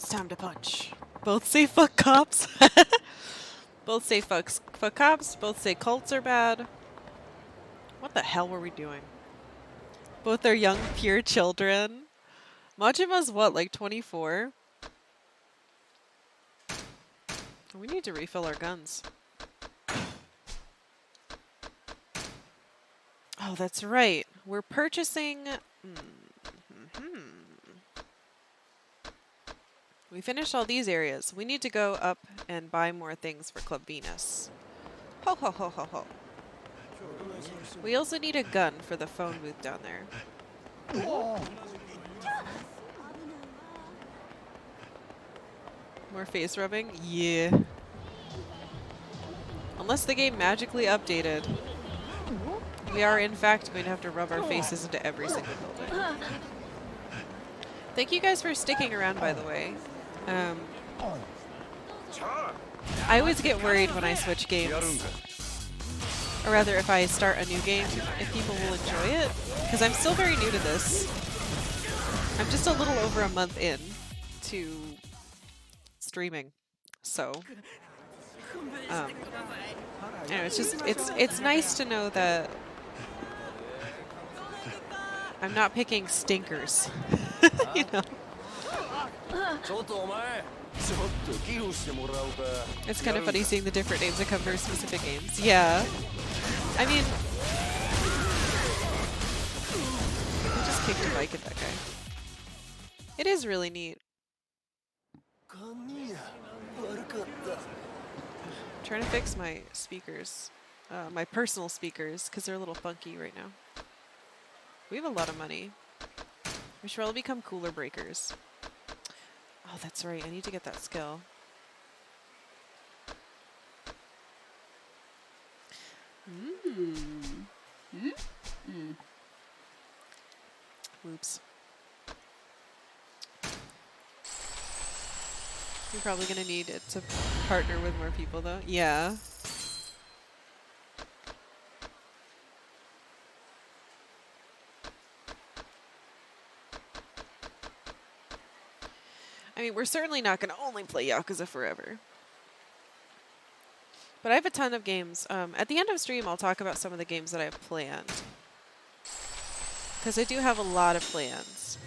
It's time to punch. Both say fuck cops. Both say fuck cops. Both say cults are bad. What the hell were we doing? Both are young, pure children. Majima's what, like 24? We need to refill our guns. Oh, that's right. We're purchasing... We finished all these areas. We need to go up and buy more things for Club Venus. Ho ho ho ho ho. We also need a gun for the phone booth down there. More face rubbing? Yeah. Unless the game magically updated. We are in fact going to have to rub our faces into every single building. Thank you guys for sticking around, by the way. I always get worried when I switch games. Or rather, if I start a new game, if people will enjoy it. Because I'm still very new to this. I'm just a little over a month in to streaming. So, anyway, it's nice to know that I'm not picking stinkers. You know? It's kind of funny seeing the different names that come for specific games. Yeah. I mean, I just kicked a bike at that guy. It is really neat. I'm trying to fix my speakers. My personal speakers, because they're a little funky right now. We have a lot of money. We should probably become cooler breakers. Oh, that's right. I need to get that skill. Whoops. You're probably going to need it to partner with more people, though. Yeah. I mean, we're certainly not going to only play Yakuza forever. But I have a ton of games. At the end of stream, I'll talk about some of the games that I have planned. Because I do have a lot of plans.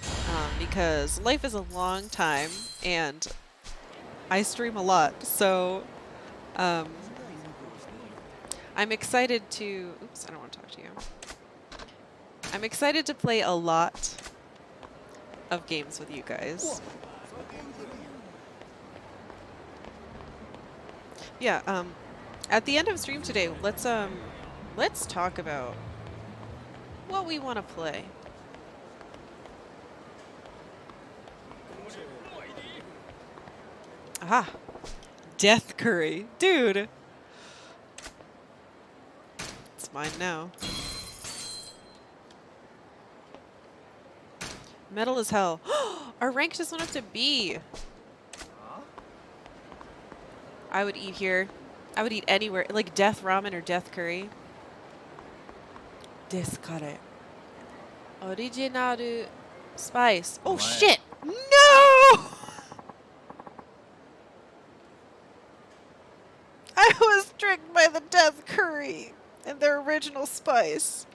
Because life is a long time, and I stream a lot. So, I'm excited to... Oops, I don't want to talk to you. I'm excited to play a lot of games with you guys. Yeah, at the end of stream today, let's talk about what we want to play. Aha! Death curry. Dude! It's mine now. Metal as hell. Our rank just went up to B. I would eat here. I would eat anywhere. Like death ramen or death curry. Death curry. Original spice. Oh shit! No! I was tricked by the death curry and their original spice.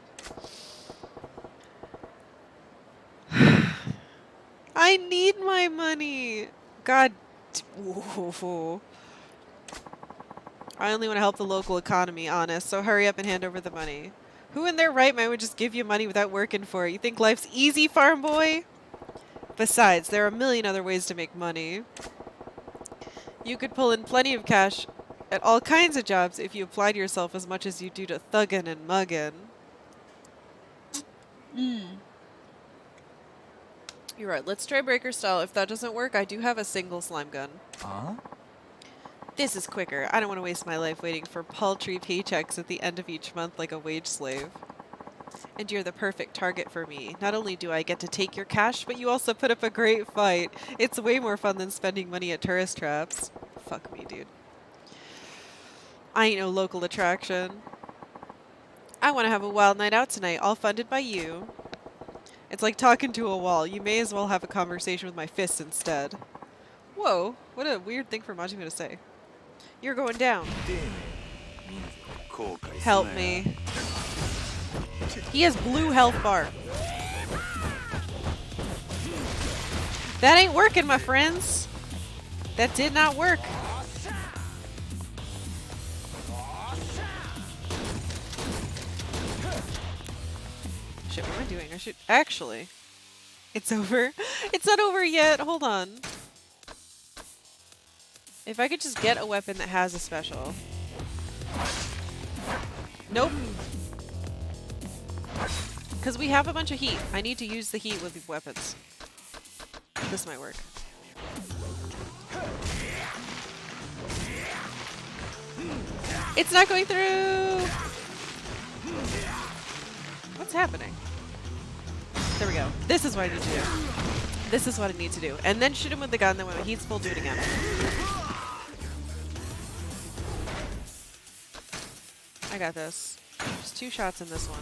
I need my money. God. Whoa. I only want to help the local economy, honest, so hurry up and hand over the money. Who in their right mind would just give you money without working for it? You think life's easy, farm boy? Besides, there are a million other ways to make money. You could pull in plenty of cash at all kinds of jobs if you applied yourself as much as you do to thuggin' and muggin'. You're right, let's try breaker style. If that doesn't work, I do have a single slime gun. This is quicker. I don't want to waste my life waiting for paltry paychecks at the end of each month like a wage slave. And you're the perfect target for me. Not only do I get to take your cash, but you also put up a great fight. It's way more fun than spending money at tourist traps. Fuck me, dude. I ain't no local attraction. I want to have a wild night out tonight, all funded by you. It's like talking to a wall. You may as well have a conversation with my fists instead. Whoa, what a weird thing for Majima to say. You're going down. Help me. He has blue health bar. That ain't working, my friends. That did not work. Shit, what am I doing? I should actually. It's over. It's not over yet. Hold on. If I could just get a weapon that has a special. Nope. Because we have a bunch of heat. I need to use the heat with the weapons. This might work. It's not going through! What's happening? There we go. This is what I need to do. This is what I need to do. And then shoot him with the gun, then when the heat's full, do it again. I got this. Just 2 shots in this one.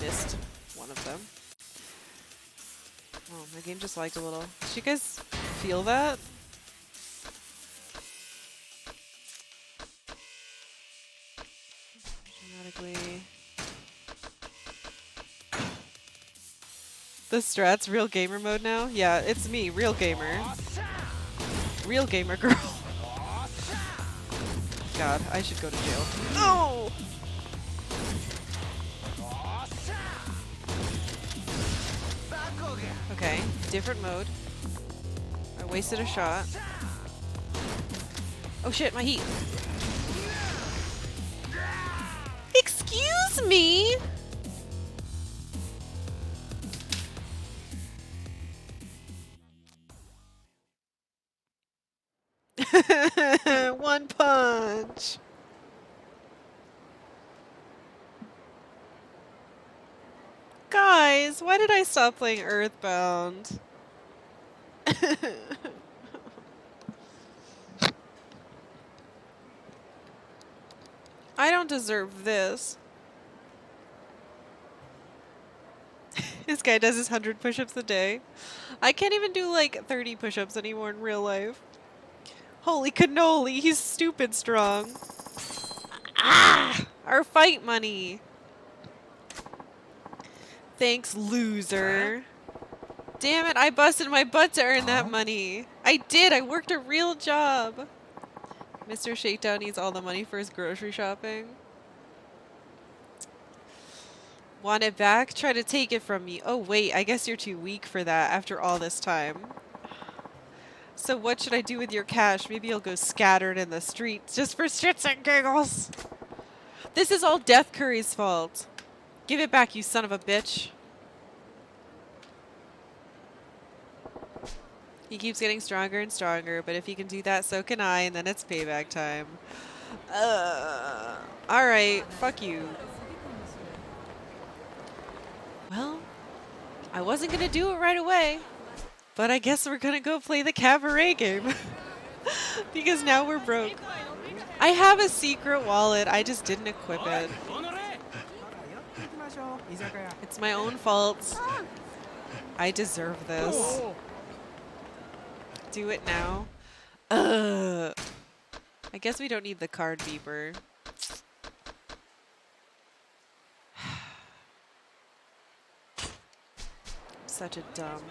Missed one of them. Oh, my game just lagged a little. Did you guys feel that? Dramatically. The strats, real gamer mode now? Yeah, it's me, real gamer. Real gamer girl. God, I should go to jail. Oh! Okay, different mode. I wasted a shot. Oh shit, my heat. Excuse me? One punch. Guys, why did I stop playing Earthbound? I don't deserve this. This guy does his 100 push-ups a day. I can't even do like 30 push-ups anymore in real life. Holy cannoli, he's stupid strong. Ah! Our fight money. Thanks, loser. Damn it, I busted my butt to earn that money. I did, I worked a real job. Mr. Shakedown needs all the money for his grocery shopping. Want it back? Try to take it from me. Oh wait, I guess you're too weak for that after all this time. So what should I do with your cash? Maybe you'll go scattered in the streets just for shits and giggles. This is all Death Curry's fault. Give it back, you son of a bitch. He keeps getting stronger and stronger, but if he can do that, so can I, and then it's payback time. Alright, fuck you. Well, I wasn't gonna do it right away, but I guess we're gonna go play the cabaret game. Because now we're broke. I have a secret wallet, I just didn't equip it. It's my own fault. I deserve this. Do it now. I guess we don't need the card beeper. Such a dumb.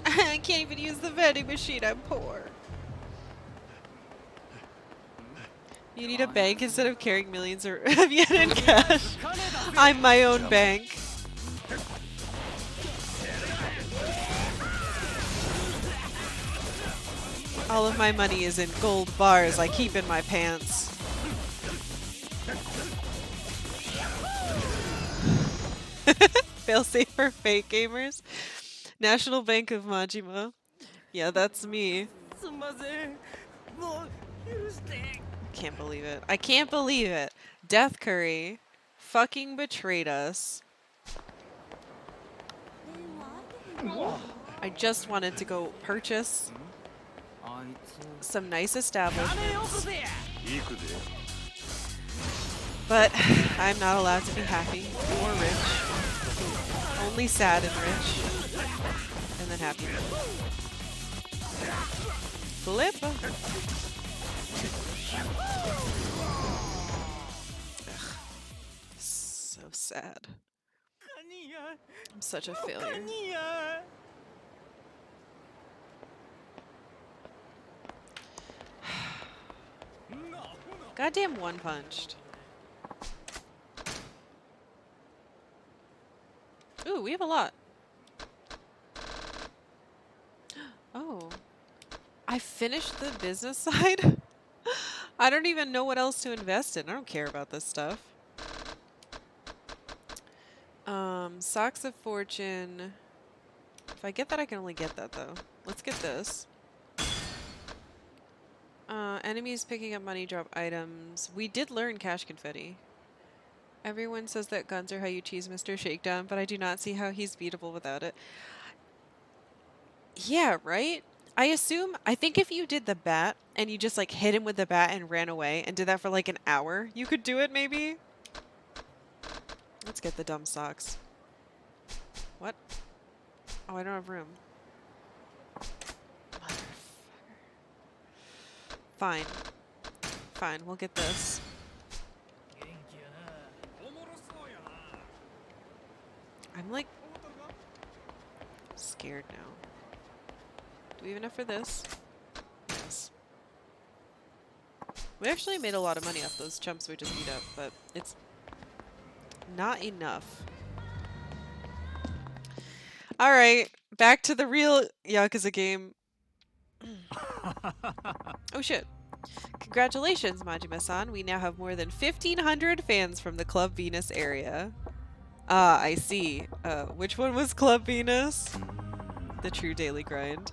I can't even use the vending machine, I'm poor. You need a bank instead of carrying millions of yen in cash. I'm my own bank. All of my money is in gold bars I keep in my pants. Failsafe for fake gamers. National Bank of Majima. Yeah, that's me. Can't believe it. I can't believe it. Death Curry fucking betrayed us. I just wanted to go purchase some nice establishments. But I'm not allowed to be happy or rich. Only sad and rich. And then happy. Flip! Ugh. So sad. I'm such a failure. Goddamn one-punched. Ooh, we have a lot. Oh. I finished the business side? I don't even know what else to invest in. I don't care about this stuff. Socks of Fortune. If I get that, I can only get that, though. Let's get this. Enemies picking up money drop items. We did learn cash confetti. Everyone says that guns are how you cheese Mr. Shakedown, but I do not see how he's beatable without it. Yeah, right? I think if you did the bat and you just like hit him with the bat and ran away and did that for like an hour, you could do it maybe? Let's get the dumb socks. What? Oh, I don't have room. Motherfucker. Fine. Fine, we'll get this. I'm like scared now. Do we have enough for this? Yes. We actually made a lot of money off those chumps we just beat up, but it's not enough. Alright, back to the real Yakuza game. Oh shit. Congratulations, Majima-san. We now have more than 1,500 fans from the Club Venus area. Ah, I see. Which one was Club Venus? The true daily grind.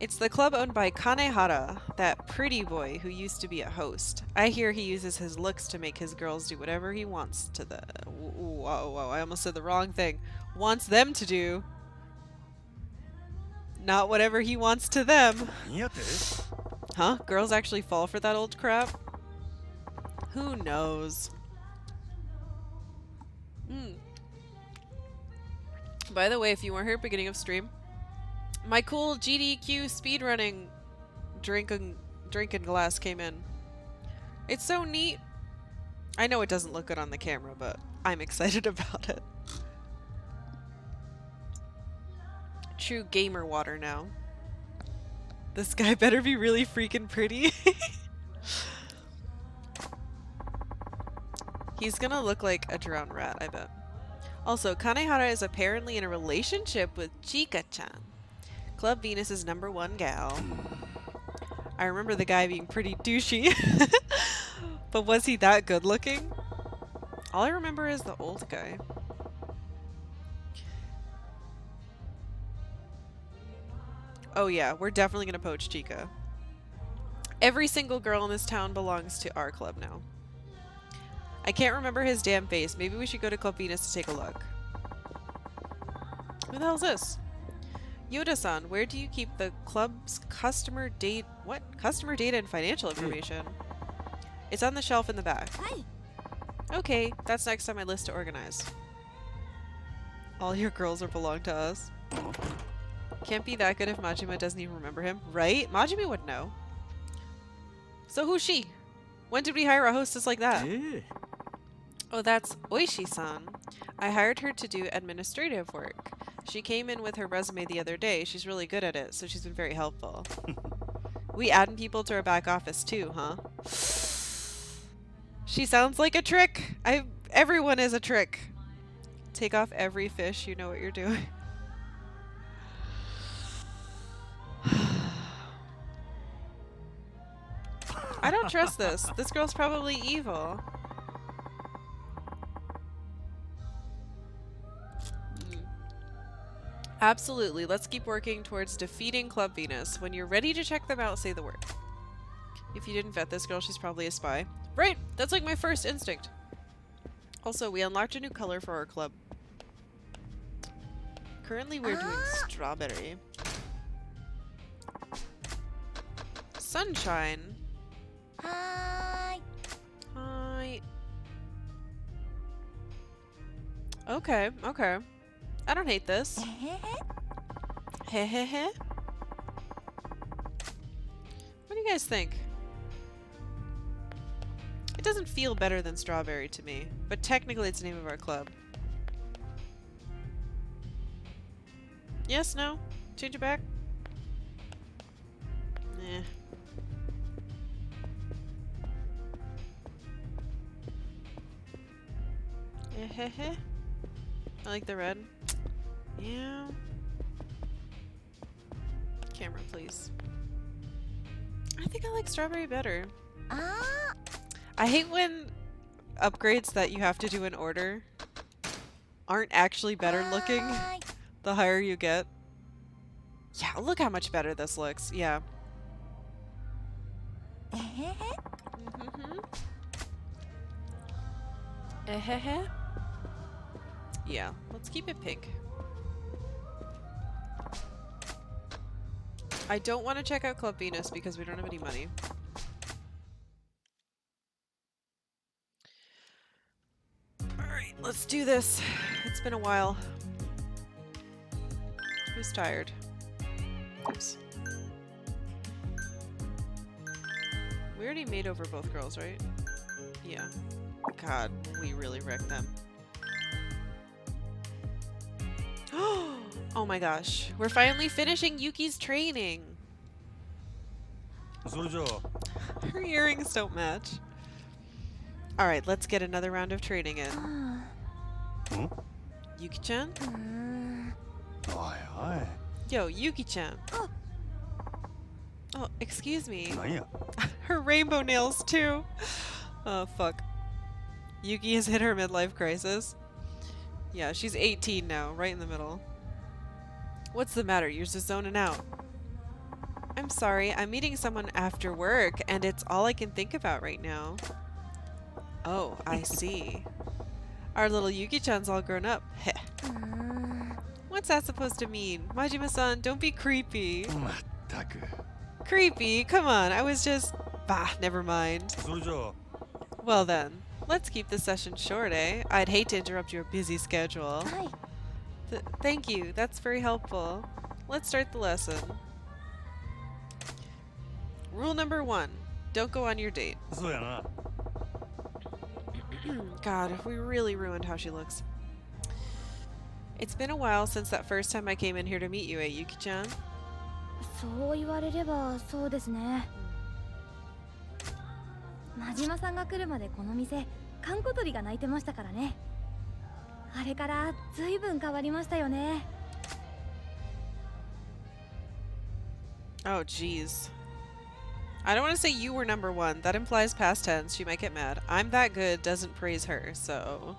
It's the club owned by Kanehara, that pretty boy who used to be a host. I hear he uses his looks to make his girls do whatever he wants to the... Whoa, I almost said the wrong thing. Wants them to do. Not whatever he wants to them. Huh? Girls actually fall for that old crap? Who knows? By the way, if you weren't here at the beginning of stream, my cool GDQ speedrunning drinking glass came in. It's so neat. I know it doesn't look good on the camera, but I'm excited about it. True gamer water now. This guy better be really freaking pretty. He's gonna look like a drowned rat, I bet. Also, Kanehara is apparently in a relationship with Chika-chan, Club Venus's #1 gal. I remember the guy being pretty douchey. But was he that good looking? All I remember is the old guy. Oh yeah, we're definitely gonna poach Chica. Every single girl in this town belongs to our club now. I can't remember his damn face. Maybe we should go to Club Venus to take a look. Who the hell is this? Yoda-san, where do you keep the club's customer data and financial information? It's on the shelf in the back. Hi. Okay, that's next on my list to organize. All your girls are belong to us. Can't be that good if Majima doesn't even remember him, right? Majima would know. So who's she? When did we hire a hostess like that? Oh, that's Oishi-san. I hired her to do administrative work. She came in with her resume the other day. She's really good at it, so she's been very helpful. We adding people to our back office too, huh? She sounds like a trick. Everyone is a trick. Take off every fish. You know what you're doing. I don't trust this. This girl's probably evil. Absolutely. Let's keep working towards defeating Club Venus. When you're ready to check them out, say the word. If you didn't vet this girl, she's probably a spy. Right! That's like my first instinct. Also, we unlocked a new color for our club. Currently, we're doing strawberry. Sunshine. Hi. Hi. Okay, okay. I don't hate this. Hehehe. What do you guys think? It doesn't feel better than strawberry to me, but technically it's the name of our club. Yes, no? Change it back? Nah. Hehehe. I like the red. Yeah. Camera, please. I think I like strawberry better. I hate when upgrades that you have to do in order aren't actually better looking the higher you get. Yeah, look how much better this looks. Yeah. Yeah, let's keep it pink. I don't want to check out Club Venus because we don't have any money. Alright, let's do this. It's been a while. Who's tired? Oops. We already made over both girls, right? Yeah. God, we really wrecked them. Oh my gosh. We're finally finishing Yuki's training. Her earrings don't match. Alright, let's get another round of training in. Yuki-chan? Yo, Yuki-chan. Oh, excuse me. Her rainbow nails too. Oh, fuck. Yuki has hit her midlife crisis. Yeah, she's 18 now, right in the middle. What's the matter? You're just zoning out. I'm sorry, I'm meeting someone after work, and it's all I can think about right now. Oh, I see. Our little Yuki-chan's all grown up. Heh. What's that supposed to mean? Majima-san, don't be creepy. Creepy? Come on, I was just... Bah, never mind. Well then, let's keep the session short, eh? I'd hate to interrupt your busy schedule. Thank you, that's very helpful. Let's start the lesson. Rule number 1, don't go on your date. God, we really ruined how she looks. It's been a while since that first time I came in here to meet you, Yuki-chan? そう言われればそうですね。真島さんが来るまでこの店、閑古鳥が鳴いてましたからね。あれからずいぶん変わりましたよね。Oh, jeez. I don't want to say you were number 1. That implies past tense. She might get mad. I'm that good doesn't praise her, so...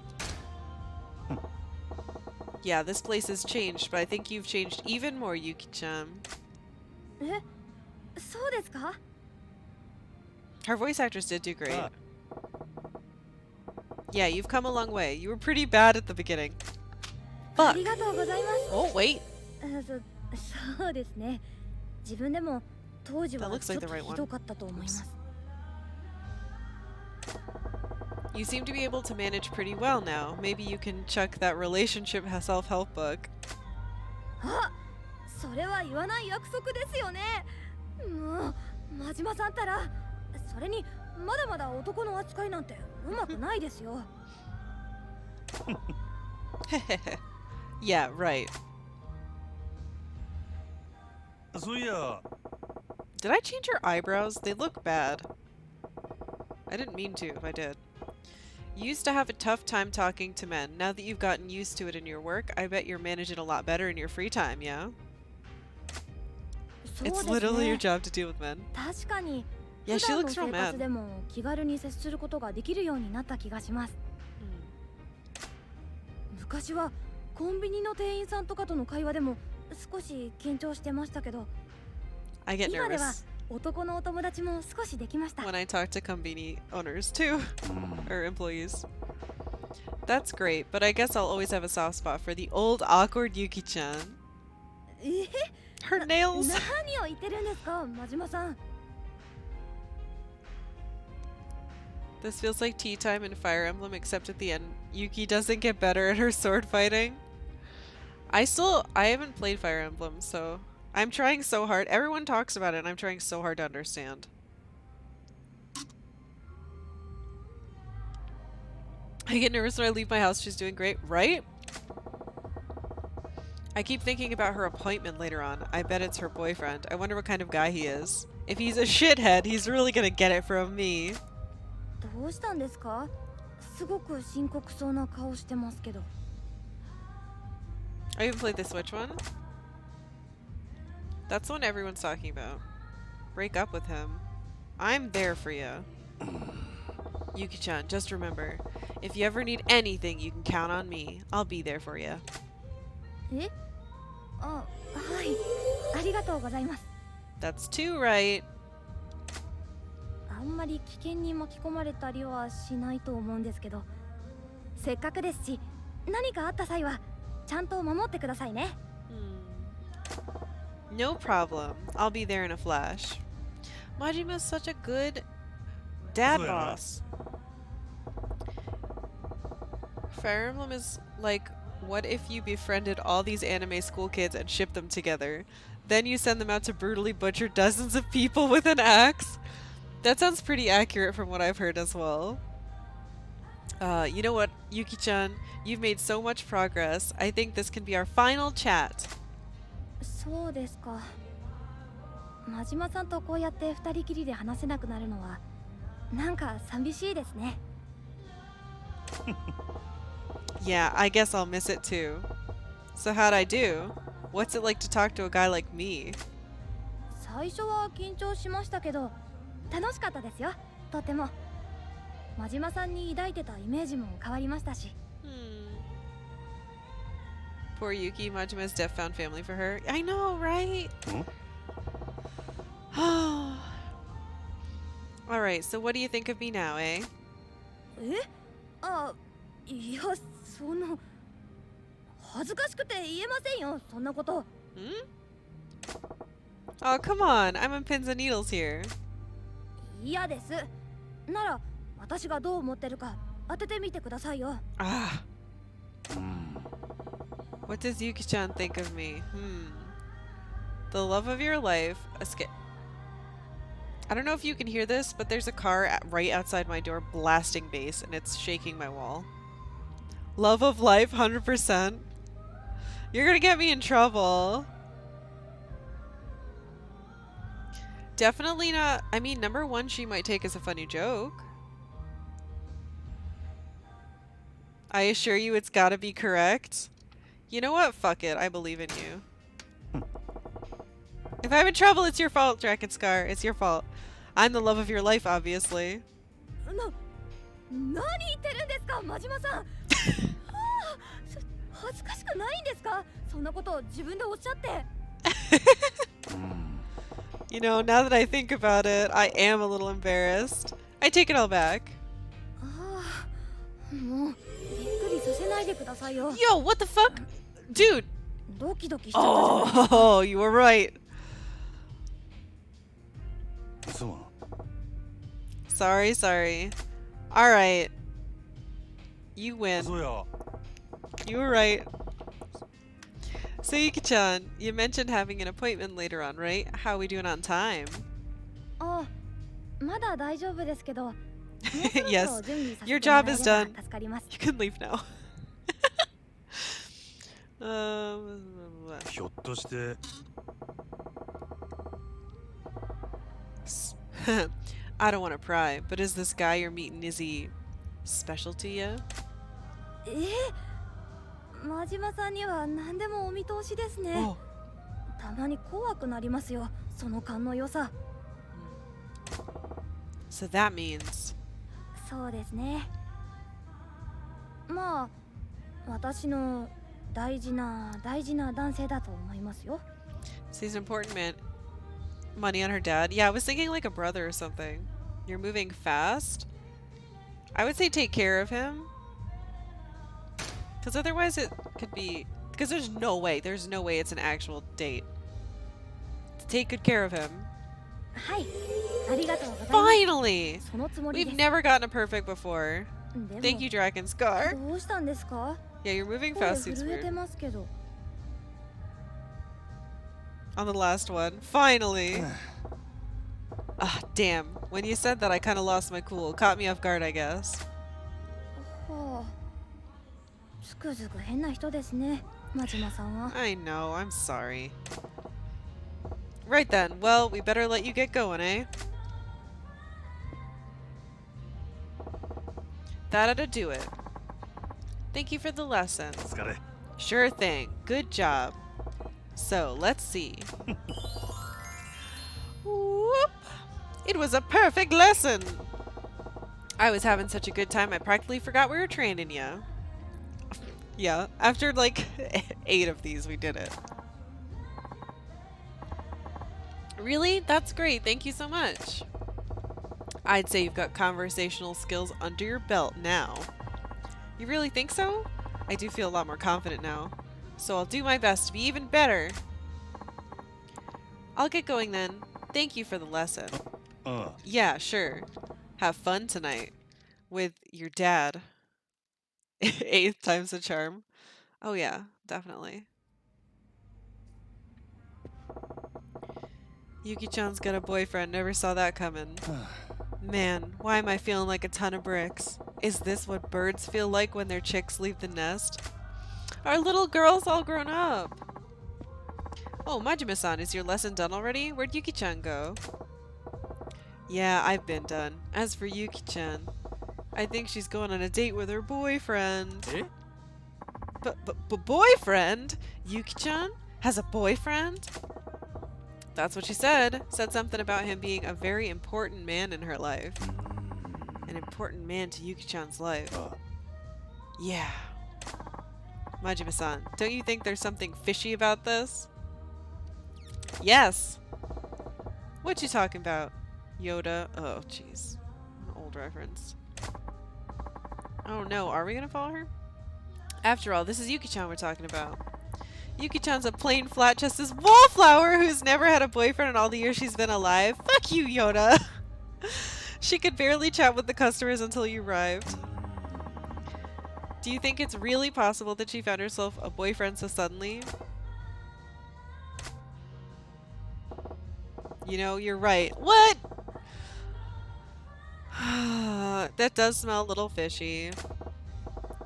Yeah, this place has changed, but I think you've changed even more, Yuki-chan. え、そうですか? Her voice actress did do great. Yeah, you've come a long way. You were pretty bad at the beginning. Fuck. ありがとうございます。 Oh, wait. そうですね。自分でも当時は That looks ちょ like っ the right と one. ひどかったと思います。 You seem to be able to manage pretty well now. Maybe you can chuck that relationship self-help book. あ、それは言わない約束ですよね。もう真島さんったら、それにまだまだ男の扱いなんてうまくないですよ。Yeah, right. Did I change your eyebrows? They look bad. I didn't mean to if I did. You used to have a tough time talking to men. Now that you've gotten used to it in your work, I bet you're managing a lot better in your free time, yeah? It's literally your job to deal with men. 確かに。 Yeah, she 普段の looks 生 real 活 mad. でも気軽に接することができるようになった気がします。昔はコンビニの店員さんとかとの会話でも少し緊張してましたけど、 I get 今では nervous 男のお友達も少しできました。 when I talk to conveni owners too, or employees. That's great, but I guess I'll always have a soft spot for the old awkward Yuki-chan. え、 Her nails! 何を言ってるんですか、真島さん。 This feels like tea time in Fire Emblem, except at the end, Yuki doesn't get better at her sword fighting. I haven't played Fire Emblem, so I'm trying so hard. Everyone talks about it and I'm trying so hard to understand. I get nervous when I leave my house. She's doing great, right? I keep thinking about her appointment later on. I bet it's her boyfriend. I wonder what kind of guy he is. If he's a shithead, he's really gonna get it from me. どうしたんですか？すごく深刻そうな顔してますけど。I even played the Switch one. That's the one everyone's talking about. Break up with him. I'm there for you. Yuki-chan, just remember, if you ever need anything, you can count on me. I'll be there for you. え？あ、はい。ありがとうございます。 That's two, right? あんまり危険に巻き込まれたりはしないと思うんですけど、せっかくですし、何かあった際はちゃんと守ってくださいね。No problem. I'll be there in a flash. Majima's such a good dad boss. Fire Emblem is like, what if you befriended all these anime school kids and shipped them together? Then you send them out to brutally butcher dozens of people with an axe? That sounds pretty accurate from what I've heard as well. You know what, Yuki-chan? You've made so much progress. I think this can be our final chat. そうですか。真島さんとこうやって二人きりで話せなくなるのはなんか寂しいですね。Yeah, I guess I'll miss it too. So how'd I do? What's it like to talk to a guy like me? 最初は緊張しましたけど楽しかったですよ。とても。真島さんに抱いてたイメージも変わりましたし。Poor Yuki, Majima's death found family for her. I know, right? Alright, so what do you think of me now, eh? え？あ、いや、その恥ずかしくて言えませんよ、そんなこと。Oh, come on. I'm on pins and needles here. 嫌です。なら私がどう思ってるか当ててみてくださいよ。Ah. What does Yuki-chan think of me? The love of your life. I don't know if you can hear this, but there's a car right outside my door blasting bass, and it's shaking my wall. Love of life, 100%. You're gonna get me in trouble. Definitely not. I mean, number one, she might take as a funny joke. I assure you it's gotta be correct. You know what? Fuck it. I believe in you. If I'm in trouble, it's your fault, Draken Scar. It's your fault. I'm the love of your life, obviously. 何言ってるんですか、真島さん。はあ、恥ずかしくないんですか。そんなことを自分でおっしゃって。You know, now that I think about it, I am a little embarrassed. I take it all back. ああ、もうびっくりさせないでくださいよ。Yo, what the fuck? Dude! ドキドキしちゃったじゃないですか。Oh, you were right. Sorry, sorry. Alright. You win. You were right. So Yuki-chan, you mentioned having an appointment later on, right? How are we doing on time? あ、まだ大丈夫ですけど。Yes, your job is done. You can leave now. I don't want to pry, but is this guy you're meeting, is he special to you? 真島さんには何でもお見通しですね。たまに怖くなりますよ、その勘の良さ。So that means... そうですね。まあ、私の大事な男性だと思いますよ。So he's an important man. Money on her dad? Yeah, I was thinking like a brother or something. You're moving fast? I would say take care of him. Because otherwise it could be... Because there's no way it's an actual date. Take good care of him. Finally! We've never gotten a perfect before. Thank you, Draken Scar. Yeah, you're moving fast, seems weird. on the last one. Finally! Ah, damn. When you said that, I kind of lost my cool. Caught me off guard, I guess. はあ、つくづく変な人ですね、真島さんは。 I know, I'm sorry. Right then, well, we better let you get going, eh? That ought to do it. Thank you for the lesson. Sure thing. Good job. So, let's see. Whoop! It was a perfect lesson! I was having such a good time, I practically forgot we were training ya. Yeah, after like 8 of these, we did it. Really? That's great. Thank you so much. I'd say you've got conversational skills under your belt now. You really think so? I do feel a lot more confident now. So I'll do my best to be even better. I'll get going then. Thank you for the lesson. Yeah, sure. Have fun tonight. With your dad. 8th time's a charm. Oh yeah, definitely. Yuki-chan's got a boyfriend. Never saw that coming. Man, why am I feeling like a ton of bricks? Is this what birds feel like when their chicks leave the nest? Our little girl's all grown up. Oh, Majima-san, is your lesson done already? Where'd Yuki-chan go? Yeah, I've been done. As for Yuki-chan, I think she's going on a date with her boyfriend. Eh? But boyfriend? Yuki-chan has a boyfriend? That's what she said. Said something about him being a very important man in her life. An important man to Yuki-chan's life. Yeah. Majima-san, don't you think there's something fishy about this? Yes. What you talking about? Yoda. Oh, jeez. An old reference. Oh no, are we gonna follow her? After all, this is Yuki-chan we're talking about. Yuki-chan's a plain flat-chested wallflower who's never had a boyfriend in all the years she's been alive. Fuck you, Yoda! She could barely chat with the customers until you arrived. Do you think it's really possible that she found herself a boyfriend so suddenly? You know, you're right. What? That does smell a little fishy.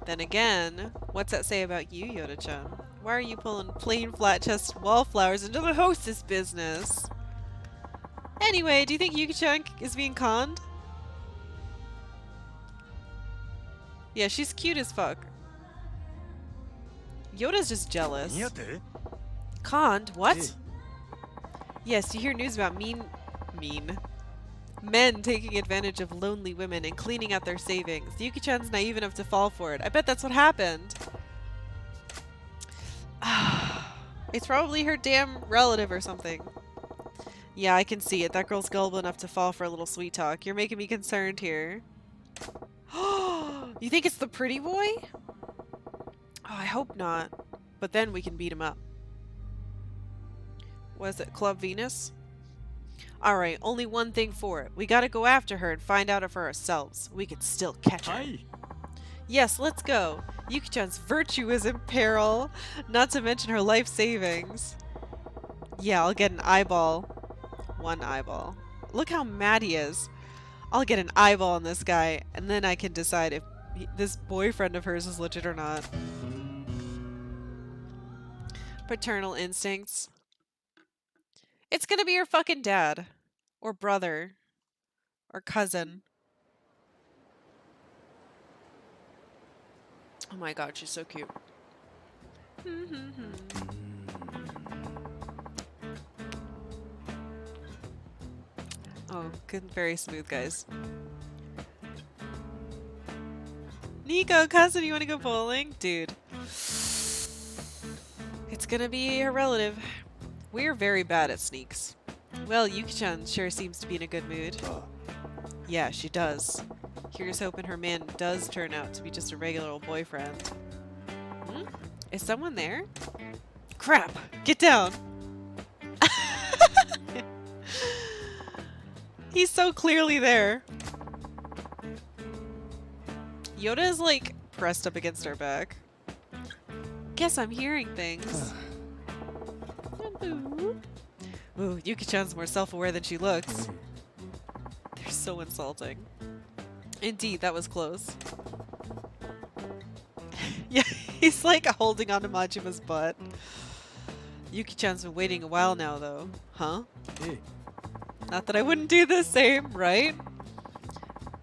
Then again, what's that say about you, Yoda-chan? Why are you pulling plain flat-chested wallflowers into the hostess business? Anyway, do you think Yuki-chan is being conned? Yeah, she's cute as fuck. Yoda's just jealous. Conned? What? Yes, you hear news about mean men taking advantage of lonely women and cleaning out their savings. Yuki-chan's naive enough to fall for it. I bet that's what happened. It's probably her damn relative or something. Yeah, I can see it. That girl's gullible enough to fall for a little sweet talk. You're making me concerned here. You think it's the pretty boy? Oh, I hope not. But then we can beat him up. Was it Club Venus? Alright, only one thing for it. We gotta go after her and find out for ourselves. We could still catch her. Yes, let's go. Yuki-chan's virtue is in peril. Not to mention her life savings. Yeah, I'll get an eyeball. One eyeball. Look how mad he is. I'll get an eyeball on this guy, and then I can decide if this boyfriend of hers is legit or not. Paternal instincts. It's gonna be your fucking dad. Or brother. Or cousin. Oh my god, she's so cute. Oh, good, very smooth, guys. Nico, cousin, you wanna go bowling? Dude. It's gonna be her relative. We're very bad at sneaks. Well, Yuki-chan sure seems to be in a good mood. Yeah, she does. Here's hoping her man does turn out to be just a regular old boyfriend. Hmm? Is someone there? Crap! Get down! He's so clearly there. Yoda is like pressed up against our back. Guess I'm hearing things. Ooh, Yuki-chan's more self-aware than she looks. They're so insulting. Indeed, that was close. Yeah, he's like holding onto Majima's butt. Yuki-chan's been waiting a while now, though. Huh? Not that I wouldn't do the same, right?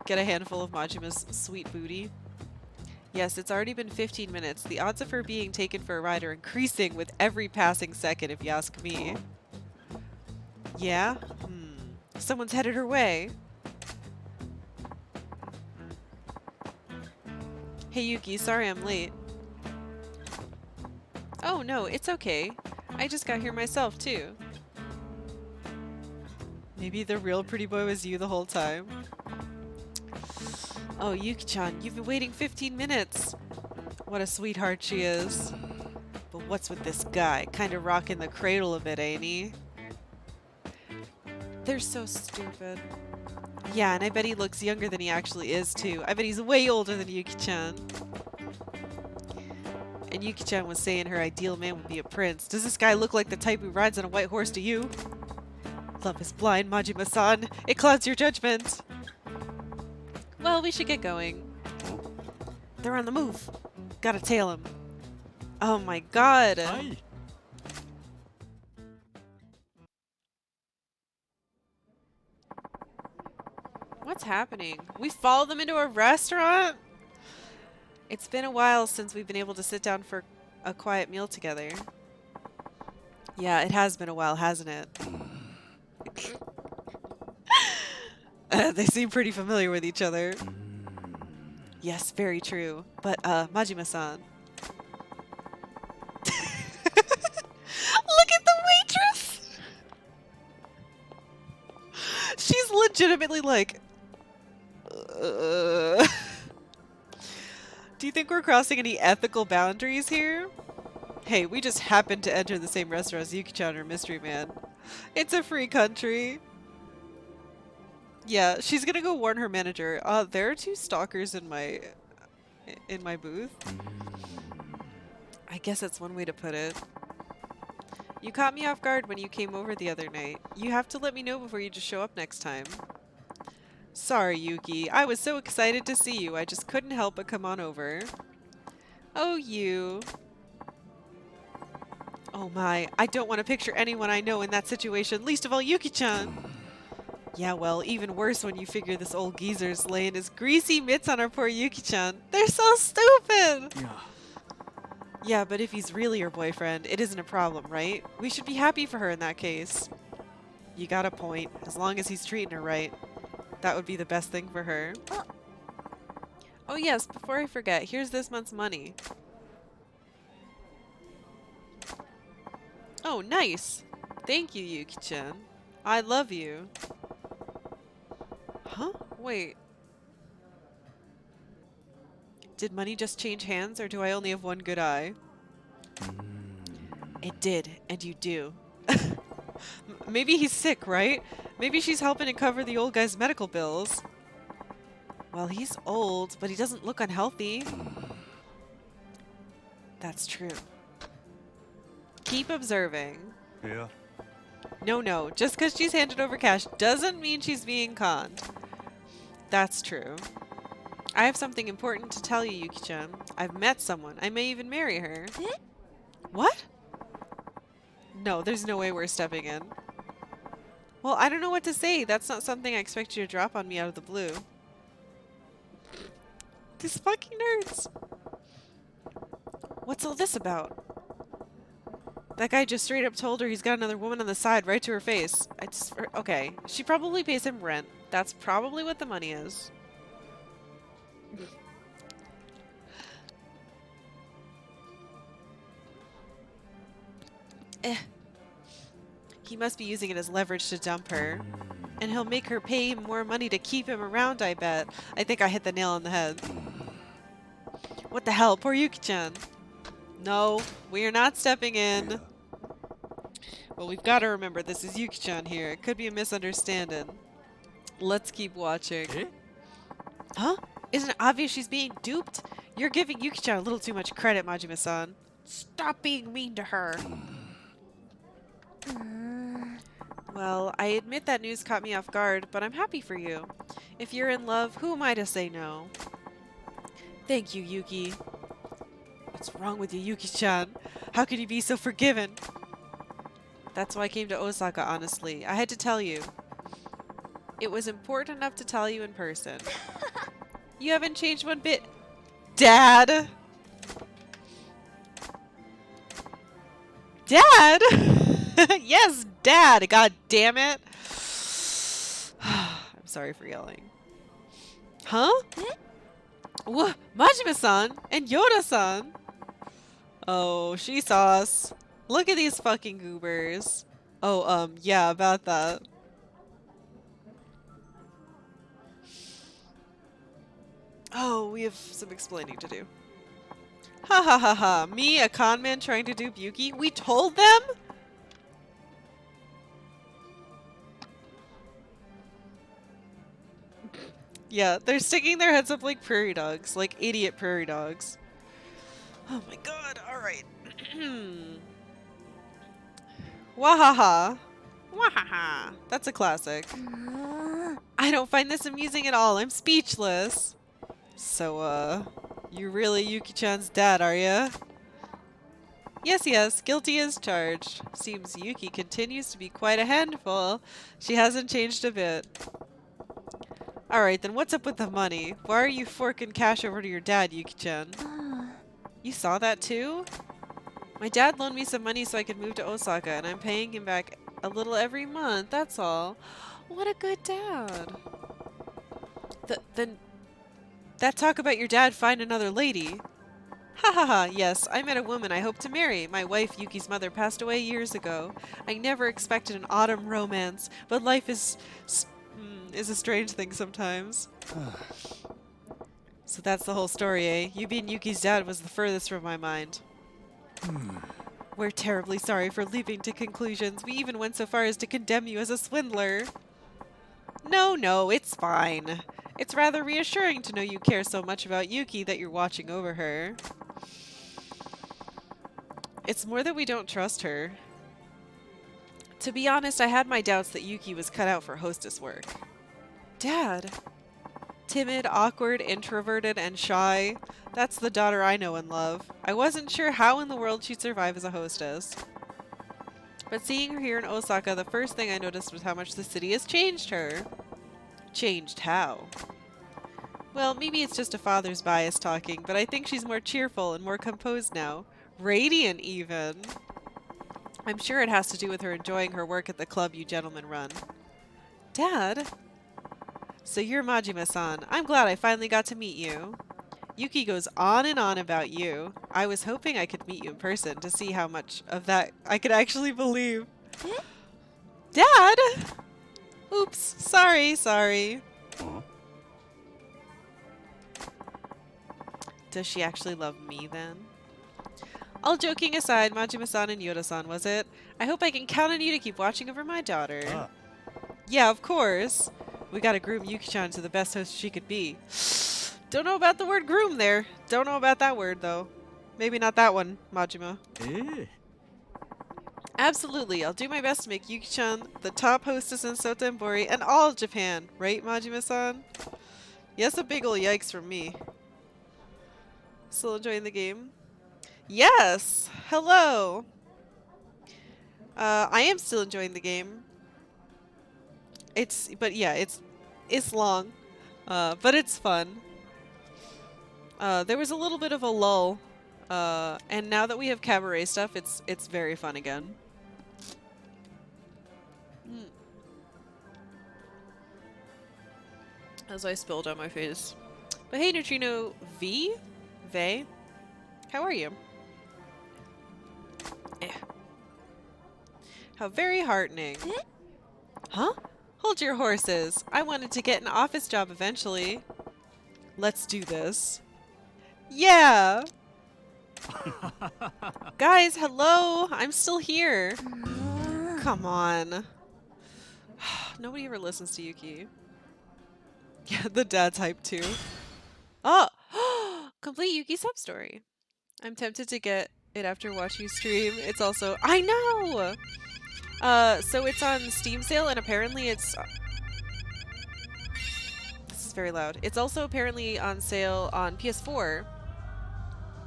Get a handful of Majima's sweet booty. Yes, it's already been 15 minutes. The odds of her being taken for a ride are increasing with every passing second, if you ask me. Yeah? Someone's headed her way. Hey Yuki, sorry I'm late. Oh no, it's okay. I just got here myself, too. Maybe the real pretty boy was you the whole time. Oh, Yuki-chan, you've been waiting 15 minutes. What a sweetheart she is. But what's with this guy? Kinda rocking the cradle a bit, ain't he? They're so stupid. Yeah, and I bet he looks younger than he actually is, too. I bet he's way older than Yuki-chan. And Yuki-chan was saying her ideal man would be a prince. Does this guy look like the type who rides on a white horse to you? Love is blind, Majima-san. It clouds your judgment. Well, we should get going. They're on the move. Gotta tail him. Oh my god. Hi. What's happening? We follow them into a restaurant? It's been a while since we've been able to sit down for a quiet meal together. Yeah, it has been a while, hasn't it? They seem pretty familiar with each other. Yes, very true. But, Majima-san. Look at the waitress! She's legitimately like... Do you think we're crossing any ethical boundaries here? Hey, we just happened to enter the same restaurant as Yuki-chan or Mystery Man. It's a free country. Yeah, she's gonna go warn her manager. There are two stalkers in my booth. I guess that's one way to put it. You caught me off guard when you came over the other night. You have to let me know before you just show up next time. Sorry, Yuki. I was so excited to see you. I just couldn't help but come on over. Oh, you. Oh my, I don't want to picture anyone I know in that situation, least of all Yuki-chan. Yeah, well, even worse when you figure this old geezer's laying his greasy mitts on our poor Yuki-chan. They're so stupid! Yeah. Yeah, but if he's really your boyfriend, it isn't a problem, right? We should be happy for her in that case. You got a point. As long as he's treating her right. That would be the best thing for her. Oh yes, before I forget, here's this month's money. Oh, nice! Thank you, Yuki-chan. I love you. Huh? Wait. Did money just change hands, or do I only have one good eye? It did, and you do. Maybe he's sick, right? Maybe she's helping to cover the old guy's medical bills. Well, he's old, but he doesn't look unhealthy. That's true. Keep observing. Yeah. No, just because she's handed over cash doesn't mean she's being conned. That's true. I have something important to tell you, Yuki-chan. I've met someone. I may even marry her. What? No, there's no way we're stepping in. Well, I don't know what to say. That's not something I expect you to drop on me out of the blue. These fucking nerds. What's all this about? That guy just straight up told her he's got another woman on the side right to her face. Okay. She probably pays him rent. That's probably what the money is. He must be using it as leverage to dump her. And he'll make her pay him more money to keep him around, I bet. I think I hit the nail on the head. What the hell? Poor Yuki-chan. No, we are not stepping in. Well, we've got to remember this is Yuki-chan here. It could be a misunderstanding. Let's keep watching. Huh? Isn't it obvious she's being duped? You're giving Yuki-chan a little too much credit, Majima-san. Stop being mean to her. Well, I admit that news caught me off guard, but I'm happy for you. If you're in love, who am I to say no? Thank you, Yuki. What's wrong with you, Yuki-chan? How can you be so forgiving? That's why I came to Osaka, honestly. I had to tell you. It was important enough to tell you in person. You haven't changed one bit. Dad! Dad? Yes, Dad! God damn it! I'm sorry for yelling. Huh? What? Majima-san and Yoda-san? Oh, she saw us. Look at these fucking goobers. Oh, yeah, about that. Oh, we have some explaining to do. Ha ha ha ha. Me, a con man trying to dupe Yuki? We told them? Yeah, they're sticking their heads up like prairie dogs. Like idiot prairie dogs. Oh my god, alright. Wahaha. Wahaha. That's a classic. I don't find this amusing at all. I'm speechless. So, you really Yuki-chan's dad, are ya? Yes, yes, guilty as charged. Seems Yuki continues to be quite a handful. She hasn't changed a bit. Alright, then what's up with the money? Why are you forking cash over to your dad, Yuki-chan? You saw that too? My dad loaned me some money so I could move to Osaka, and I'm paying him back a little every month, that's all. What a good dad. Then that talk about your dad find another lady. Ha ha ha, yes, I met a woman I hope to marry. My wife, Yuki's mother, passed away years ago. I never expected an autumn romance, but life is a strange thing sometimes. So that's the whole story, eh? You being Yuki's dad was the furthest from my mind. We're terribly sorry for leaping to conclusions. We even went so far as to condemn you as a swindler. No, it's fine. It's rather reassuring to know you care so much about Yuki that you're watching over her. It's more that we don't trust her. To be honest, I had my doubts that Yuki was cut out for hostess work. Dad! Timid, awkward, introverted, and shy. That's the daughter I know and love. I wasn't sure how in the world she'd survive as a hostess. But seeing her here in Osaka, the first thing I noticed was how much the city has changed her. Changed how? Well, maybe it's just a father's bias talking, but I think she's more cheerful and more composed now. Radiant, even. I'm sure it has to do with her enjoying her work at the club you gentlemen run. Dad? So you're Majima-san. I'm glad I finally got to meet you. Yuki goes on and on about you. I was hoping I could meet you in person to see how much of that I could actually believe. Dad? Oops. Sorry. Does she actually love me then? All joking aside, Majima-san and Yoda-san, was it? I hope I can count on you to keep watching over my daughter. Yeah, of course. We gotta groom Yuki-chan to the best host she could be. Don't know about the word groom there. Don't know about that word, though. Maybe not that one, Majima. Absolutely, I'll do my best to make Yuki-chan the top hostess in Sotenbori and all of Japan. Right, Majima-san? Yes, a big ol' yikes from me. Still enjoying the game? Yes! Hello! I am still enjoying the game. It's long. But it's fun. There was a little bit of a lull. And now that we have cabaret stuff, it's very fun again. As I spilled on my face. But hey, Neutrino V? Vey? How are you? How very heartening. Huh? Hold your horses. I wanted to get an office job eventually. Let's do this. Yeah! Guys, hello! I'm still here. Come on. Nobody ever listens to Yuki. Yeah, the dad's hype too. Oh! Complete Yuki sub-story. I'm tempted to get it after watching you stream. It's also— I know! So it's on Steam sale, and apparently it's... This is very loud. It's also apparently on sale on PS4.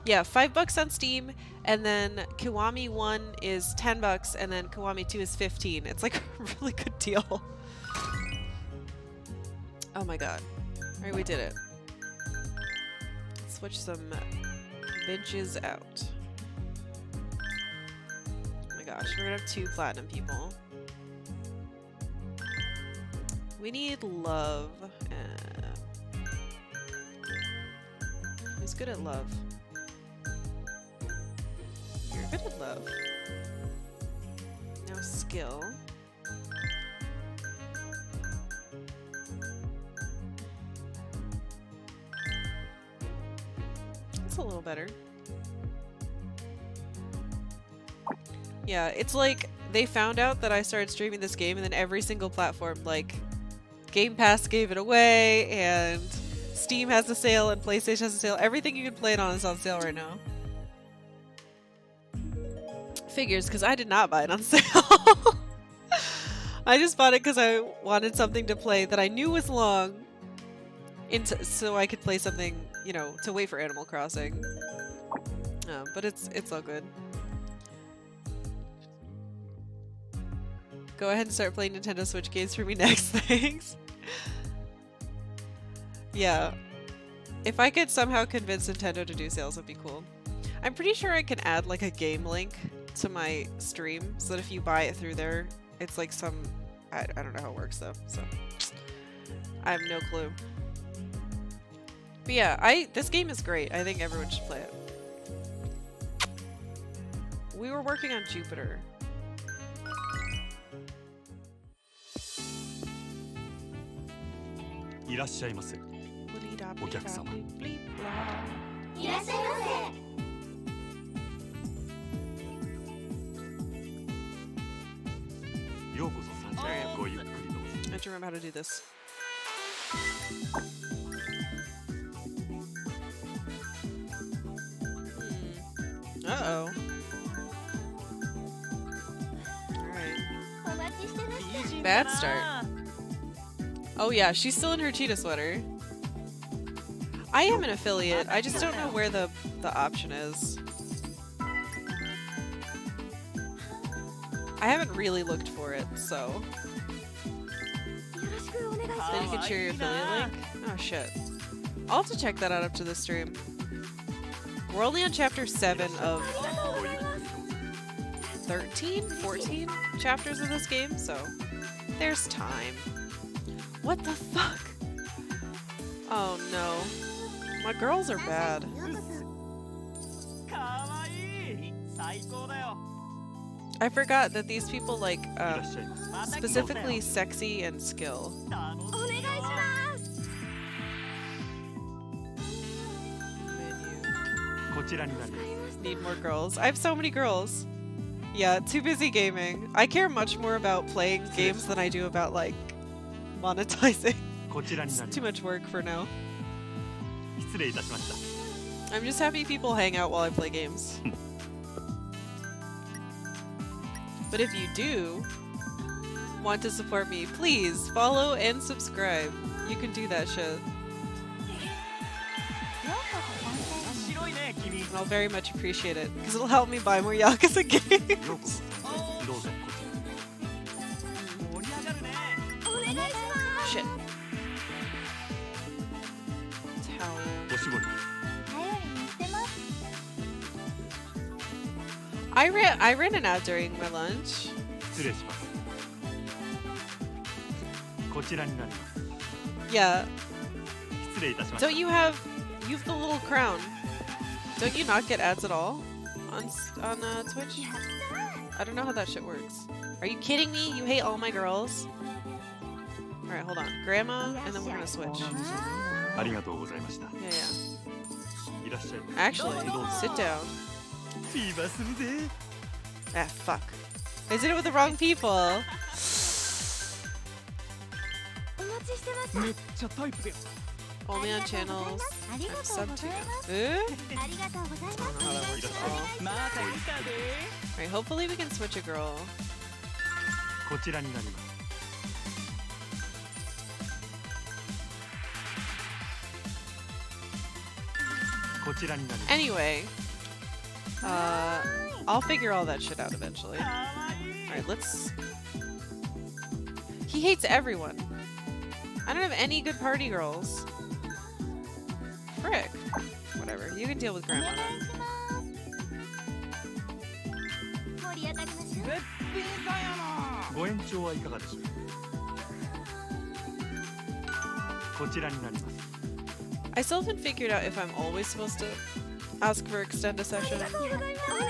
Yeah, $5 on Steam, and then Kiwami 1 is $10, and then Kiwami 2 is 15. It's like a really good deal. Oh my god. Alright, we did it. Let's switch some benches out. Oh my gosh, we're gonna have 2 platinum people. We need love. Who's good at love? You're good at love. Now skill. That's a little better. Yeah, it's like they found out that I started streaming this game, and then every single platform, like Game Pass gave it away, and Steam has a sale, and PlayStation has a sale. Everything you can play it on is on sale right now. Figures, because I did not buy it on sale. I just bought it because I wanted something to play that I knew was long, so I could play something, you know, to wait for Animal Crossing. But it's all good. Go ahead and start playing Nintendo Switch games for me next, thanks. Yeah. If I could somehow convince Nintendo to do sales, that'd be cool. I'm pretty sure I can add like a game link to my stream so that if you buy it through there, it's like some... I don't know how it works though, so... I have no clue. But yeah, this game is great. I think everyone should play it. We were working on Jupiter. Iらっしゃいませ。お客様。いらっしゃいませ。ようこそ参加へごゆっくりどうぞ。I have to remember how to do this. Uh-oh. Alright. Bad start. Oh yeah, she's still in her cheetah sweater. I am an affiliate. I just don't know where the option is. I haven't really looked for it, so. Then you can share your affiliate link? Oh shit. I'll have to check that out after the stream. We're only on chapter 7 of 13? 14 chapters of this game, so there's time. What the fuck? Oh no. My girls are bad. I forgot that these people like specifically sexy and skill. Need more girls. I have so many girls. Yeah, too busy gaming. I care much more about playing games than I do about like monetizing. It's too much work for now. I'm just happy people hang out while I play games. But if you do want to support me, please follow and subscribe. You can do that shit. I'll very much appreciate it, because it'll help me buy more Yakuza games. Shit. Towel. I ran an ad during my lunch. Yeah. Don't you have the little crown? Don't you not get ads at all on Twitch? I don't know how that shit works. Are you kidding me? You hate all my girls? Alright, hold on. Grandma, and then we're gonna switch. Yeah. Actually, sit down. Ah, fuck. I did it with the wrong people. Only on channels I'm sub to. I don't know how that works at all. Alright, hopefully we can switch a girl. こちらになります。 こちらになります。 Anyway, I'll figure all that shit out eventually. Alright, let's... He hates everyone. I don't have any good party girls. Frick. Whatever, you can deal with Grandma then. 盛り上がりましょう。べっぴんだよな。ご延長はいかがでしょう。こちらになります。 I still haven't figured out if I'm always supposed to ask for extend a あ session. りがとうございます。お願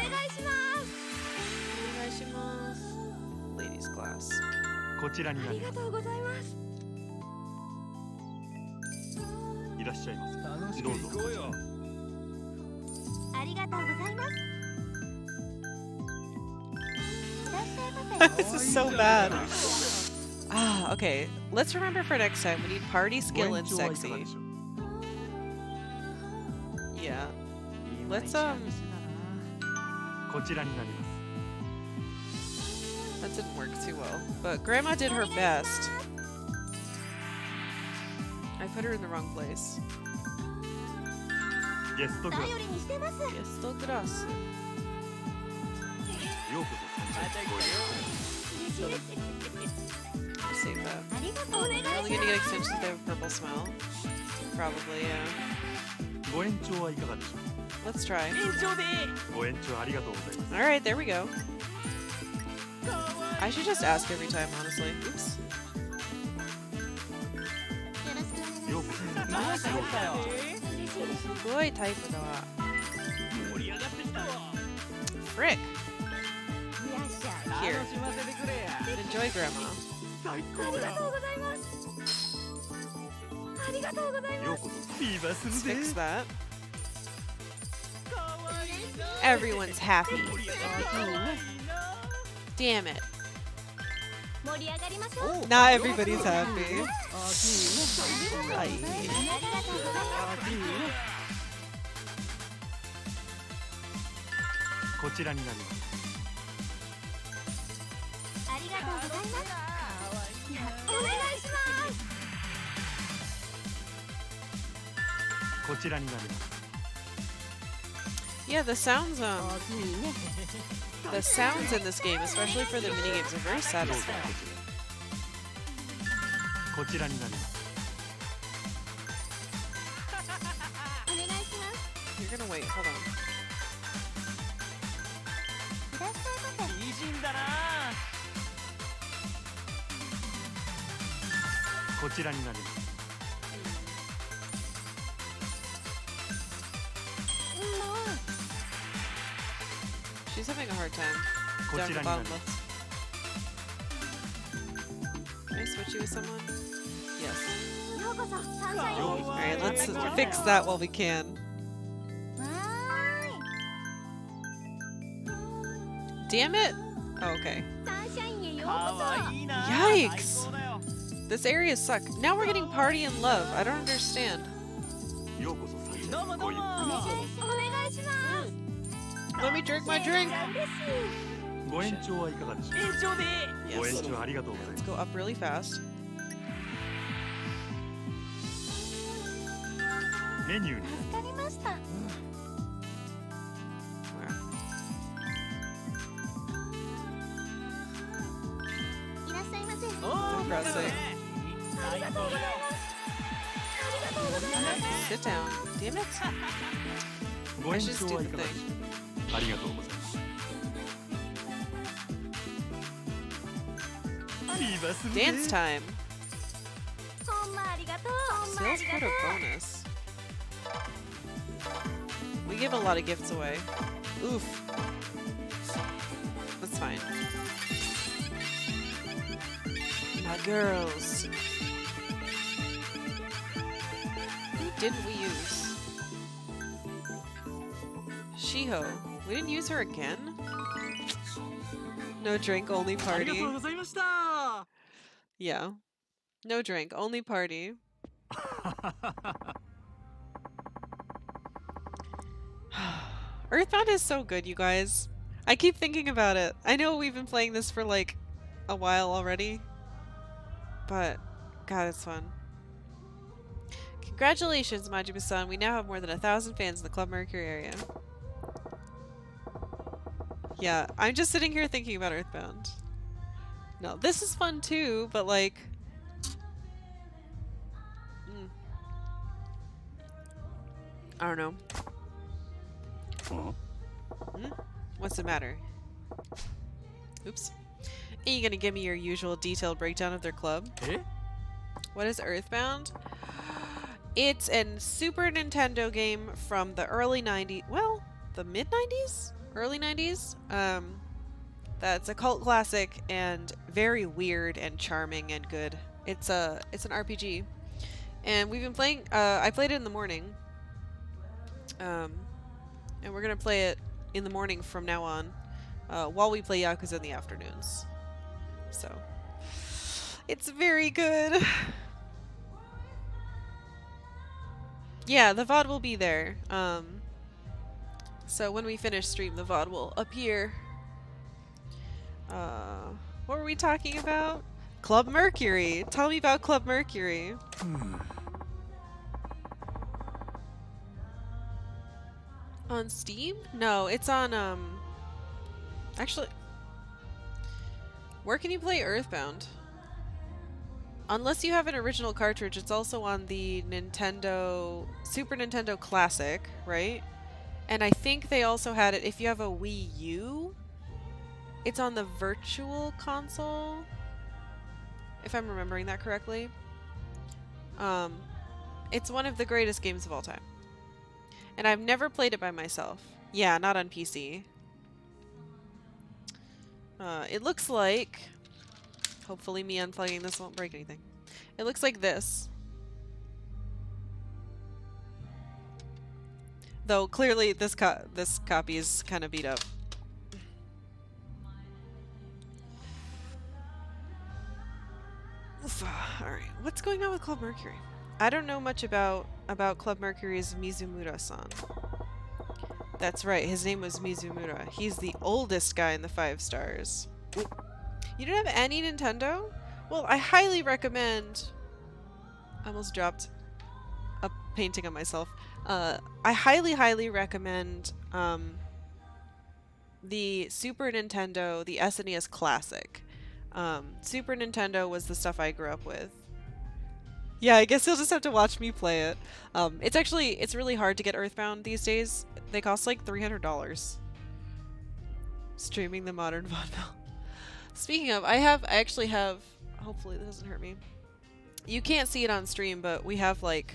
いします。 Ladies class. こちらにあなります。りがとうございます。いらっしゃいます。楽しく行こうよ。ありがとうございます。いらっしゃいませ。 This is so bad. Ah, okay. Let's remember for next time. We need party, ご skill, 延 and 長はいか sexy. がでしょう。 Yeah. いまい Let's ちな店だな。こちらになります。 That didn't work too well. But Grandma did her best. I put her in the wrong place. ゲストクラス。頼りにしてます。 Gesto grass. ようこそ参加してご利用。 Save that. ありがとう。お願い We're only し gonna ま get す。 extensions if they have a purple smell. Probably, yeah. ご延長はいかがでしょ Let's try. 延長で。う。ご延長ありがとうございます。 Alright, there we go. I should just ask every time, honestly. Oops. よろしくお願いします。ようこそ参加楽ししてご利かったよ。嬉しいです。すごいタイプだわ。盛り上がってきたわ。 Frick. いらっしゃい。Here. 楽しませてくれや。 Enjoy, Grandma. 最あり高だ。がとうございます。ありがとうございます。ようこそ。ビーバーす Let's る fix ぜ。 that. かわいいな。 Everyone's happy. 盛り上がってかわいいな。 Damn it. 盛り上がりましょう。 Not everybody's happy. あ Aye. りがとうございます。こちらになります。ありがとうございます。お願いします。こちらになります。 Yeah, the sounds in this game, especially for the minigames, are very どうぞ satisfying. こちらになります。お願いします。 You're gonna wait. Hold on. いらっしゃいませ。美人だな。こちらになります。 She's having a hard time. こ Down ち the らにな bottom ります。 left. Can I switch you with someone? Yes. ようこそサンシャインへ。ようこそ。 Alright, let's fix that while we can. わーい。 Damn it! Oh, okay. サンシャインへようかこわいいな。 Yikes. 最高だよ。 This area suck. Now we're getting party and love. I don't understand. ようこそ参加してどうもどうも。ご利用。そ。お願いします。 Let me drink my drink. 嬉しい。ご延長はいかがでしょう。延長で。ご延 Yes. 長ありがとうございま Let's す。 go up really fast. メニューに助かりました。 Where? いらっしゃいませ。おー、 Don't cross it. 最高だよ。ありがとうございます。 Sit down. Damn it. ご I 延 should just 長 do は the いかがでし thing. ょう。ありがとうございます。ビーバーするぜ。 Dance time. ほんまありがとう。ほんまあ Sales りがと quota う。 bonus. We give a lot of gifts away. Oof. That's fine. My girls. Who didn't we use? Shiho. We didn't use her again? No drink, only ありがと party. うございました。 Yeah. No drink, only party. Earthbound is so good, you guys. I keep thinking about it. I know we've been playing this for like a while already. But, God, it's fun. Congratulations, Majima-san. We now have more than 1,000 fans in the Club Mercury area. Yeah, I'm just sitting here thinking about Earthbound. No, this is fun too, but like... I don't know. What's the matter? Oops. Are you gonna give me your usual detailed breakdown of their club? Eh? What is Earthbound? It's a Super Nintendo game from the early 90s. Well, the mid 90s? Early 90s? That's a cult classic and very weird and charming and good. It's an RPG. And we've been playing, I played it in the morning. And we're gonna play it in the morning from now on, while we play Yakuza in the afternoons. So, it's very good. Yeah, the VOD will be there. So when we finish stream, the VOD will appear. What were we talking about? Club Mercury. Tell me about Club Mercury. On Steam? No, it's on, actually, where can you play Earthbound? Unless you have an original cartridge, it's also on the Super Nintendo Classic, right? And I think they also had it, if you have a Wii U, it's on the Virtual Console, if I'm remembering that correctly. It's one of the greatest games of all time. And I've never played it by myself. Yeah, not on PC. It looks like... Hopefully me unplugging this won't break anything. It looks like this. Though clearly this copy is kind of beat up. Alright, what's going on with Club Mercury? I don't know much about Club Mercury's Mizumura-san. That's right, his name was Mizumura. He's the oldest guy in the 5 stars. You don't have any Nintendo? Well, I highly recommend... I almost dropped a painting of myself. I highly recommend the Super Nintendo, the SNES Classic. Super Nintendo was the stuff I grew up with. Yeah, I guess you'll just have to watch me play it. It's really hard to get Earthbound these days. They cost like $300. Streaming the modern vaudeville. Speaking of, I actually have, hopefully this doesn't hurt me. You can't see it on stream, but we have like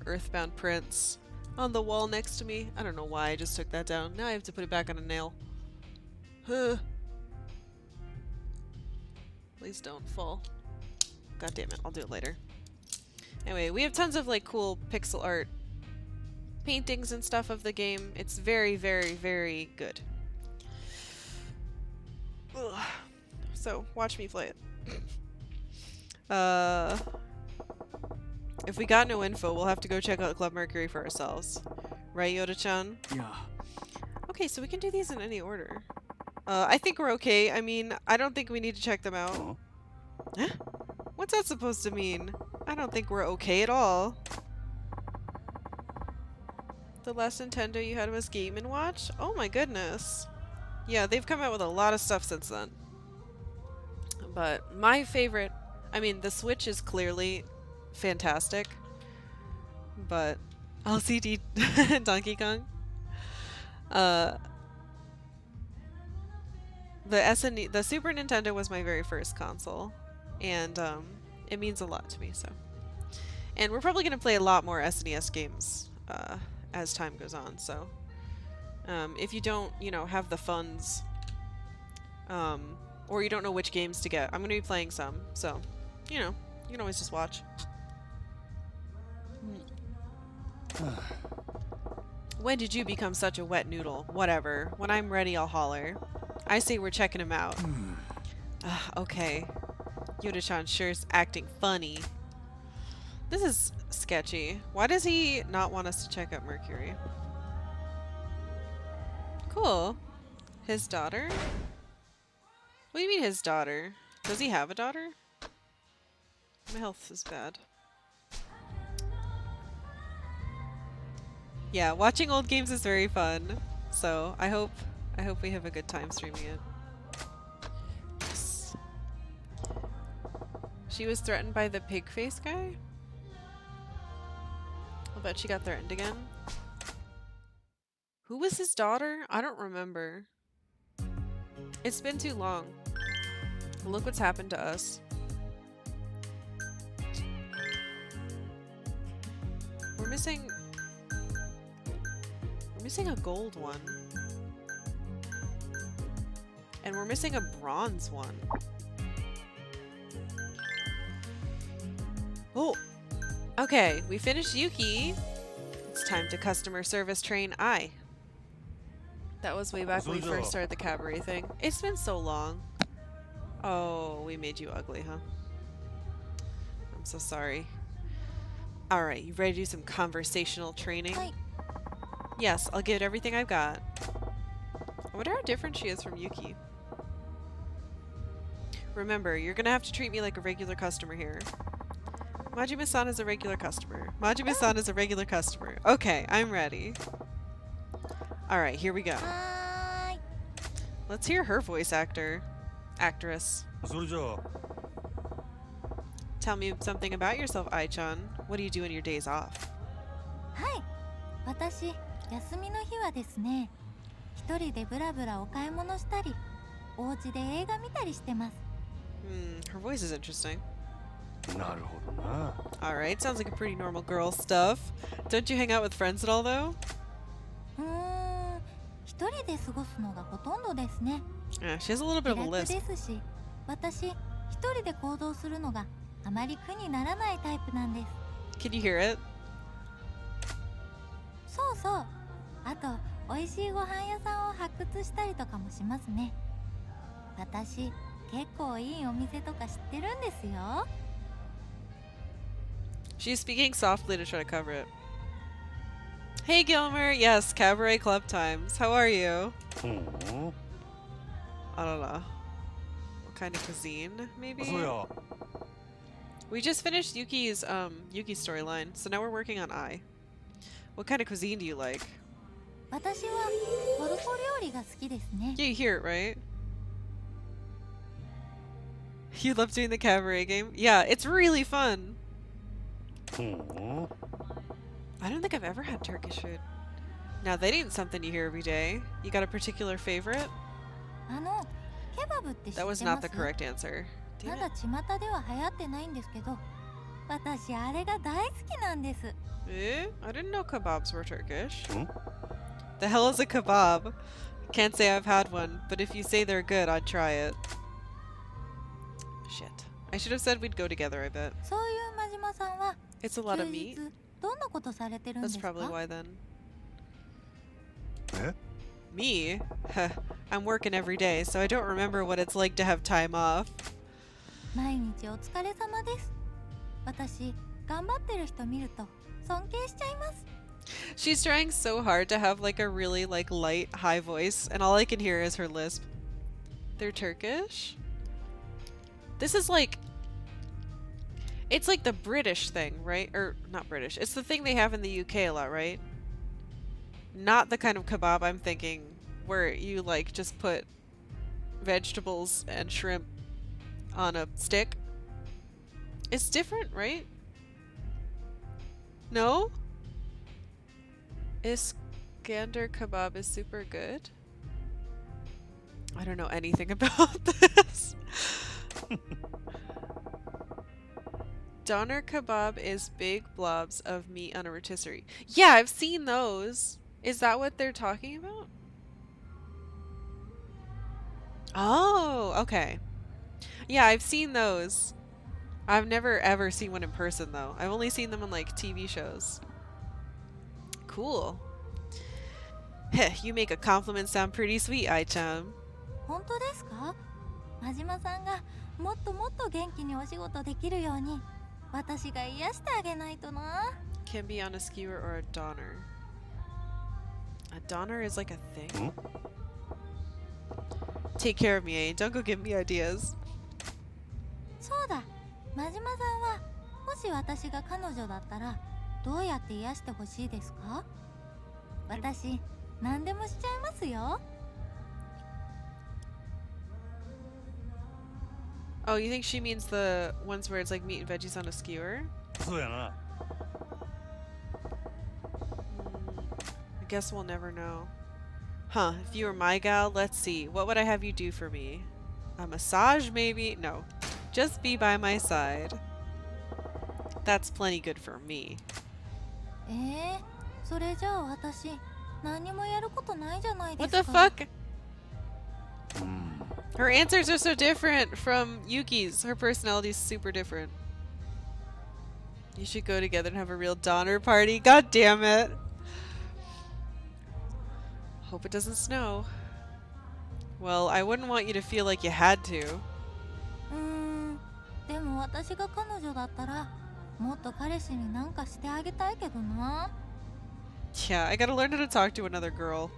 Earthbound prints on the wall next to me. I don't know why I just took that down. Now I have to put it back on a nail. Huh. Please don't fall. God damn it, I'll do it later. Anyway, we have tons of like cool pixel art paintings and stuff of the game. It's very good. Ugh. So, watch me play it. If we got no info, we'll have to go check out Club Mercury for ourselves. Right, Yoda-chan? Yeah. Okay, so we can do these in any order. I think we're okay. I mean, I don't think we need to check them out. Huh? What's that supposed to mean? I don't think we're okay at all. The last Nintendo you had was Game & Watch? Oh my goodness. Yeah, they've come out with a lot of stuff since then. But my favorite... I mean, the Switch is clearly fantastic. But... LCD Donkey Kong? The Super Nintendo was my very first console. And it means a lot to me, so. And we're probably going to play a lot more SNES games as time goes on, so. If you don't, you know, have the funds, or you don't know which games to get, I'm going to be playing some, so, you know, you can always just watch. When did you become such a wet noodle? Whatever. When I'm ready, I'll holler. I say we're checking him out. Okay. Yoda-chan sure is acting funny. This is sketchy. Why does he not want us to check out Mercury? Cool. His daughter? What do you mean his daughter? Does he have a daughter? My health is bad. Yeah, watching old games is very fun. So I hope we have a good time streaming it. Yes. She was threatened by the pig face guy? I'll bet she got threatened again. Who was his daughter? I don't remember. It's been too long. Look what's happened to us. We're missing a gold one. And we're missing a bronze one. Oh! Okay, we finished Yuki. It's time to customer service train I. That was way back when we first started the cabaret thing. It's been so long. Oh, we made you ugly, huh? I'm so sorry. Alright, you ready to do some conversational training? Hi. Yes, I'll give it everything I've got. I wonder how different she is from Yuki. Remember, you're gonna have to treat me like a regular customer here. Majima-san is a regular customer. Majima-san is a regular customer. Okay, I'm ready. Alright, here we go. Hi. Let's hear her voice actress. それじゃあ Tell me something about yourself, Ai-chan. What do you do on your days off? はい。私、休みの日はですね、一人でブラブラお買い物したり、お家で映画見たりしてます。Her voice is interesting. なるほどな Alright, sounds like a pretty normal girl stuff. Don't you hang out with friends at all, though? 一人で過ごすのがほとんどですね。 Yeah, she has a little bit of a 気楽 lisp. ですし、私、一人で行動するのがあまり苦にならないタイプなんです。 Can you hear it? そうそう。あと、美味しいご飯屋さんを発掘したりとかもしますね。私、結構いいお店とか知ってるんですよ。 She's speaking softly to try to cover it. Hey, Gilmer. Yes, cabaret club times. How are you? ほう I don't know. What kind of cuisine, maybe? そうや We just finished Yuki's storyline, so now we're working on I. What kind of cuisine do you like? 私はトルコ料理が好きですね。 Yeah, you hear it, right? You love doing the cabaret game? Yeah, it's really fun. ほう I don't think I've ever had Turkish food. Now, that ain't something you hear every day. You got a particular favorite? ケバブって知って That ま was す？ not the correct answer. ま Damn だ it. 巷では流行ってないんですけど、私あれが大好きなんです。 Eh? I didn't know kebabs were Turkish. Hmm? The hell is a kebab? Can't say I've had one, but if you say they're good, I'd try it. Shit. I should have said we'd go together, I bet. そういう真島さんは It's a lot 休 of 日 meat. どんなことされてるんで That's すか？ probably why then. え Me? Heh, I'm working every day, so I don't remember what it's like to have time off. 毎日お疲れ様です。私頑張ってる人見ると尊敬しちゃいます。 She's trying so hard to have like a really like light, high voice, and all I can hear is her lisp. They're Turkish? This is like... It's like the British thing, right? Or not British. It's the thing they have in the UK a lot, right? Not the kind of kebab I'm thinking where you like just put vegetables and shrimp on a stick. It's different, right? No? Iskander kebab is super good. I don't know anything about this. Doner kebab is big blobs of meat on a rotisserie. Yeah, I've seen those. Is that what they're talking about? Oh, okay. Yeah, I've seen those. I've never ever seen one in person though. I've only seen them on like TV shows. Cool. Heh, you make a compliment sound pretty sweet, Ai-chan. 本当ですか？真島さんがもっともっと元気にお仕事できるように私が癒してあげないとな。 Can be on a skewer or a doner. A doner is like a thing? Hmm? take care of me, eh? Don't go give me ideas. そうだ、真島さんはもし私が彼女だったらどうやって癒してほしいですか？私何でもしちゃいますよ。 Oh, you think she means the ones where it's like meat and veggies on a skewer? そうやな。 I guess we'll never know. Huh, if you were my gal, let's see. What would I have you do for me? A massage, maybe? No. Just be by my side. That's plenty good for me. それじゃあ私何もやることないじゃないで What す the か。 fuck? Her answers are so different from Yuki's. Her personality is super different. You should go together and have a real Donner party. God damn it. Hope it doesn't snow. Well, I wouldn't want you to feel like you had to. でも私が彼女だったらもっと彼氏になんかしてあげたいけどな。 Yeah, I gotta learn how to talk to another girl.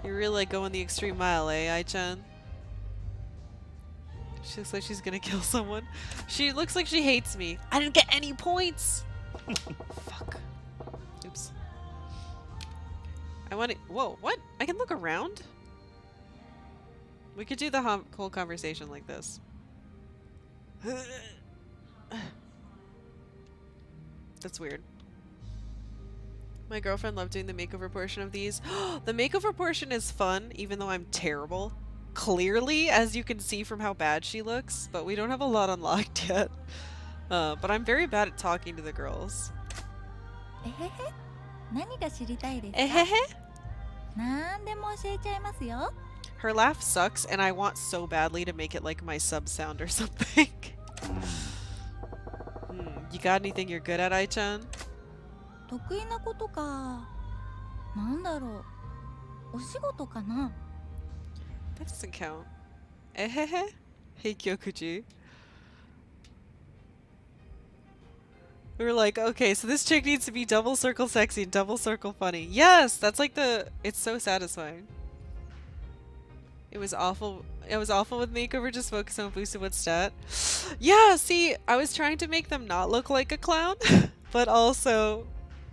You're really like going the extreme mile, eh, Ai-chan? She looks like she's gonna kill someone. She looks like she hates me. I didn't get any points! Fuck. Oops. I wanna- whoa, what? I can look around? We could do the whole conversation like this. That's weird. My girlfriend loved doing the makeover portion of these. The makeover portion is fun, even though I'm terrible. Clearly, as you can see from how bad she looks, but we don't have a lot unlocked yet. But I'm very bad at talking to the girls. えへへ、何が知りたいですか？ Ehehe. なんでも教えちゃいますよ。 Her laugh sucks, and I want so badly to make it like my sub sound or something. You got anything you're good at, Ai-chan? 得意なことか。なんだろう。お仕事かな。 That doesn't count. Ehehe. Hey, Kyokuchi. We were like, okay, so this chick needs to be double circle sexy and double circle funny. Yes, that's like the... It's so satisfying. It was awful. It was awful with makeover. Just focus on boosted what stat. Yeah, see, I was trying to make them not look like a clown, but also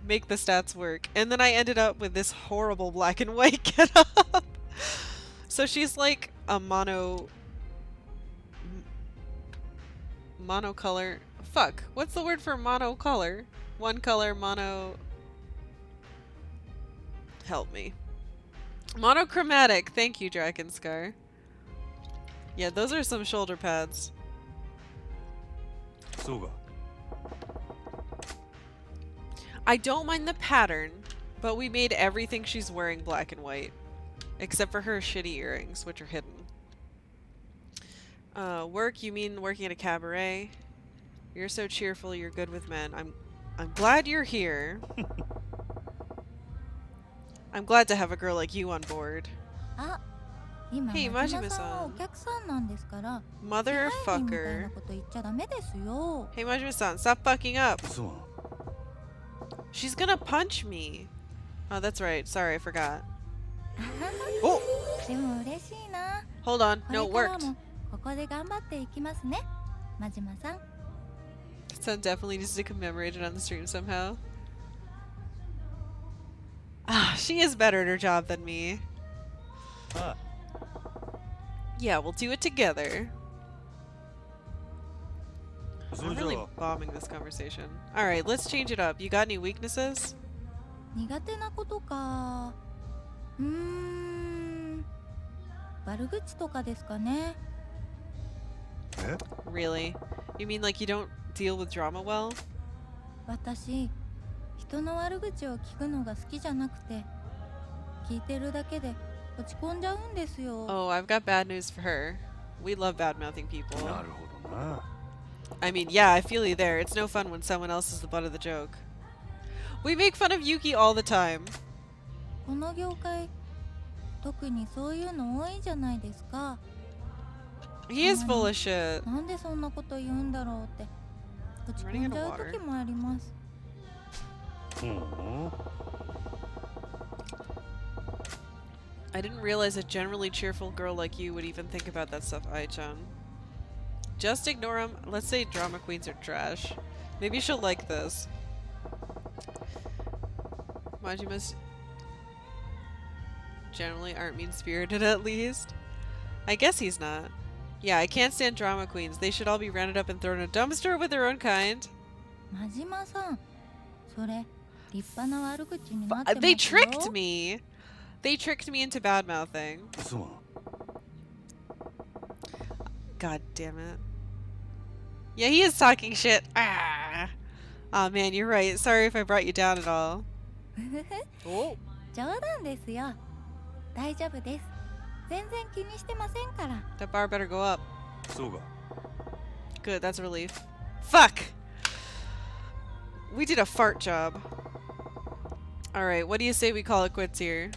make the stats work. And then I ended up with this horrible black and white get up. So she's like a monocolor. Fuck. What's the word for monocolor? One color, mono. Help me. Monochromatic. Thank you, Drakenscar. Yeah, those are some shoulder pads. そうか。 I don't mind the pattern, but we made everything she's wearing black and white. Except for her shitty earrings, which are hidden. Work, you mean working at a cabaret? You're so cheerful, you're good with men. I'm glad you're here. I'm glad to have a girl like you on board. あ、今 Hey, 真島 Majima-san. さんはお客さんなんですから支配人みたいな Motherfucker. こと言っちゃダメですよ。 Hey, Majima-san, stop fucking up. そう。 She's gonna punch me. Oh, that's right. Sorry, I forgot. Oh! でも嬉しいな。 Hold on. こ No, れ it から worked. もここで頑張っていきますね、真島さん。 Son definitely needs to commemorate it on the stream somehow. Ah, she is better at her job than me. あ Yeah, we'll do it together. あ、そ I'm れじゃ really あ、 bombing this conversation. Alright, let's change it up. You got any weaknesses? 苦手なことか。悪口とかですかね。え Really? You mean like you don't deal with drama well? 私、人の悪口を聞くのが好きじゃなくて、聞いてるだけで落ち込んじゃうんですよ。 Oh, I've got bad news for her. We love bad-mouthing people. なるほどな。 I mean, yeah, I feel you there. It's no fun when someone else is the butt of the joke. We make fun of Yuki all the time. この業界、特にそういうの多いじゃないですか。 He is full of shit. なんでそんなこと言うんだろうって落ち込んじゃう時もあります。うん。I didn't realize a generally cheerful girl like you would even think about that stuff, Ai-chan. Just ignore them. Let's say drama queens are trash. Maybe she'll like this. Majimas generally aren't mean-spirited, at least. I guess he's not. Yeah, I can't stand drama queens. They should all be rounded up and thrown in a dumpster with their own kind. 真島さん、それ立派な悪口になってますよ。 They tricked me! They tricked me into bad-mouthing. すまん。 God damn it. Yeah, he is talking shit. Ah! Aw, man, you're right. Sorry if I brought you down at all. Oh. 冗談ですよ。大丈夫です。全然気にしてませんから。 That bar better go up. そうか。 Good, that's a relief. Fuck! We did a fart job. Alright, what do you say we call it quits here?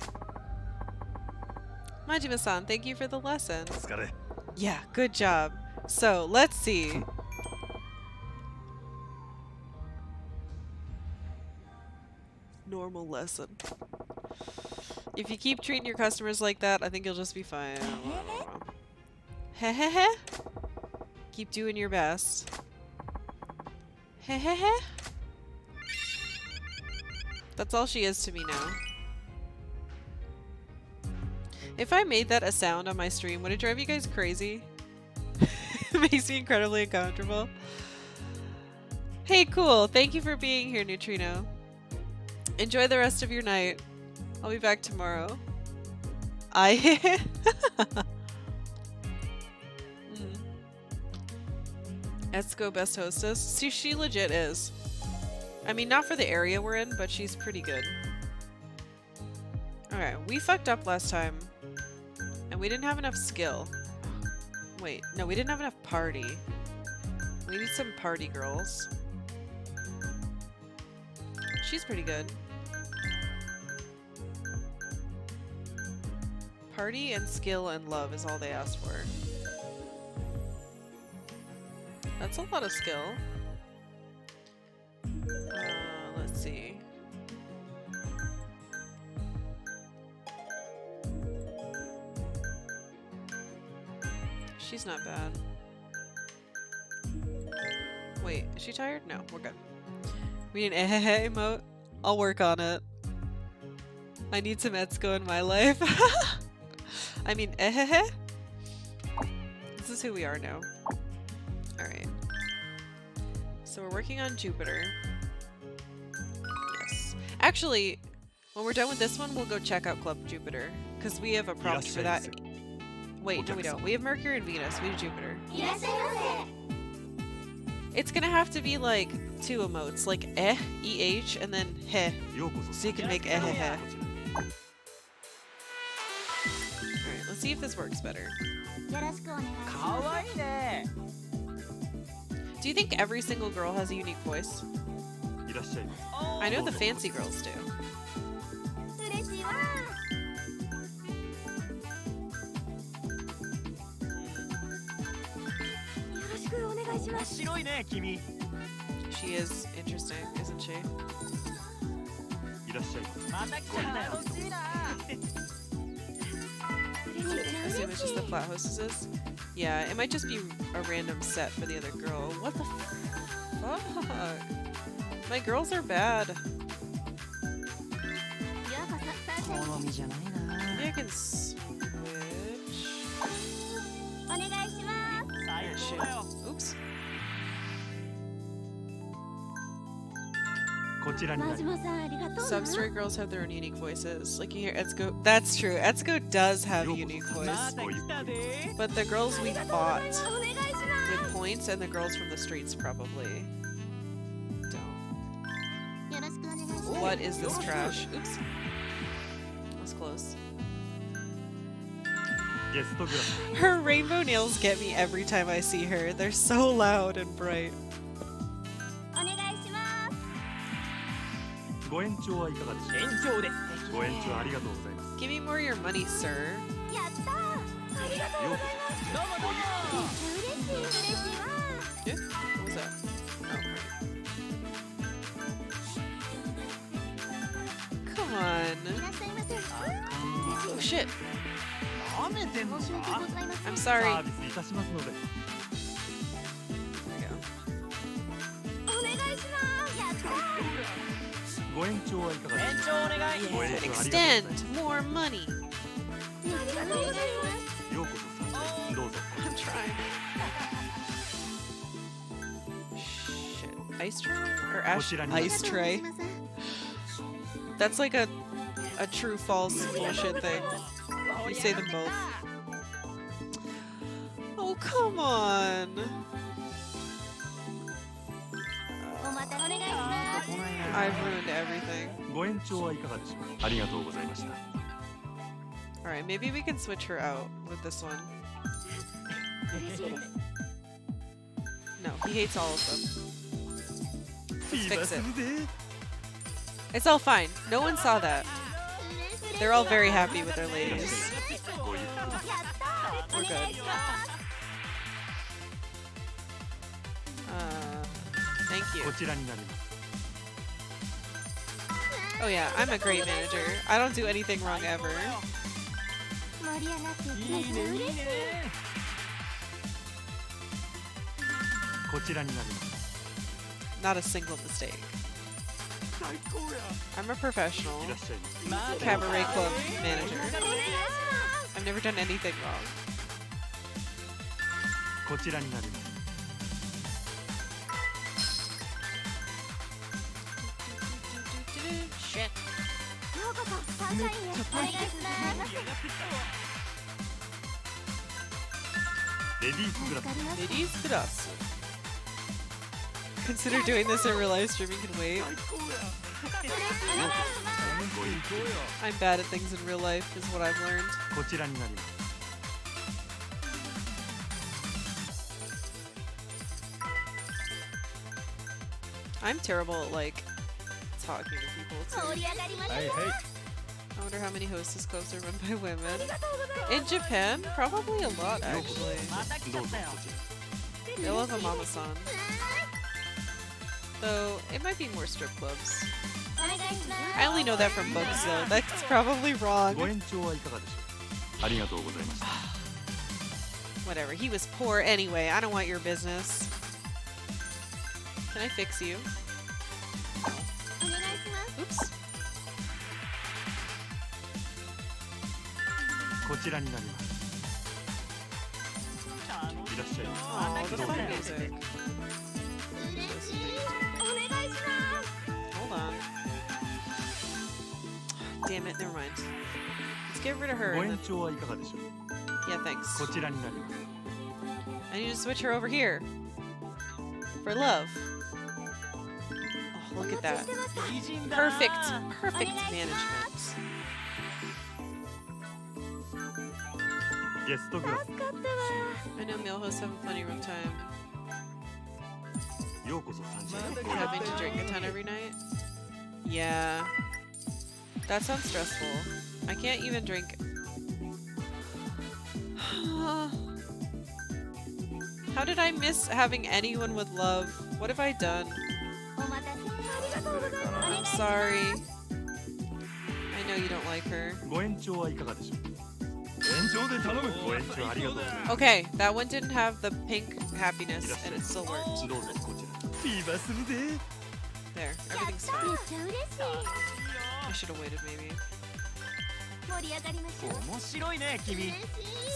Majima-san, thank you for the lesson. お疲れ。 Yeah, good job. So, let's see. Normal lesson. If you keep treating your customers like that, I think you'll just be fine. Hehehe. Keep doing your best. Hehehe. That's all she is to me now. If I made that a sound on my stream, would it drive you guys crazy? It makes me incredibly uncomfortable. Hey, cool. Thank you for being here, Neutrino. Enjoy the rest of your night. I'll be back tomorrow. Etsuko best hostess. See, she legit is. I mean, not for the area we're in, but she's pretty good. Okay, we fucked up last time. And we didn't have enough skill. Wait, no, we didn't have enough party. We need some party girls. She's pretty good. Party and skill and love is all they asked for. That's a lot of skill. Let's see. She's not bad. Wait, is she tired? No, we're good. We need an ehehe emote. I'll work on it. I need some Etsuko in my life. I mean, ehehe. This is who we are now. Alright. So we're working on Jupiter. Yes. Actually, when we're done with this one, we'll go check out Club Jupiter. Because we have a prompt for that. Wait, no we don't. We have Mercury and Venus. We have Jupiter. It's gonna have to be like two emotes. Like EH, and then he. So you can make ehehe. Alright, let's see if this works better. Do you think every single girl has a unique voice? I know the fancy girls do. She is interesting, isn't she? I assume it's just the flat hostesses. Yeah, it might just be a random set for the other girl. What the fuck? My girls are bad. Maybe I can switch. Ah, shit. Oops. Substrate girls have their own unique voices. Like you hear Etsuko. That's true. Etsuko does have a unique voice. But the girls we fought with points and the girls from the streets probably don't. What is this trash? Oops. That was close. Her rainbow nails get me every time I see her. They're so loud and bright. Give me more of your money, sir. Yeah, what was that? Oh, right. Come on. shit. 舐めてんのか。 I'm サ sorry. ービスいたしますので。 There we go. お願いしますやったご延長はいかがで延すか。長お願い。ご延長ありがとうございます。 Extend more money. ありがとうございますようこそ参加どうぞ。 I'm trying. Shit. Ice tray or ash? こちらに Ice tray. That's like a true false bullshit thing. You say them both. Oh, come on. お待たせお願いします I've ruined everything. ご延長はいかがでしょうか。ありがとうございました。 Alright, maybe we can switch her out with this one. No, he hates all of them. Let's fix it. It's all fine. No one saw that. They're all very happy with their ladies. ごゆっくり。 We're good. Thank こ you. ちらになります。 Oh yeah, I'm a great manager. I don't do anything wrong ever. 盛り上がっていいねいいね。こちらになります。 Not a single mistake. 最高や。 I'm a professional いらっしゃいませ。 cabaret club manager. I've never done anything wrong. こちらになります。 Shit. ようこそサンシャインへお願いしますレディースグラス。 Ladies grass. Consider doing this in real life. Streaming can wait. ごゆっくり。 I'm bad at things in real life, is what I've learned. こちらになります。 I'm terrible at like talking to people 盛 too. り上がりましょう はいはい。 I wonder how many hostess clubs are run by women. In Japan, probably a lot actually. また来ちどうぞゃったよ。こちら。 They love a mama-san. Though it might be more strip clubs. お願いします I only know that from books though. That's probably ご wrong. 延長はいかがでしょうか。ありがとうございました。 Whatever. He was poor anyway. I don't want your business. Can I fix you? お願いします Oops. こちらになります。いらっしゃいま Oh, the fun music. お願いします Hold on. Damn it. Never mind. Let's get rid of せ。 her. ご And 延 then... 長はいかがでしょう。 Yeah, thanks. こちらになります。 I need to switch her over here. For love. Oh, look at that. 美人だ。 Perfect. Perfect management. ゲストグラス。 I know male hosts have plenty of room time. ようこそサンシャインへ。 Having to drink a ton every night? Yeah. That sounds stressful. I can't even drink. How did I miss having anyone with love? What have I done? お待たせありがとうございます I'm sorry. I know you don't like her. ご延長はいかがでしょう。延長で頼む。ご延長ありがとうございます。 Okay, that one didn't have the pink happiness and it still worked. どうぞこちら。フィーバーするで。 There, everything's め fine. っちゃ嬉しい I should have waited maybe. 盛り上がりましょう面白いね君。嬉しい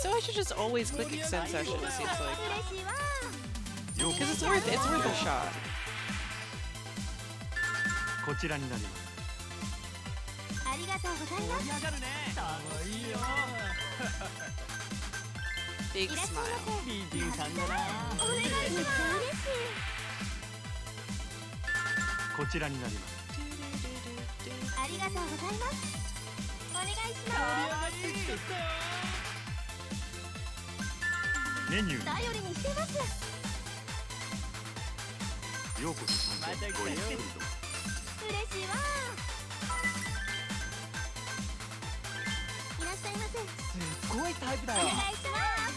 So I should just always click extend session, it seems like. 嬉しいわようこ Because it's worth a shot. こちらになります。ありがとうございます盛り上がるね。かわいいよ。 Big いらっしゃい smile. ませ美人さんだな。お願いしますめっちゃ嬉しいこちらになります。ありがとうございますお願いし盛り上まがってきちゃったよ。メニュす頼りにしてますーようこそサンシャインへ。ごゆっくりと。嬉しいわいらっしゃいませすごいタイプだよお願い。します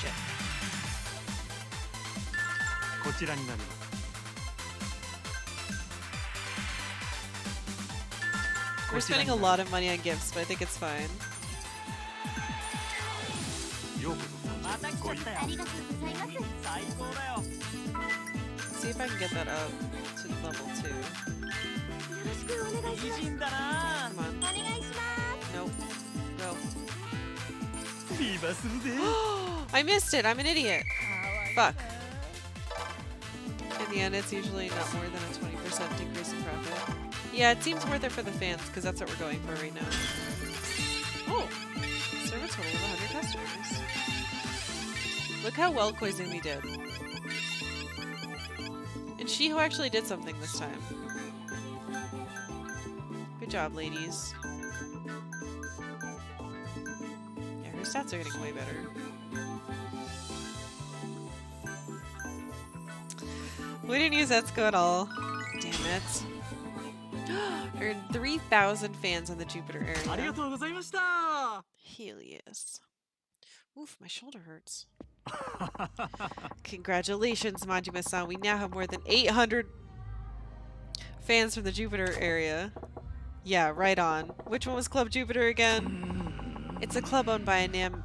Shit. こちらになります。 We're spending a lot of money on gifts, but I think it's fine. ようこそまた来ちゃったよありがとうございます最高だよ See if I can get that up to level 2. よろしくお願いします美人だな Come on. お願いします Nope. Go. ビバするぜ I missed it. I'm an idiot. かわいい Fuck. In the end, it's usually not more than a 20% decrease in profit. Yeah, it seems worth it for the fans, because that's what we're going for right now. Oh! Serve a total of 100 customers. Look how well Koizumi did. And Shiho actually did something this time. Good job, ladies. Yeah, her stats are getting way better. We didn't use Etsuko at all. Damn it. Earned 3,000 fans in the Jupiter あり area. がとうございました Helios. Oof, my shoulder hurts. Congratulations, Majima-san. We now have more than 800 fans from the Jupiter area. Yeah, right on. Which one was Club Jupiter again? It's a club owned by a man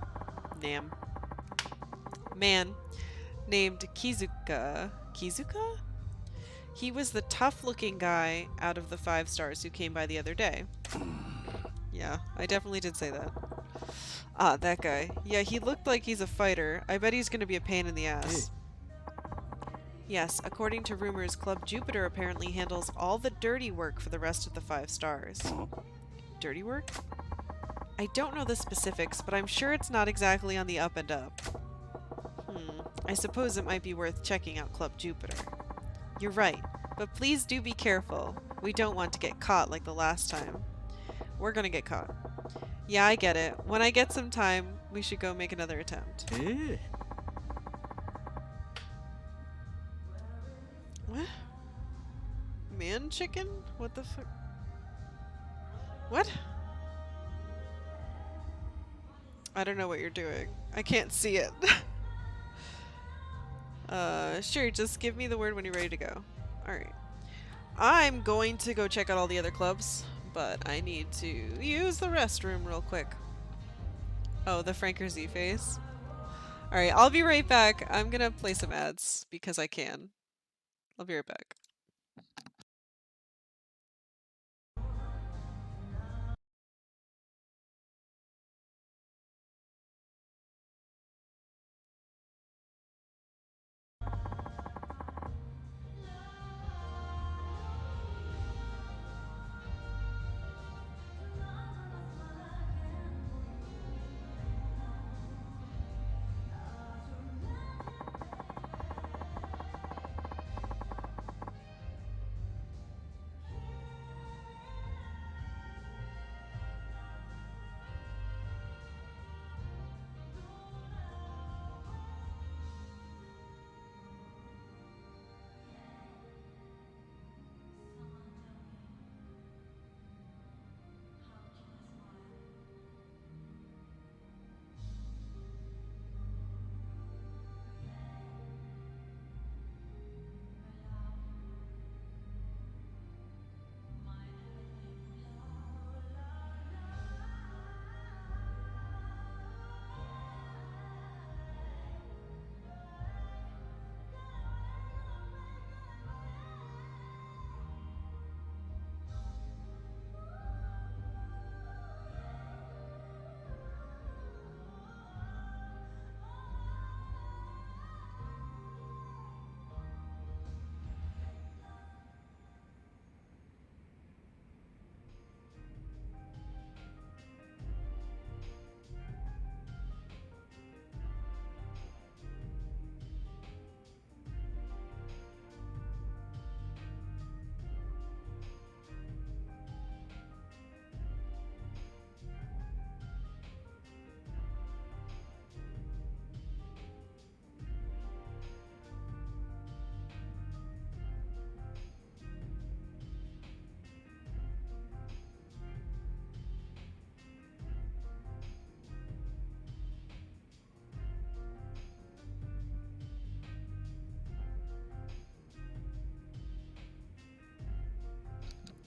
named Kizuka. Kizuka? He was the tough-looking guy out of the 5 stars who came by the other day. Yeah, I definitely did say that. Ah, that guy. Yeah, he looked like he's a fighter. I bet he's gonna be a pain in the ass. Yes, according to rumors, Club Jupiter apparently handles all the dirty work for the rest of the 5 stars. Dirty work? I don't know the specifics, but I'm sure it's not exactly on the up and up. I suppose it might be worth checking out Club Jupiter. You're right, but please do be careful. We don't want to get caught like the last time. We're gonna get caught. Yeah, I get it. When I get some time, we should go make another attempt. ええ What? Man chicken? What the fuck? What? I don't know what you're doing. I can't see it. Sure, just give me the word when you're ready to go. Alright. I'm going to go check out all the other clubs, but I need to use the restroom real quick. Oh, the Franker Z face. Alright, I'll be right back. I'm gonna play some ads because I can. I'll be right back.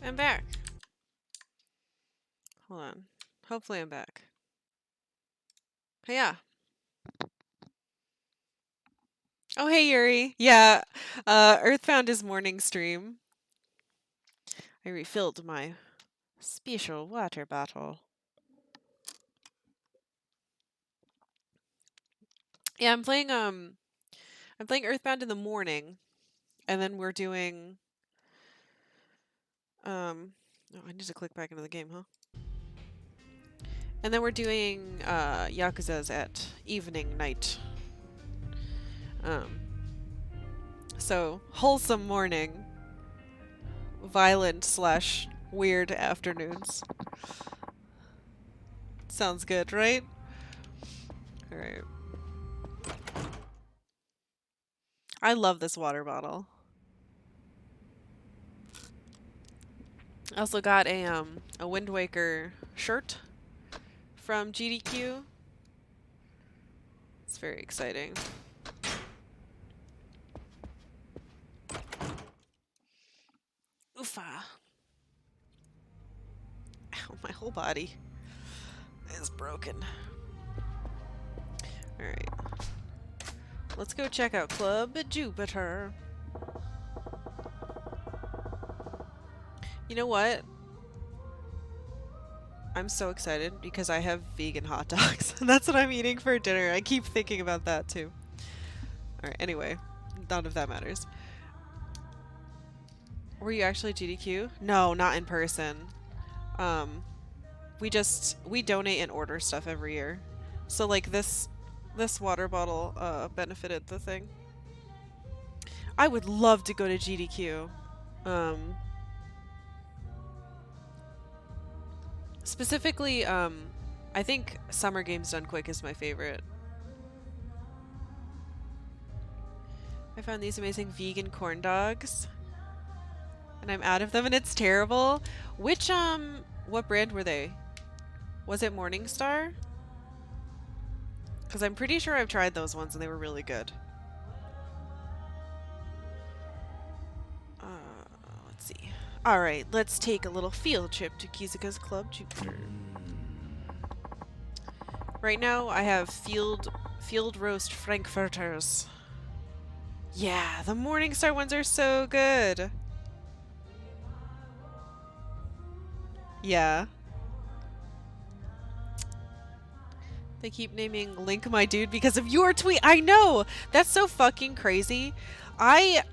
I'm back. Hold on. Hopefully I'm back. Yeah. Oh, hey, Yuri. Yeah, Earthbound is morning stream. I refilled my special water bottle. Yeah, I'm playing Earthbound in the morning, and then we're doing oh, I need to click back into the game, huh? And then we're doing Yakuza's at evening night. Um so wholesome morning, violent slash weird afternoons. Sounds good, right? Alright. I love this water bottle. I also got a Wind Waker shirt from GDQ. It's very exciting. Oofa. Ow, my whole body is broken. Alright. Let's go check out Club Jupiter. You know what? I'm so excited because I have vegan hot dogs. That's what I'm eating for dinner. I keep thinking about that too. Alright, anyway. None of that matters. Were you actually GDQ? No, not in person. We donate and order stuff every year. So like this water bottle benefited the thing. I would love to go to GDQ. Specifically, I think Summer Games Done Quick is my favorite. I found these amazing vegan corn dogs. And I'm out of them and it's terrible. Which, what brand were they? Was it Morningstar? Because I'm pretty sure I've tried those ones and they were really good. Let's see. Alright, let's take a little field trip to Kizuka's Club Jupiter. Right now, I have field roast frankfurters. Yeah, the Morningstar ones are so good. Yeah. They keep naming Link my dude because of your tweet. I know! That's so fucking crazy. I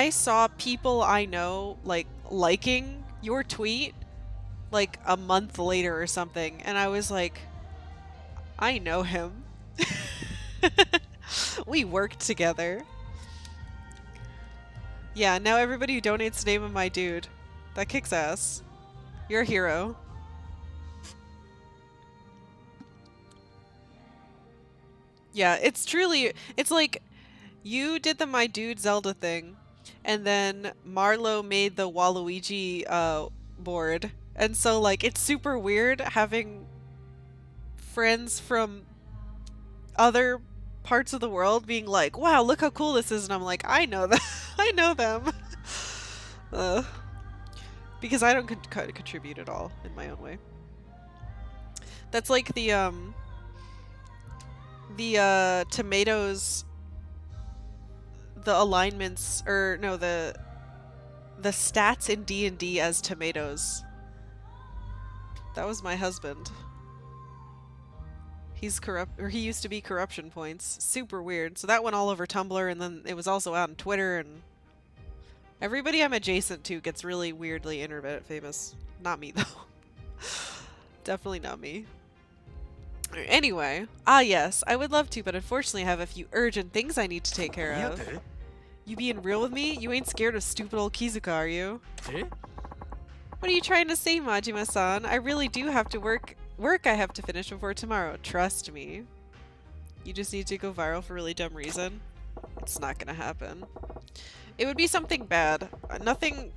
saw people I know, like, liking your tweet, like, a month later or something, and I was like, I know him. We worked together. Yeah, now everybody who donates name him my dude. That kicks ass. You're a hero. Yeah, it's truly, it's like, you did the My Dude Zelda thing, and then Marlo made the Waluigi board. And so, like, it's super weird having friends from other parts of the world being like, wow, look how cool this is. And I'm like, I know that. I know them. Because I don't contribute at all in my own way. That's like the tomatoes, the alignments, or no, the stats in D&D as tomatoes. That was my husband. He's corrupt, or he used to be corruption points. Super weird. So that went all over Tumblr, and then it was also out on Twitter, and everybody I'm adjacent to gets really weirdly internet famous. Not me, though. Definitely not me. Anyway, yes, I would love to, but unfortunately I have a few urgent things I need to take care of. You being real with me? You ain't scared of stupid old Kizuka, are you? What are you trying to say, Majima-san? I really do have to work I have to finish before tomorrow. Trust me. You just need to go viral for a really dumb reason. It's not gonna happen. It would be something bad. Nothing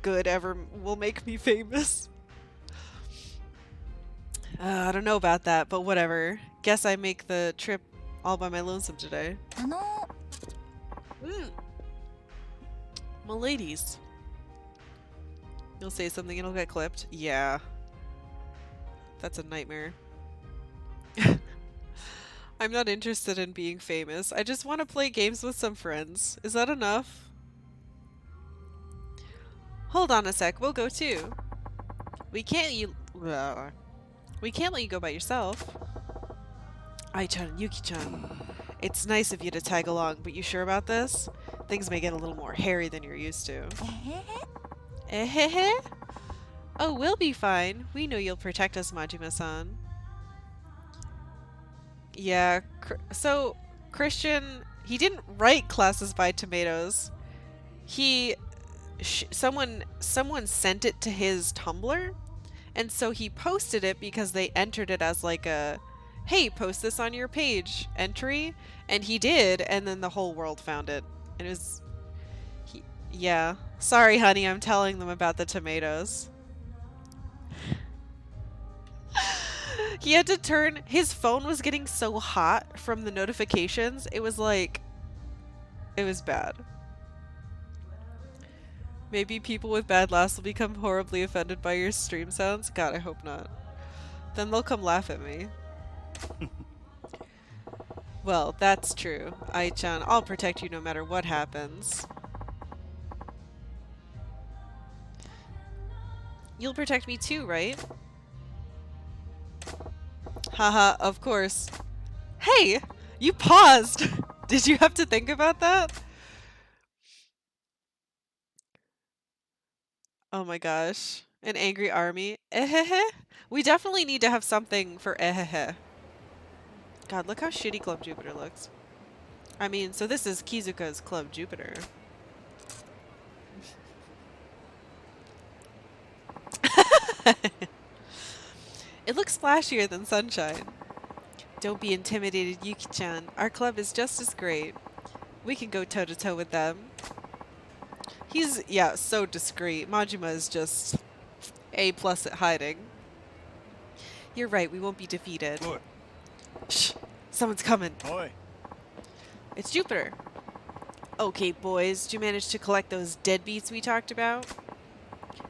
good ever will make me famous. I don't know about that, but whatever. Guess I make the trip all by my lonesome today. My ladies. You'll say something, it'll get clipped. Yeah. That's a nightmare. I'm not interested in being famous. I just want to play games with some friends. Is that enough? Hold on a sec. We'll go too. We can't we can't let you go by yourself. Ai-chan and Yuki-chan. It's nice of you to tag along, but you sure about this? Things may get a little more hairy than you're used to. Eh? Oh, we'll be fine. We know you'll protect us, Majima-san. Yeah, so Christian, he didn't write Classes by Tomatoes. Someone sent it to his Tumblr, and so he posted it because they entered it as like a, hey, post this on your page entry, and he did, and then the whole world found it. And it was, yeah. Sorry, honey, I'm telling them about the tomatoes. He had to turn, his phone was getting so hot from the notifications, it was like, it was bad. Maybe people with bad laughs will become horribly offended by your stream sounds? God, I hope not. Then they'll come laugh at me. Well, that's true. Ai-chan, I'll protect you no matter what happens. You'll protect me too, right? Haha, of course. Hey! You paused! Did you have to think about that? Oh my gosh. An angry army. Ehehe. We definitely need to have something for ehehe. God, look how shitty Club Jupiter looks. I mean, so this is Kizuka's Club Jupiter. It looks splashier than sunshine. Don't be intimidated, Yuki-chan. Our club is just as great. We can go toe-to-toe with them. He's, yeah, so discreet. Majima is just A+ at hiding. You're right, we won't be defeated. Oi. Shh! Someone's coming. Oi. It's Jupiter. Okay, boys, did you manage to collect those deadbeats we talked about?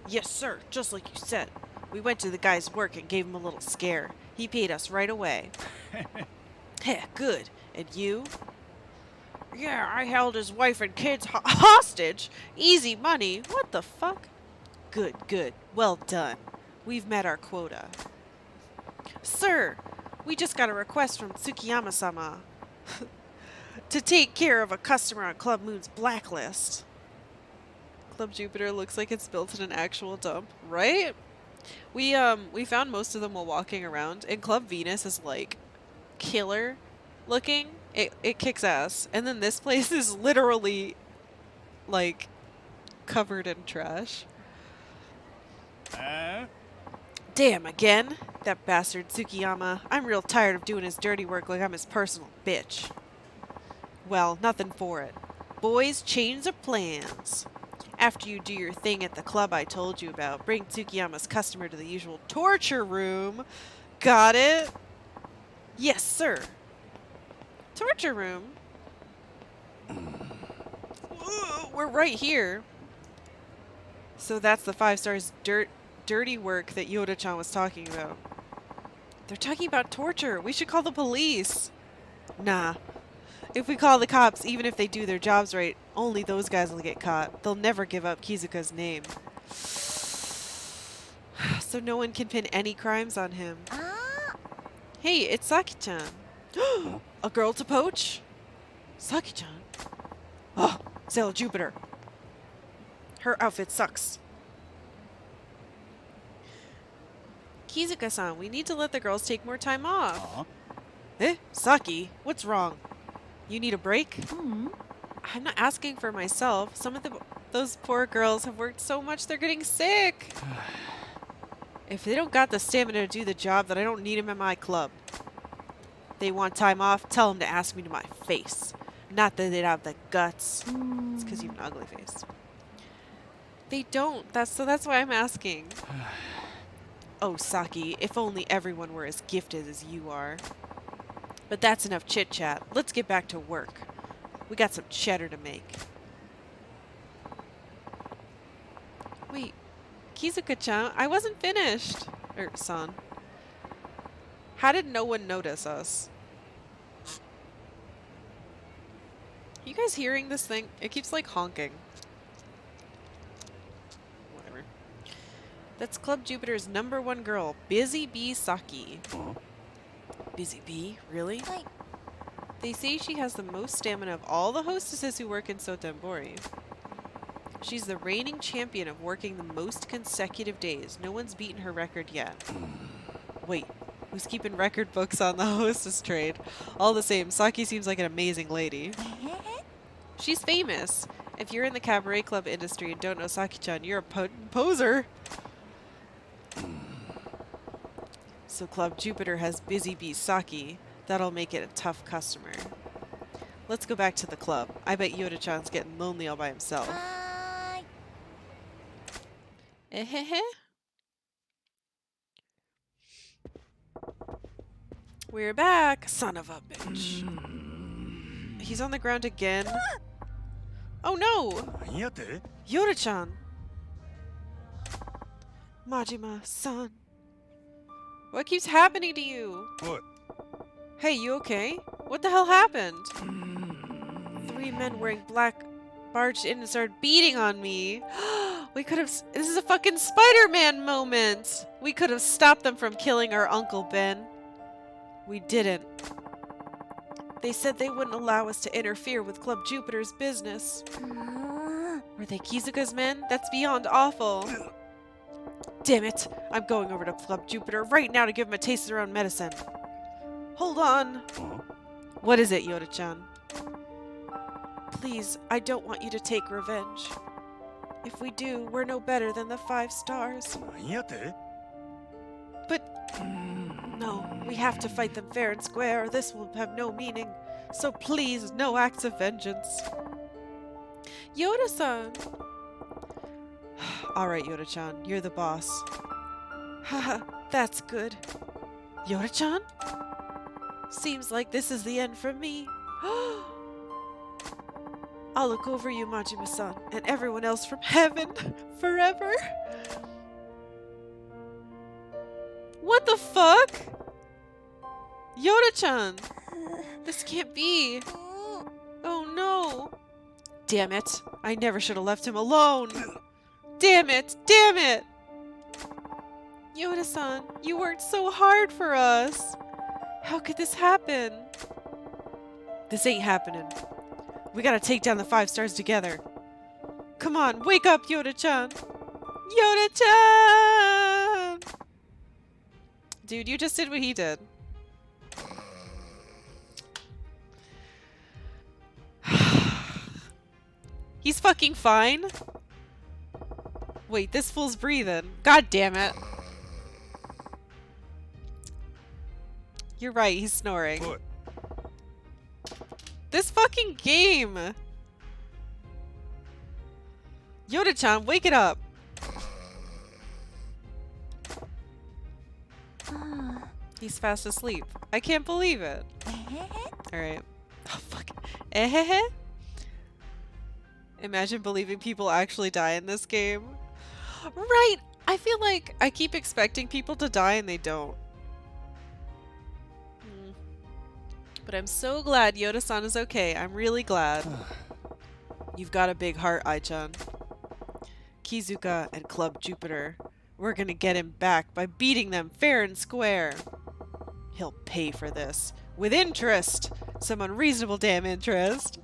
Yes, sir, just like you said. We went to the guy's work and gave him a little scare. He paid us right away. Heh, good. And you? Yeah, I held his wife and kids hostage. Easy money. What the fuck? Good, good. Well done. We've met our quota. Sir, we just got a request from Tsukiyama-sama to take care of a customer on Club Moon's blacklist. Club Jupiter looks like it's built in an actual dump, right? We found most of them while walking around, and Club Venus is like killer looking. It kicks ass. And then this place is literally like covered in trash. Damn, again? That bastard Tsukiyama. I'm real tired of doing his dirty work like I'm his personal bitch. Well, nothing for it. Boys, change of plans. After you do your thing at the club I told you about, bring Tsukiyama's customer to the usual torture room. Got it? Yes, sir. Torture room? Whoa, we're right here. So that's the 5 stars dirty work that Yoda-chan was talking about. They're talking about torture. We should call the police. Nah. If we call the cops, even if they do their jobs right, only those guys will get caught. They'll never give up Kizuka's name. So no one can pin any crimes on him. Hey, it's Saki-chan. A girl to poach? Saki-chan? Oh, Sailor Jupiter. Her outfit sucks. Kizuka-san, we need to let the girls take more time off. Eh? Saki, what's wrong? You need a break? I'm not asking for myself. Some of those poor girls have worked so much they're getting sick. If they don't got the stamina to do the job, then I don't need them at my club. They want time off, tell them to ask me to my face. Not that they'd have the guts. It's because you have an ugly face. They don't. That's why I'm asking. Oh, Saki, if only everyone were as gifted as you are. But that's enough chit-chat. Let's get back to work. We got some cheddar to make. Wait, Kizuka-chan, I wasn't finished. San. How did no one notice us? You guys hearing this thing? It keeps like honking. Whatever. That's Club Jupiter's #1 girl, Busy Bee Saki. Busy Bee? Really? はい。 They say she has the most stamina of all the hostesses who work in Sotembori. She's the reigning champion of working the most consecutive days. No one's beaten her record yet. Wait, who's keeping record books on the hostess trade? All the same, Saki seems like an amazing lady. えへへ She's famous. If you're in the cabaret club industry and don't know Saki-chan, you're a poser. So Club Jupiter has Busy Bee Saki. That'll make it a tough customer. Let's go back to the club. I bet Yoda-chan's getting lonely all by himself. はーい。 Ehehe. We're back, son of a bitch. He's on the ground again. Oh no! 何やて Yoda-chan! Majima-san. What keeps happening to you? おい Hey, you okay? What the hell happened? 3 men wearing black barged in and started beating on me. We could have... This is a fucking Spider-Man moment! We could have stopped them from killing our Uncle Ben. We didn't. They said they wouldn't allow us to interfere with Club Jupiter's business. うーん Were they Kizuka's men? That's beyond awful. Damn it! I'm going over to Club Jupiter right now to give him a taste of their own medicine. Hold on. What is it, Yoda-chan? Please, I don't want you to take revenge. If we do, we're no better than the 5 stars. 何やて But no, we have to fight them fair and square, or this will have no meaning. So please, no acts of vengeance. Yoda-san! Alright, Yoda-chan, you're the boss. Haha, that's good. Yoda-chan? Seems like this is the end for me. I'll look over you, Majima-san, and everyone else from heaven forever. What the fuck? Yoda-chan! This can't be. Oh no. Damn it. I never should have left him alone. Damn it! Damn it! Yoda-san, you worked so hard for us. How could this happen? This ain't happening. We gotta take down the 5 stars together. Come on, wake up, Yoda-chan! Yoda-chan! Dude, you just did what he did. He's fucking fine. Wait, this fool's breathing. God damn it. You're right, he's snoring. おい This fucking game! Yoda-chan, wake it up! あ He's fast asleep. I can't believe it. ーえへへ Alright. Oh, fuck. Ehehe? Imagine believing people actually die in this game. Right! I feel like I keep expecting people to die and they don't. But I'm so glad Yoda-san is okay. I'm really glad. You've got a big heart, Ai-chan. Kizuka and Club Jupiter. We're gonna get him back by beating them fair and square. He'll pay for this. With interest! Some unreasonable damn interest.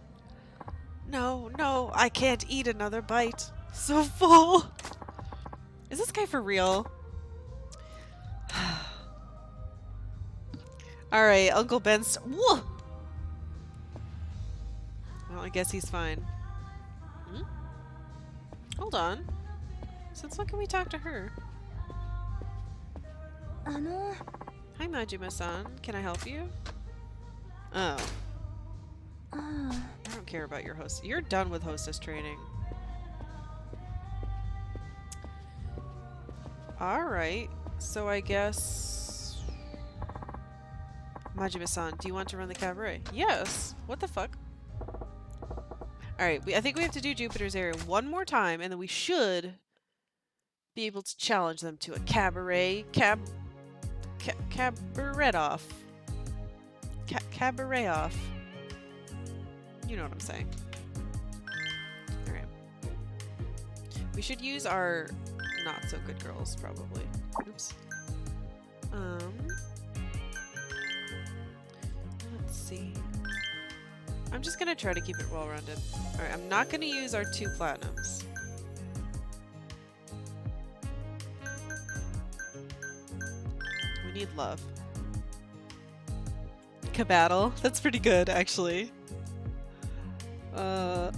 No, no, I can't eat another bite. So full. Is this guy for real? Alright, Uncle Ben's... Whoa! Well, I guess he's fine. Hmm? Hold on. Since when can we talk to her? あの Hi, Majima-san. Can I help you? Oh. あ I don't care about your host. You're done with hostess training. Alright. So I guess... Majima-san, do you want to run the cabaret? Yes! What the fuck? Alright, I think we have to do Jupiter's area one more time, and then we should be able to challenge them to a cabaret cabaret off. Cabaret off. You know what I'm saying. Alright. We should use our not so good girls, probably. Oops. Let's see. I'm just gonna try to keep it well-rounded. Alright, I'm not gonna use our 2 platinums. We need love. Cabattle. That's pretty good, actually.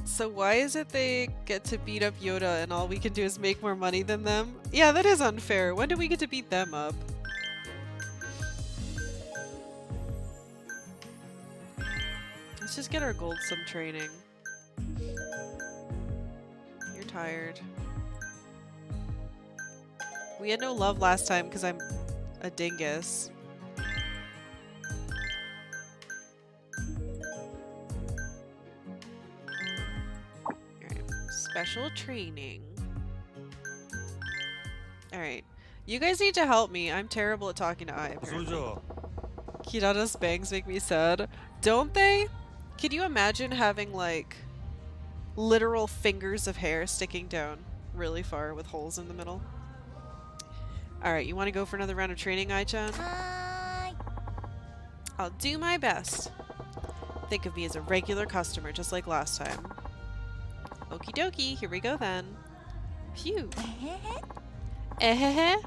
So why is it they get to beat up Yoda and all we can do is make more money than them? Yeah, that is unfair. When do we get to beat them up? Let's just get our gold some training. You're tired. We had no love last time because I'm a dingus. Alright, special training. Alright, you guys need to help me. I'm terrible at talking to Ai, apparently. Kirada's bangs make me sad. Don't they? Can you imagine having, like, literal fingers of hair sticking down really far with holes in the middle? Alright, you want to go for another round of training, Ai-chan? Hi. I'll do my best. Think of me as a regular customer, just like last time. Okie dokie, here we go then. Phew. Ehehe.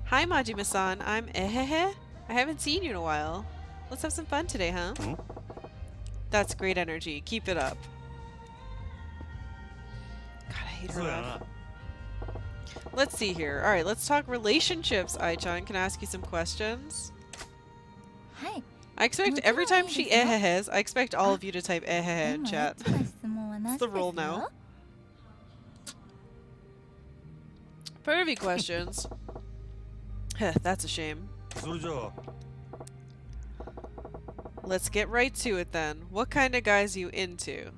Hi, Majima-san. I'm Ehehe. I haven't seen you in a while. Let's have some fun today, huh? Hmm? That's great energy. Keep it up. God, I hate her laugh. Let's see here. Alright, let's talk relationships, Ai-chan. Can I ask you some questions? Hi. I expect every time she ehehes, I expect all of you to type ehehe in chat. It's the rule now. Pervy questions. Heh, that's a shame. Let's get right to it then. What kind of guys are you into?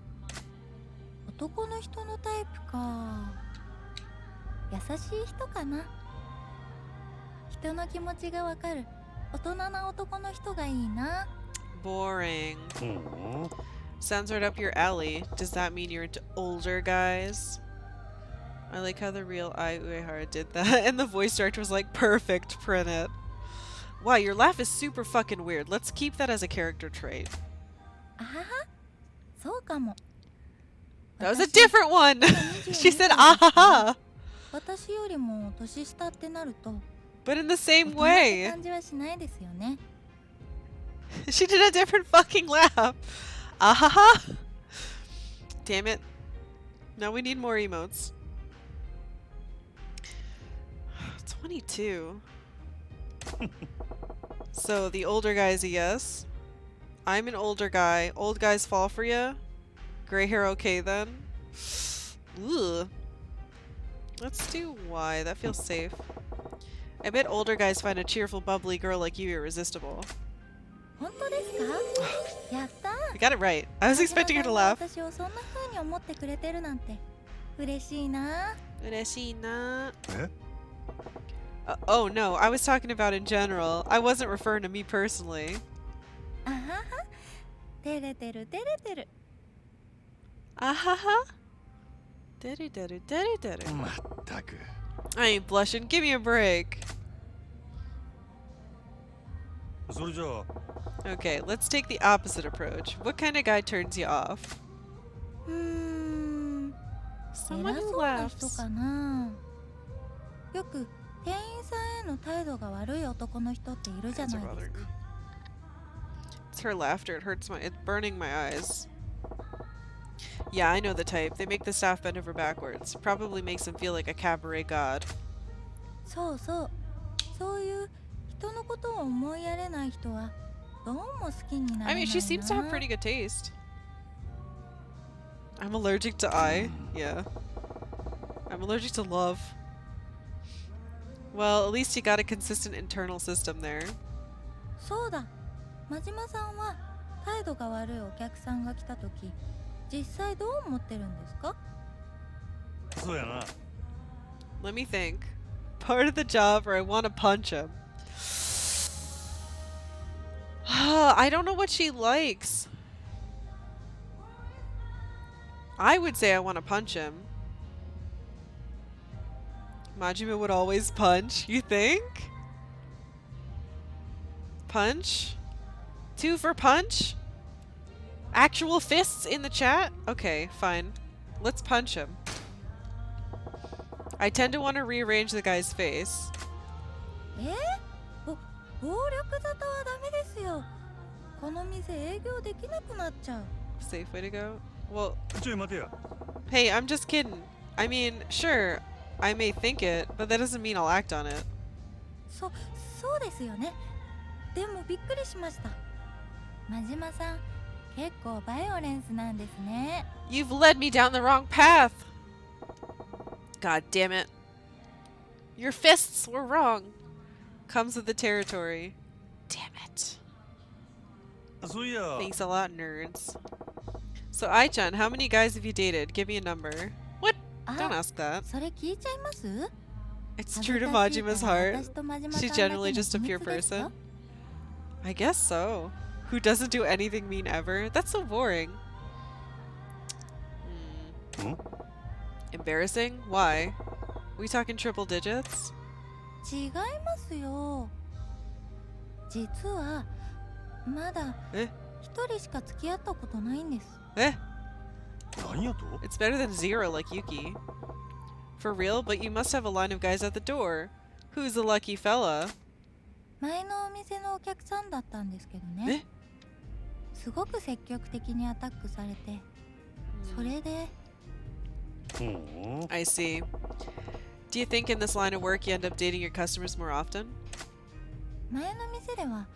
男の人のタイプか。優しい人かな。人の気持ちがわかる大人な男の人がいいな。Boring. Hmm. Sounds right up your alley. Does that mean you're into older guys? I like how the real Ai Uehara did that, and the voice director was like, perfect, print it. Wow, your laugh is super fucking weird. Let's keep that as a character trait. あはは。そうかも。 That was a different one! She said, ah-ha-ha! 私よりも年下ってなると But in the same 大人って way. 感じはしないですよね。 She did a different fucking laugh. Ah-ha-ha! Damn it. Now we need more emotes. 22. So the older guy's a yes. I'm an older guy. Old guys fall for you. Gray hair okay then. Ugh. Let's do Y. That feels safe. I bet older guys find a cheerful, bubbly girl like you irresistible. 本当ですか？やったー。 I got it right. I was expecting her to laugh. 私をそんな風に思ってくれてるなんて嬉しいな。嬉しいな。 Eh? Oh no, I was talking about in general. I wasn't referring to me personally. あはは。照れてる照れてる。 Ahaha. Deru deru deru deru. まったく。 I ain't blushing. Give me a break. それじゃあ Okay, let's take the opposite approach. What kind of guy turns you off? うーん。 Someone 偉 who そうな人 laughs. かな。よく店員さんへの態度が悪い男の人っているじゃ Eyes な are いです bothering か。 me. It's her laughter. It hurts my. It's burning my eyes. Yeah, I know the type. They make the staff bend over backwards. Probably makes them feel like a cabaret god. そうそう。そういう人のことを思いやれない人はどうも好きにな I れない mean, な。 she seems to have pretty good taste. I'm allergic to eye. Yeah. I'm allergic to love. Well, at least you got a consistent internal system there. そうだ。真島さんは態度が悪いお客さんが来たとき、実際どう思ってるんですか？そうやな。 Let me think. Part of the job or I want to punch him. I don't know what she likes. I would say I want to punch him. Majima would always punch, you think? Punch? 2 for punch? Actual fists in the chat? Okay, fine. Let's punch him. I tend to want to rearrange the guy's face. 暴力沙汰はダメですよ。この店営業できなくなっちゃう。 Safe way to go? Well, ちょい待てや。 hey, I'm just kidding. I mean, sure, I may think it, but that doesn't mean I'll act on it. そうですよね。でもびっくりしました。真島さん、結構バイオレンスなんですね。 You've led me down the wrong path! God damn it. Your fists were wrong. Comes with the territory. Damn it. そういや。 Thanks a lot, nerds. So, Ai-chan, how many guys have you dated? Give me a number. What? あ、 Don't ask that. それ聞いちゃいます？ It's 恥ず true to かしいから Majima's heart. 私と真島さん She's だけの generally just a 秘 pure 密ですよ。 person. I guess so. Who doesn't do anything mean ever? That's so boring. Hmm. Embarrassing? Why? We talking triple digits? 違いますよ。実はまだえ？一人しか付き合ったことないんです。 Eh? 何やと？ It's better than 0 like Yuki. For real? But you must have a line of guys at the door. Who's the lucky fella? 前のお店のお客さんだったんですけどえ？ね。すごく積極的にアタックされて、それで I see. Do you think in this line of work you end up dating your customers more often? 前の店では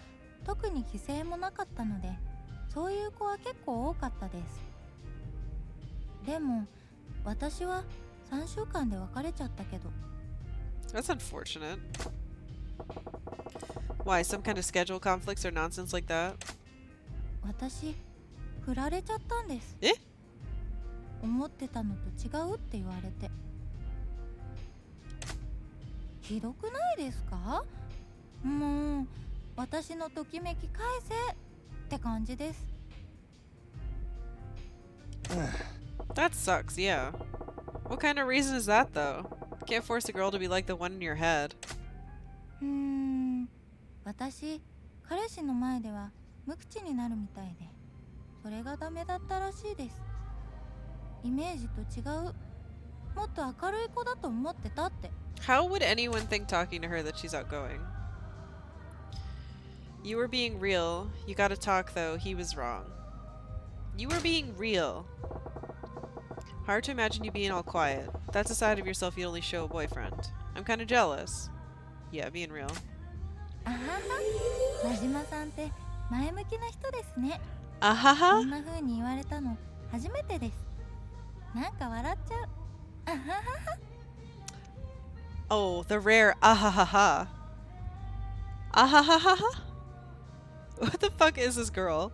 特に規制もなかったので、そういう子は結構多かったです。でも私は3週間で別れちゃったけど。 That's unfortunate. Why? Some kind of schedule conflicts or nonsense like that? 私振られちゃったんです。え？思ってたのと違うって言われて。ひどくないですか？もう私のときめき返せって感じです。 That sucks, yeah. What kind of reason is that, though? Can't force a girl to be like the one in your head. 私彼氏の前では無口になるみたいで、それがダメだったらしいです。イメージと違う。もっと明るい子だと思ってたって。 How would anyone think talking to her that she's outgoing? You were being real. You gotta talk, though. He was wrong. You were being real. Hard to imagine you being all quiet. That's a side of yourself you'd only show a boyfriend. I'm kind of jealous. Yeah, being real. あはは、真島さんって前向きな人ですね。 Ah ha こ ha? んな風に言われたの初めてです。なんか笑っちゃう。あははは。 Oh, the rare ah ha ha ha. Ah ha ha ha ha? What the fuck is this girl?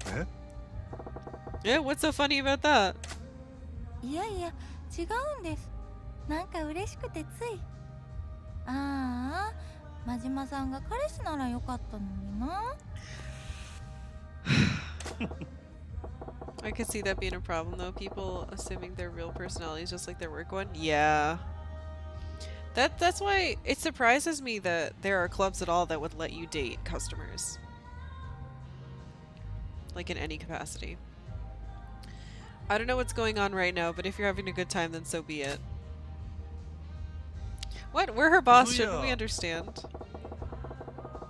え？ Yeah, what's so funny about that? いやいや、違うんです。なんか嬉しくてつい。ああ、真島さんが彼氏ならよかったのにな。I could see that being a problem, though. People assuming their real personalities just like their work one. Yeah. That's why it surprises me that there are clubs at all that would let you date customers. Like in any capacity. I don't know what's going on right now, but if you're having a good time, then so be it. What? We're her boss, shouldn't we understand?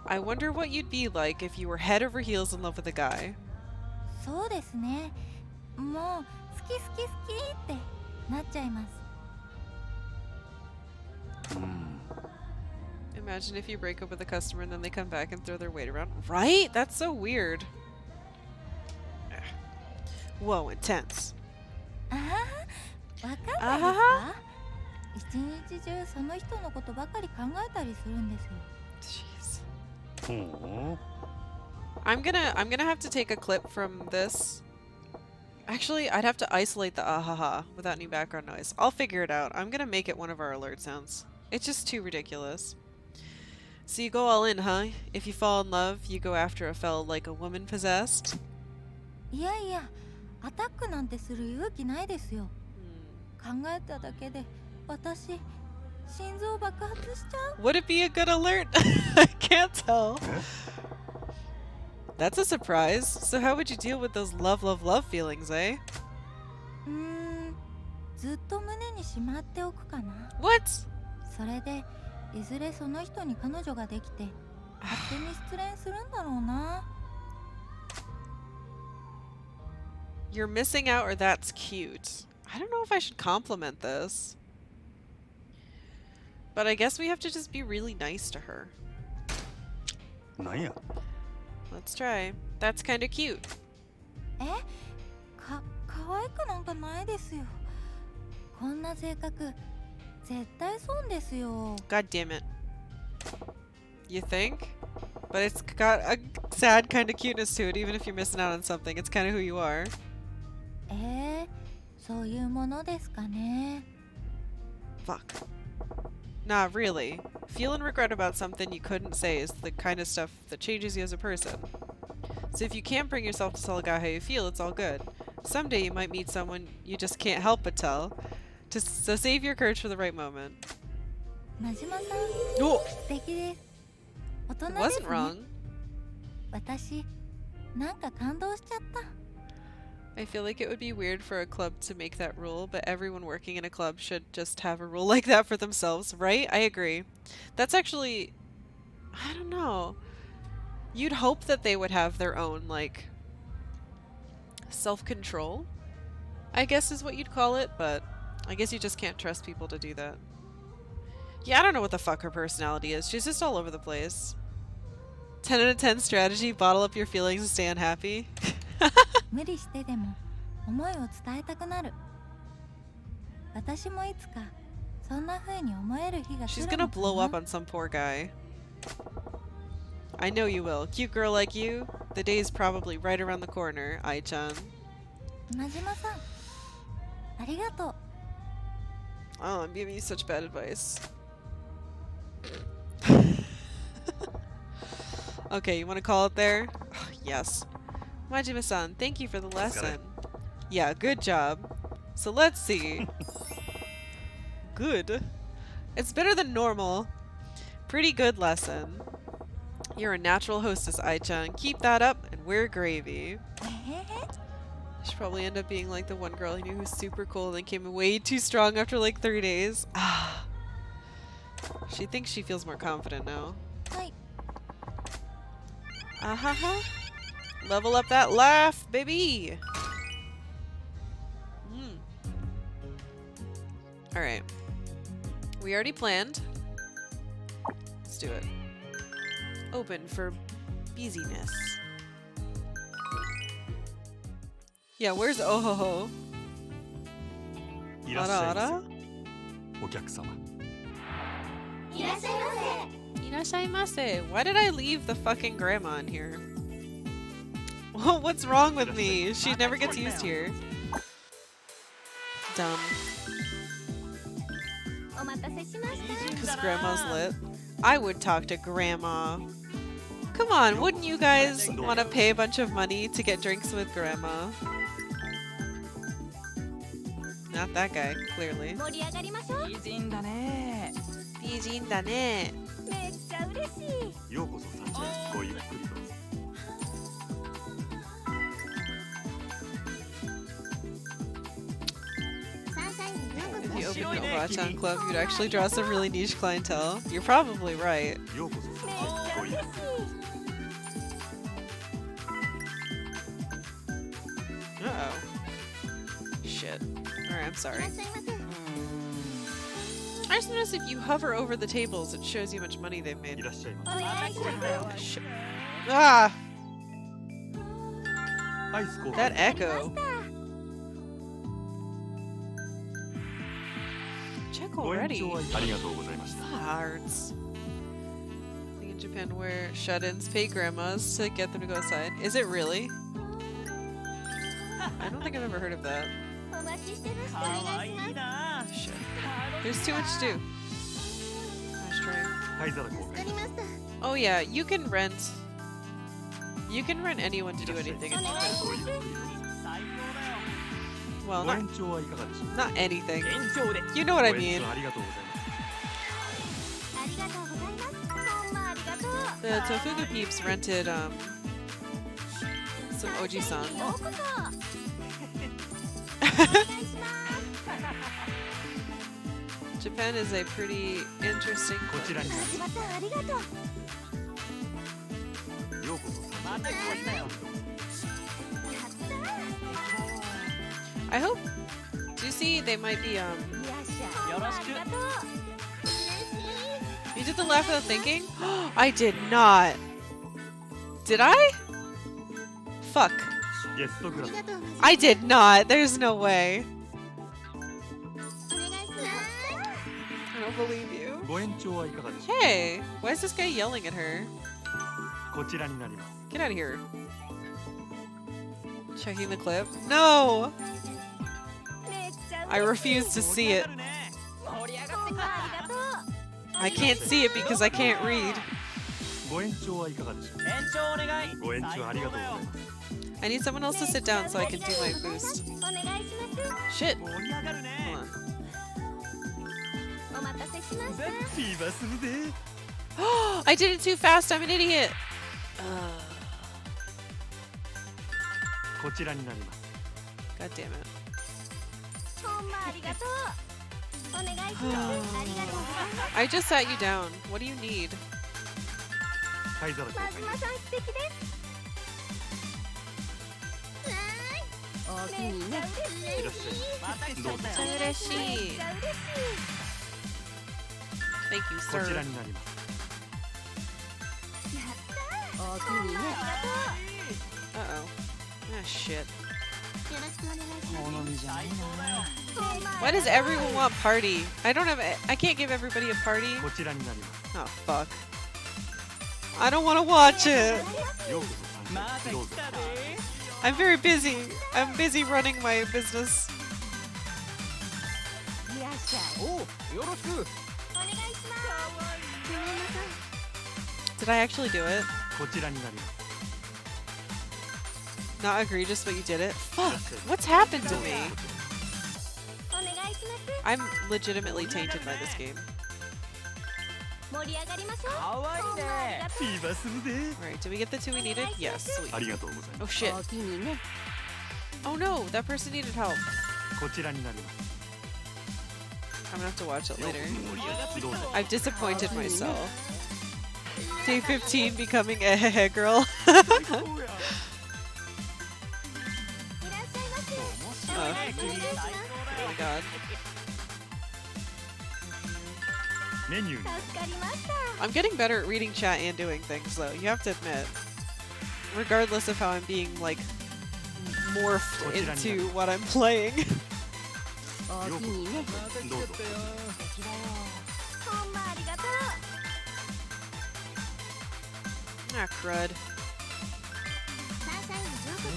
I wonder what you'd be like if you were head over heels in love with a guy. そうですね。もう好き好き好きってなっちゃいます。 Imagine if you break up with a customer and then they come back and throw their weight around. Right? That's so weird. Whoa, intense. あはは、わかんないですあはか？一日中その人のことばかり考えたりするんですよ。 Jeez. I'm gonna have to take a clip from this. Actually, I'd have to isolate the ahaha without any background noise. I'll figure it out. I'm gonna make it one of our alert sounds. It's just too ridiculous. So you go all in, huh? If you fall in love, you go after a fella like a woman possessed? いやいや、アタックなんてする勇気ないですよ。 Hmm. 考えただけで私心臓爆発しちゃう。 Would it be a good alert? I can't tell. That's a surprise. So how would you deal with those love, love, love feelings, eh? ずっと胸にしまっておくかな。 What? それでいずれその人に彼女ができて勝手に失恋するんだろうな。 You're missing out or that's cute. I don't know if I should compliment this. But I guess we have to just be really nice to her. なんや Let's try. That's kind of cute. 可愛くなんかないですよ。こんな性格絶対損ですよ。 God damn it. You think? But it's got a sad kind of cuteness to it, even if you're missing out on something. It's kind of who you are. そういうものですかね。 Fuck. Nah, really. Feel and regret about something you couldn't say is the kind of stuff that changes you as a person. So if you can't bring yourself to tell a guy how you feel, it's all good. Someday you might meet someone you just can't help but tell. So save your courage for the right moment. 真島さん Oh! 素敵です。大人 It です wasn't ね。 wrong. 私なんか感動しちゃった。 I feel like it would be weird for a club to make that rule, but everyone working in a club should just have a rule like that for themselves, right? I agree. That's actually... I don't know. You'd hope that they would have their own, like, self-control, I guess is what you'd call it, but I guess you just can't trust people to do that. Yeah, I don't know what the fuck her personality is. She's just all over the place. 10 out of 10 strategy, bottle up your feelings and stay unhappy. 無理してでも思いを伝えたくなる。私もいつかそんな風に思える日が来 She's る gonna のか blow up な。 on some poor guy. I know you will. Cute girl like you, the day's probably right around the corner, Ai-chan. 真島さんありがとう。 Oh, I'm giving you such bad advice. Okay, you want to call it there? Yes. Majima-san, thank you for the lesson. Yeah, good job. So let's see. Good. It's better than normal. Pretty good lesson. You're a natural hostess, Ai-chan. Keep that up and we're gravy. えへへ She'll probably end up being like the one girl he knew who's super cool and then came way too strong after like 3 days. Ah. She thinks she feels more confident now. はい。 Ahaha. Level up that laugh, baby. Alright. We already planned. Let's do it. Open for busyness. Yeah, where's Ohoho? いらっしゃいま Ara? せお客様いらっしゃいませ。 Irashaimase. Why did I leave the fucking grandma in here? What's wrong with me? She never gets used here. Dumb. お待たせしました。 Because grandma's lit. I would talk to grandma. Come on, wouldn't you guys want to pay a bunch of money to get drinks with grandma? Not that guy, clearly. 盛り上がりましょう。美人だね。 Bijin da ne. めっちゃ嬉しい。ようこそ幸へごゆっくりどうぞ If you opened an Obachan club, you'd actually draw some really niche clientele. You're probably right. ようこそ幸へごゆっくりどうぞ Uh-oh. Shit. Alright, I'm sorry. I just noticed if you hover over the tables, it shows you how much money they've い made. らっしゃいまお願いします Shit. Ah! せアイスコーヒ That ー echo. Check ご延 already. 長ありがとうございました Hearts. I think in Japan where shut-ins pay grandmas to get them to go outside. Is it really? I don't think I've ever heard of that. お待ちしてました。可お願いします。愛いな。 Shit. There's too much to do. Nice try. 灰皿交換わかりました。 Oh yeah, you can rent. You can rent anyone to do anything in いらっしゃい Japan. ごゆっくりどうぞ最高だよ。Well, ご延長はいかがでしょう。 not anything. 延長で You know what I ご延 mean. 長ありがとうございます。ありがとうございます。ほんまありがとう。 The Tofugu peeps rented some Oji-san. ようこそ。お願いします。 Japan is a pretty interesting こちらになり松島さんありがとう。ます。ようこそ。また来たよ I hope. Do you see? They might be いらっしゃい。よろしくほんまありがとう。嬉しい。 You did the laugh without thinking? I did not. Did I? Fuck. ゲストグラス。 I did not. There's no way. お願いします。 I don't believe you. ご延長はいかがでしょう。 Hey, why is this guy yelling at her? こちらになります。 Get out of here. Checking the clip? No! めっちゃ I 嬉しい。 refuse to see it. 盛り上がってきほんまありたがとう。 I can't see it because I can't read. ご延長はいかがでしょう。延長お願いご延長ありがとうございます。 I need someone else to sit down so I can do my boost. お願いします。 Shit. 盛り上がるね Hold on. お待たせしました。ビバするで I did it too fast. I'm an idiot. こちらになります。 God damn it. ほんまありがとう。お願いします。ありがとうございます。 I just sat you down. What do you need? 灰皿交換。松島さん素敵です。はーい。めっちゃ嬉しい。いらっしゃい。また来ちゃったよめっちゃ嬉しい。めっちゃ嬉しい。 Thank you, こち sir. らになります。やったー。お気に入り。あ Uh-oh. Ah, shit. りがとう。よろしくお願いします。好みじゃないなほんま Why does everyone want party? I don't have. I can't give everybody a party. こちらになります。 Oh fuck. I don't want to watch it. ようこそ参また加どうぞ。来たで I'm very busy. I'm busy running my business. いらっしゃい。おうよろしくお願いします。ごめんなさい。 Did I actually do it? こちらになります。 Not egregious, but you did it. Fuck. What's happened to me? お願いします。 I'm legitimately tainted by this game. 盛り上がりましょう。かわいいねビバするで All right. Did we get the two we needed? Yes. Sweet. ありがとうござい Oh ます。 shit. お気にね。 Oh no. That person needed help. こちらになります。 I'm gonna have to watch it よう later. こそ盛り上がってどうぞ。 I've disappointed myself. Day 15 becoming a hehe girl. 最高や。いらっしゃいませ。Oh. お願いします。 Oh my god. メニューに助かりました。 I'm getting better at reading chat and doing things, though. You have to admit. Regardless of how I'm being, like, morphed into what I'm playing. お気にね。どうぞ。ほんまありがとう。 Ah, crud. サンシャイン上手。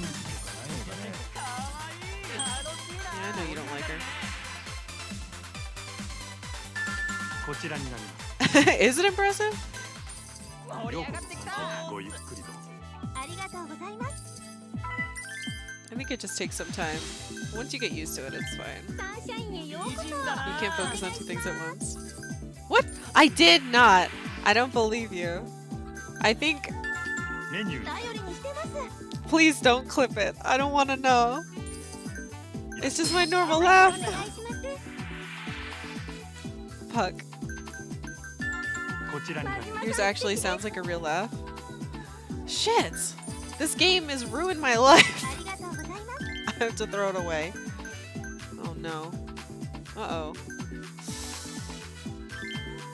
Yeah, I know you don't like her. こちらになりま Is it impressive? す。ようこそごゆっくりどうぞ。ありがとうございます。 I think it just takes some time. Once you get used to it, it's fine. サンシャインへようこそ。 You can't focus on two things at once. What? I did not! I don't believe you. I think... メニューに頼りにしてます。 Please don't clip it. I don't want to know. It's just my normal laugh. お願いします。 Fuck. こちらになります Yours actually sounds like a real laugh. Shit! This game has ruined my life. ありがとうございます。 I have to throw it away. Oh no. Uh-oh.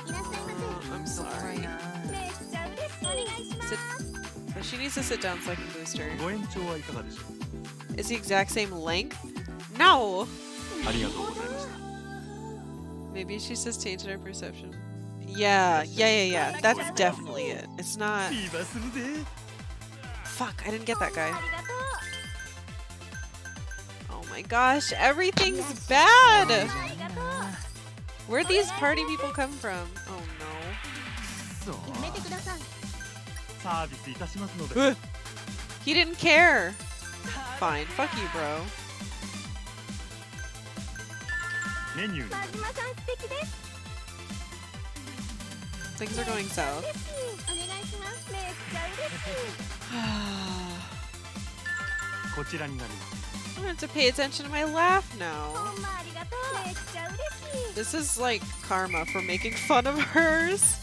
いらっしゃいませ。 I'm sorry. めっちゃ嬉しい。お願いします。 But she needs to sit down so I can boost her. ご延長はいかがでしょう。 Is the exact same length? No! ありがとうございました。 Maybe she's just tainted our perception. Yeah. That's definitely it. It's not... ビバするで Fuck, I didn't get that guy. ありがとう。 Oh my gosh, everything's あ bad! りがとう。 Where'd these party people come from? Oh そう。やめてください。サービスいたしますので。 no. He didn't care. Fine, fuck you, bro. メニュー 真島さん素敵です。 Things are going south. 嬉しい。お願いします。めっちゃ嬉しい。 こちらになります I'm gonna have to pay attention to my laugh ほ now. んまありがとう。めっちゃ嬉しい。 This is like karma for making fun of hers.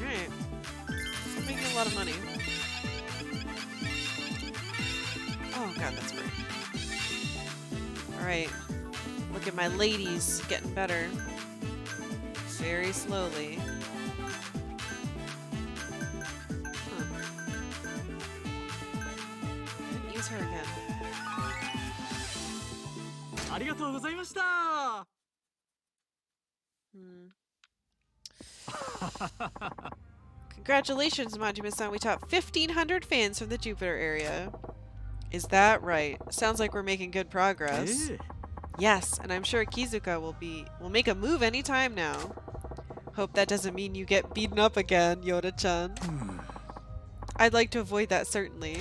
Alright. I'm making a lot of money. Oh god, that's great. Alright. Look at my ladies getting better. Very slowly. Huh. Couldn't use her again. ありがとうございました。 Hmm. Congratulations, Majima-san. We taught 1,500 fans from the Jupiter area. Is that right? Sounds like we're making good progress. ええ Yes, and I'm sure Kizuka will make a move anytime now. Hope that doesn't mean you get beaten up again, Yoda-chan. I'd like to avoid that, certainly.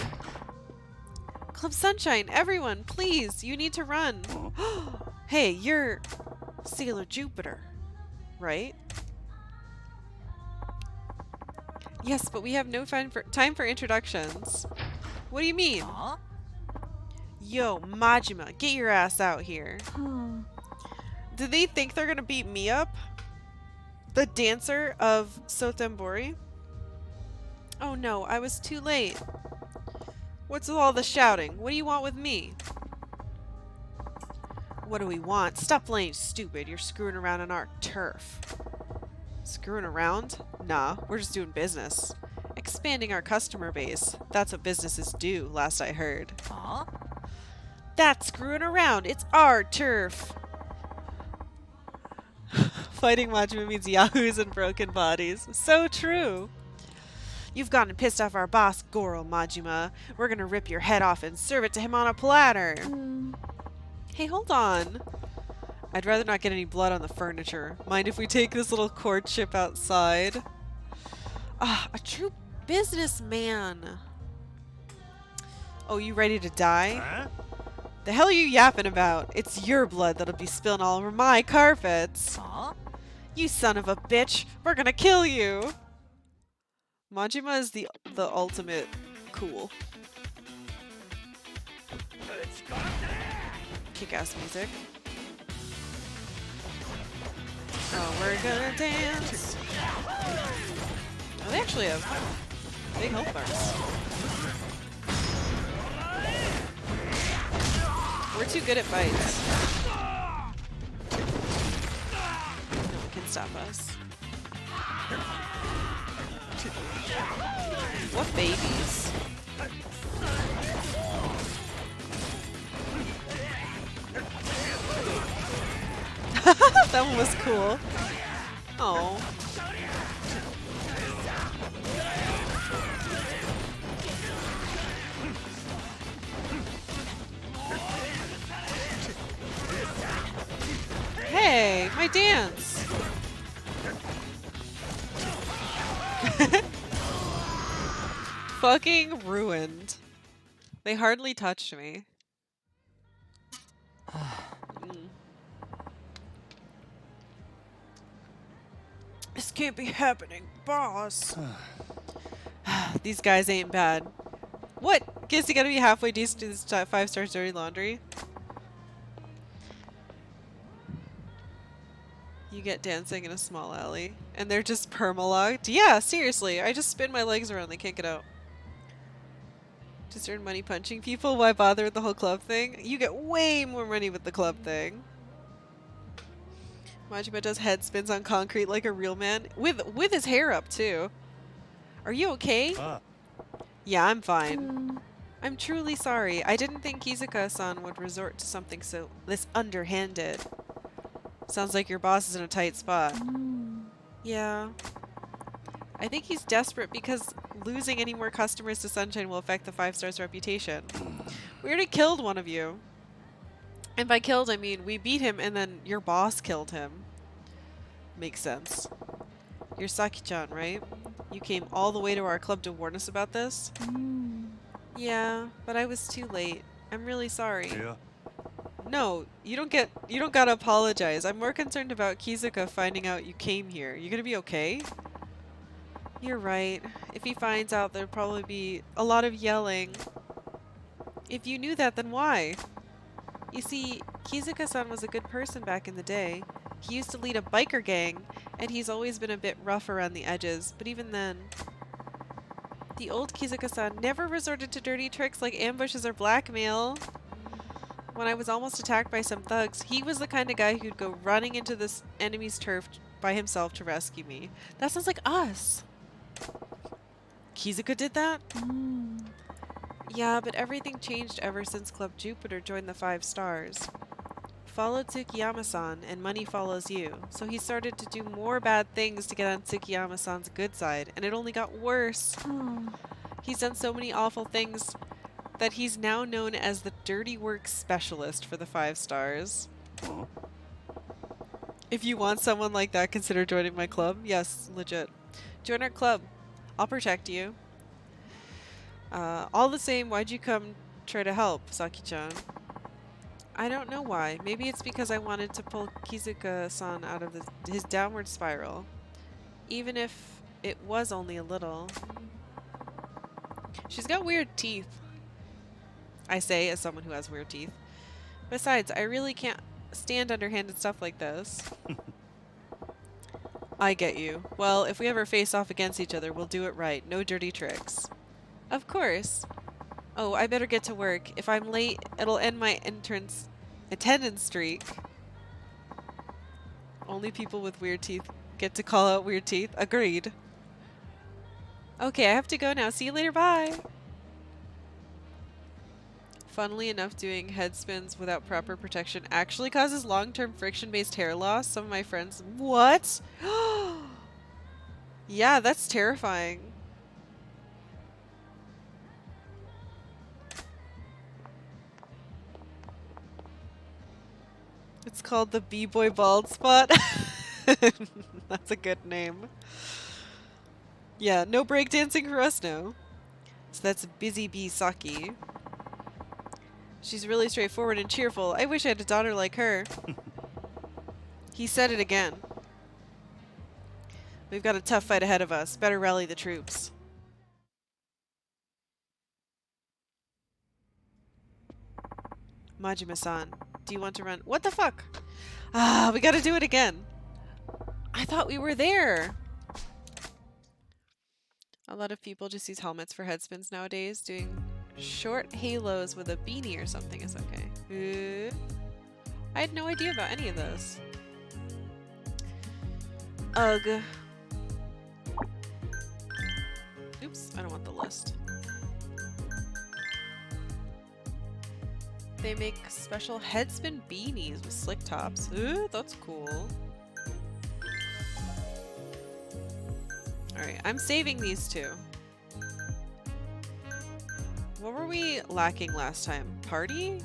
Club Sunshine, everyone, please, you need to run. Hey, you're Sailor Jupiter, right? Yes, but we have no time for introductions. What do you mean? あ Yo, Majima, get your ass out here. Do they think they're gonna beat me up? The dancer of Sotembori? Oh no, I was too late. What's with all the shouting? What do you want with me? What do we want? Stop playing stupid. You're screwing around on our turf. Screwing around? Nah, we're just doing business. Expanding our customer base. That's what businesses do, last I heard. あ That's screwing around. It's our turf. Fighting Majima means yahoos and broken bodies. So true. You've gotten pissed off our boss, Goro Majima. We're gonna rip your head off and serve it to him on a platter. Hey, hold on. I'd rather not get any blood on the furniture. Mind if we take this little courtship outside? Ah, a true businessman. Oh, you ready to die? え The hell are you yapping about? It's your blood that'll be spilling all over my carpets. あ You son of a bitch! We're gonna kill you! Majima is the ultimate cool. Kick-ass music. Oh, we're gonna dance! Oh, they actually have big health bars. We're too good at fights. No one can stop us. What babies? That one was cool. Oh. Hey, my dance. Fucking ruined. They hardly touched me. Mm. This can't be happening, boss. These guys ain't bad. What? Guess you gotta be halfway decent to this 5-star dirty laundry. You get dancing in a small alley, and they're just perma-locked? Yeah, seriously, I just spin my legs around, they can't get out. Just earn money punching people? Why bother with the whole club thing? You get way more money with the club thing. Majima does head spins on concrete like a real man, with his hair up too. Are you okay? あ Yeah, I'm fine. I'm truly sorry. I didn't think Kizuka-san would resort to something this underhanded. Sounds like your boss is in a tight spot. Yeah. I think he's desperate because losing any more customers to Sunshine will affect the 5-star's reputation. We already killed one of you. And by killed, I mean we beat him and then your boss killed him. Makes sense. You're Saki-chan, right? You came all the way to our club to warn us about this? Yeah, but I was too late. I'm really sorry. いや No, you don't gotta apologize. I'm more concerned about Kizuka finding out you came here. You gonna be okay? You're right. If he finds out, there'll probably be a lot of yelling. If you knew that, then why? You see, Kizuka-san was a good person back in the day. He used to lead a biker gang, and he's always been a bit rough around the edges, but even then... The old Kizuka-san never resorted to dirty tricks like ambushes or blackmail. When I was almost attacked by some thugs, he was the kind of guy who'd go running into this enemy's turf by himself to rescue me. That sounds like us. Kizuka did that? Yeah, but everything changed ever since Club Jupiter joined the 5 Stars. Follow Tsukiyama-san, and money follows you. So he started to do more bad things to get on Tsukiyama-san's good side, and it only got worse. He's done so many awful things that he's now known as the Dirty Work Specialist for the 5 Stars. If you want someone like that, consider joining my club. Yes, legit. Join our club. I'll protect you. All the same, why'd you come try to help, Saki-chan? I don't know why. Maybe it's because I wanted to pull Kizuka-san out of his downward spiral. Even if it was only a little. She's got weird teeth. I say as someone who has weird teeth. Besides, I really can't stand underhanded stuff like this. I get you. Well, if we ever face off against each other, we'll do it right. No dirty tricks. Of course. Oh, I better get to work. If I'm late, it'll end my attendance streak. Only people with weird teeth get to call out weird teeth. Agreed. Okay, I have to go now. See you later. Bye. Funnily enough, doing head spins without proper protection actually causes long-term friction-based hair loss. Some of my friends... What? Yeah, that's terrifying. It's called the B-Boy Bald Spot. That's a good name. Yeah, no breakdancing for us now. So that's Busy Bee Saki. She's really straightforward and cheerful. I wish I had a daughter like her. He said it again. We've got a tough fight ahead of us. Better rally the troops. Majima-san, do you want to run? What the fuck? Ah, we gotta do it again. I thought we were there. A lot of people just use helmets for head spins nowadays. Doing short halos with a beanie or something is okay. I had no idea about any of this. Ugh. Oops, I don't want the list. They make special head spin beanies with slick tops. Ooh, that's cool. Alright, I'm saving these two. What were we lacking last time? Party?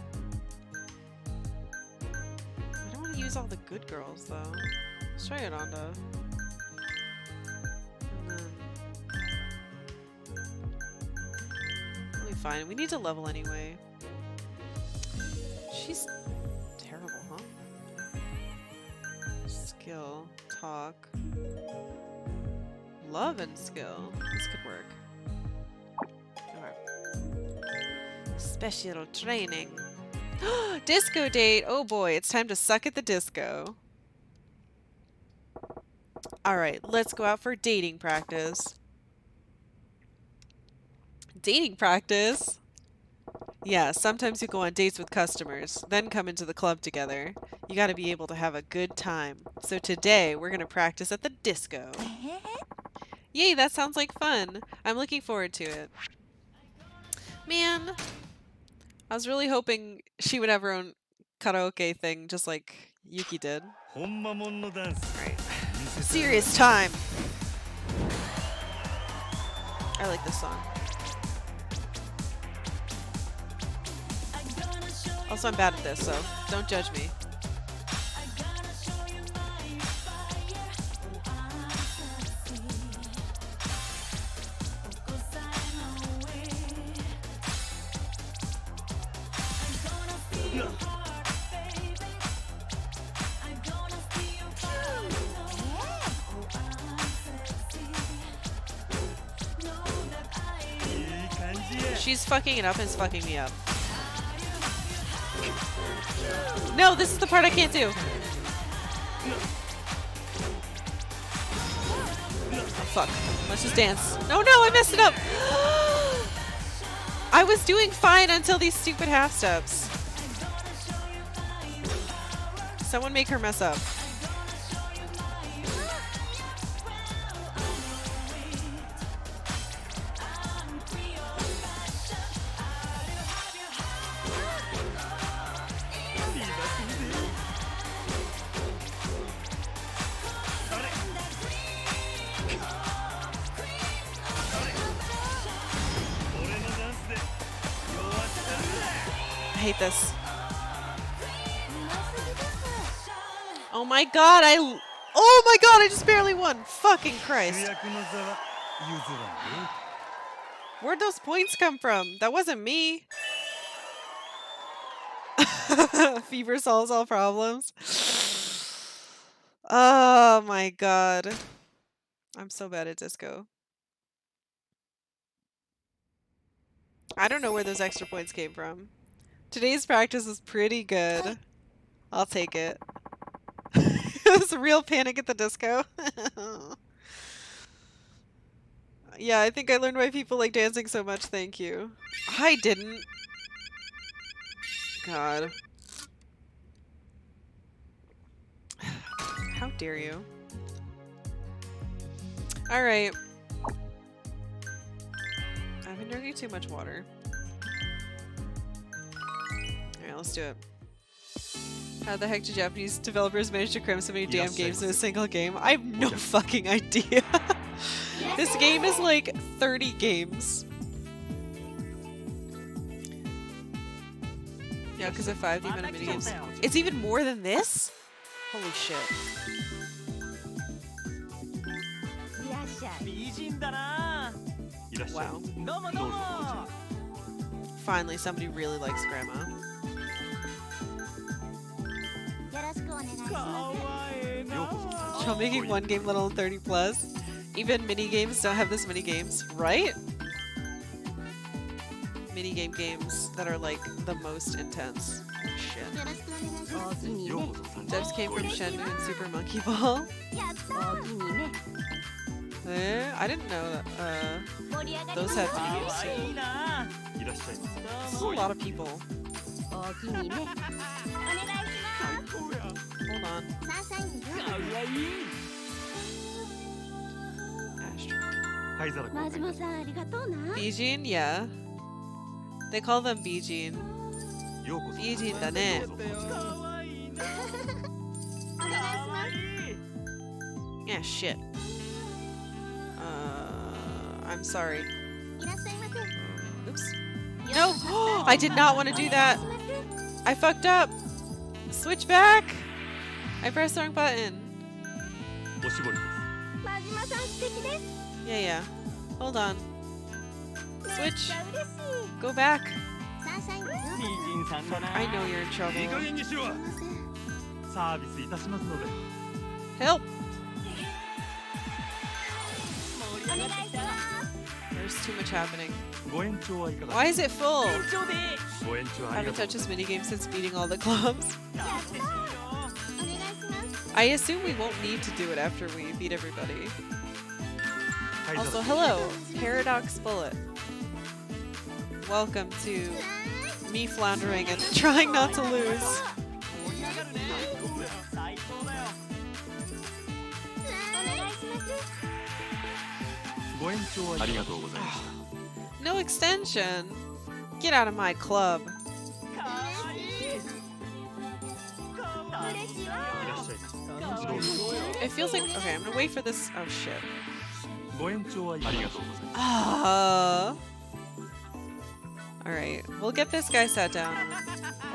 I don't want to use all the good girls, though. Let's try it on to... And then... It'll be fine. We need to level anyway. She's terrible, huh? Skill. Talk. Love and skill. This could work. Okay. Special training. Disco date! Oh boy, it's time to suck at the disco. Alright, let's go out for dating practice. Dating practice? Yeah, sometimes you go on dates with customers, then come into the club together. You gotta be able to have a good time. So today, we're gonna practice at the disco. Yay, that sounds like fun. I'm looking forward to it. Man, I was really hoping she would have her own karaoke thing, just like Yuki did. Alright. Serious time! I like this song. Also, I'm bad at this, so don't judge me. She's fucking it up and it's fucking me up. No, this is the part I can't do. Oh, fuck. Let's just dance. No, I messed it up. I was doing fine until these stupid half steps. Someone make her mess up. I hate this. Oh my god, oh my god, I just barely won. Fucking Christ. Where'd those points come from? That wasn't me. Fever solves all problems. Oh my god. I'm so bad at disco. I don't know where those extra points came from. Today's practice was pretty good. I'll take it. It was a real Panic at the Disco. Yeah, I think I learned why people like dancing so much. Thank you. I didn't. God. How dare you? Alright. I've been drinking too much water. Alright, let's do it. How the heck do Japanese developers manage to cram so many damn games in a single game? I have no fucking idea. This game is like 30 games. Yakuza 5, the amount of minigames. It's even more than this? Holy shit. Wow. Finally, somebody really likes Grandma. Y'all making one game let alone 30 plus. Even mini games don't have this many games, right? Minigame games that are like the most intense. Shit. Devs came from Shenmue and Super Monkey Ball. I didn't know that those had minigames too. That's a lot of people. Hold on. Bijin, yeah. They call them Bijin. Bijin da ne. Yeah, shit. I'm sorry. Oops. No! I did not want to do that! I fucked up! Switch back! I pressed the wrong button. Yeah. Hold on. Switch. Go back. I know you're in trouble. Help! There's too much happening. Why is it full? I haven't touched this minigame since beating all the clubs. I assume we won't need to do it after we beat everybody. Also, hello, Paradox Bullet. Welcome to me floundering and trying not to lose. No extension. Get out of my club. It feels like... Okay, I'm gonna wait for this... Oh, shit. Alright, we'll get this guy sat down.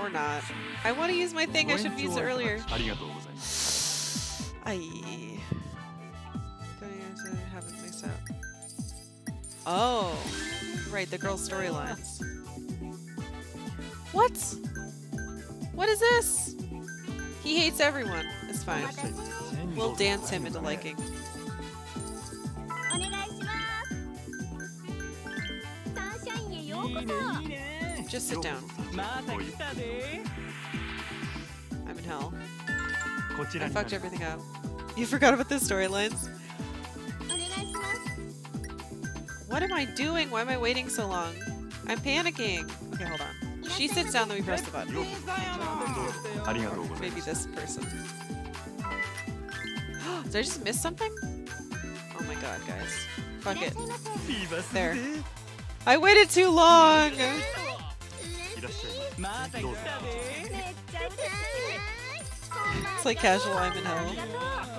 Or not. I want to use my thing. I should have used it earlier. Aye. Haven't mixed up. Oh. Right, the girl's storylines. What? What is this? He hates everyone. It's fine. We'll dance him into liking. Just sit down. また来たで I'm in hell. こち I らに fucked everything up. You forgot about the storylines? お願いします What am I doing? Why am I waiting so long? I'm panicking. Okay, hold on. She sits down, then we press the button. ありがとうござい Maybe ます this person. Did I just miss something? Oh my god, guys. Fuck いらっ it. しゃいませ There. I waited too long! いらっしゃい また来たで めっちゃ嬉しい It's like casual, I'm in hell.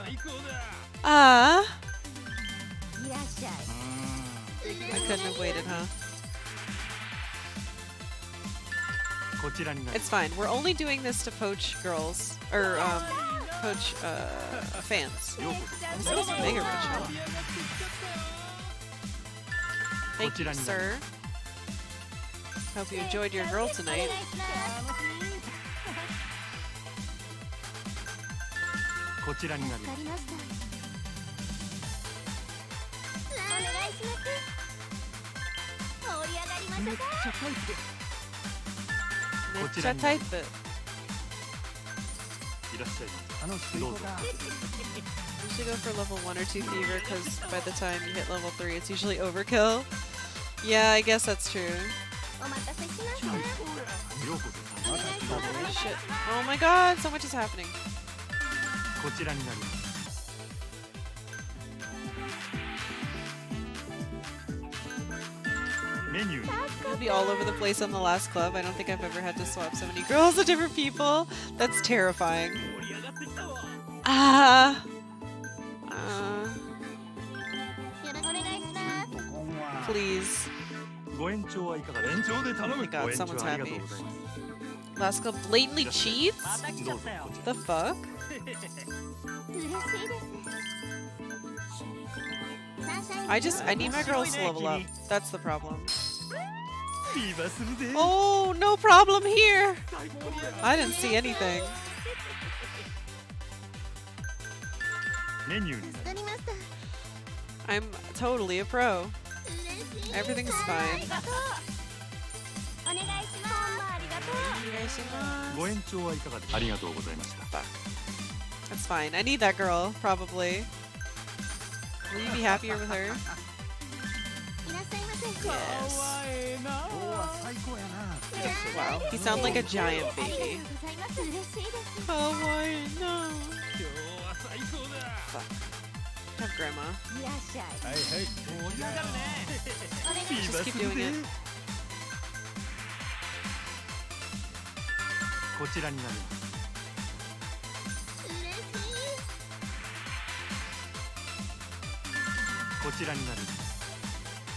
最高だ Ah! いらっしゃい I couldn't have waited, huh? こちらになり It's fine. We're only doing this to poach girls. Or, poach, fans. ようこ This is mega rich. Thank you, Kochira ni sir. Hope you enjoyed your girl お願 tonight. いしますこちらになりわかりましたお願いします盛り上がりましょうか Mecha type. いらっしゃいどうぞ Usually go for level 1 or 2 fever because by the time you hit level 3 it's usually overkill. Yeah, I guess that's true. お待たせしましたようこそお願いします Shit. Oh my god, so much is happening. こちらになりますメニューに I'll be all over the place on the last club. I don't think I've ever had to swap so many girls with different people. That's terrifying. 盛り上がってきたわ Ah. よろしくお願いします Please. ご延長はいかがですか延長で頼 Oh む my ご god, 延長 someone's ありがとう happy. ございます Last club blatantly cheats? また来ちゃったよ The fuck? 嬉しいですサンシャイン I need my girls to level up. That's the problem. フィーバーするぜ Oh, no problem here. I didn't see anything. メニューに助かりました I'm totally a pro. 嬉しい Everything's あ fine. りがとうお願いしますありがとうご延長はいかがですかありがとうございました That's fine. I need that girl, probably. Will you be happier with her? いらっしゃいませ Yes. ええな Wow. He sounds like a giant ありがとう baby. ございます嬉しいです Kawaii, no. 今日は最高だ Have grandma. いらっしゃいはいはい盛り上がるねお願いし Just keep doing it. こちらになりますます嬉しいこちらになります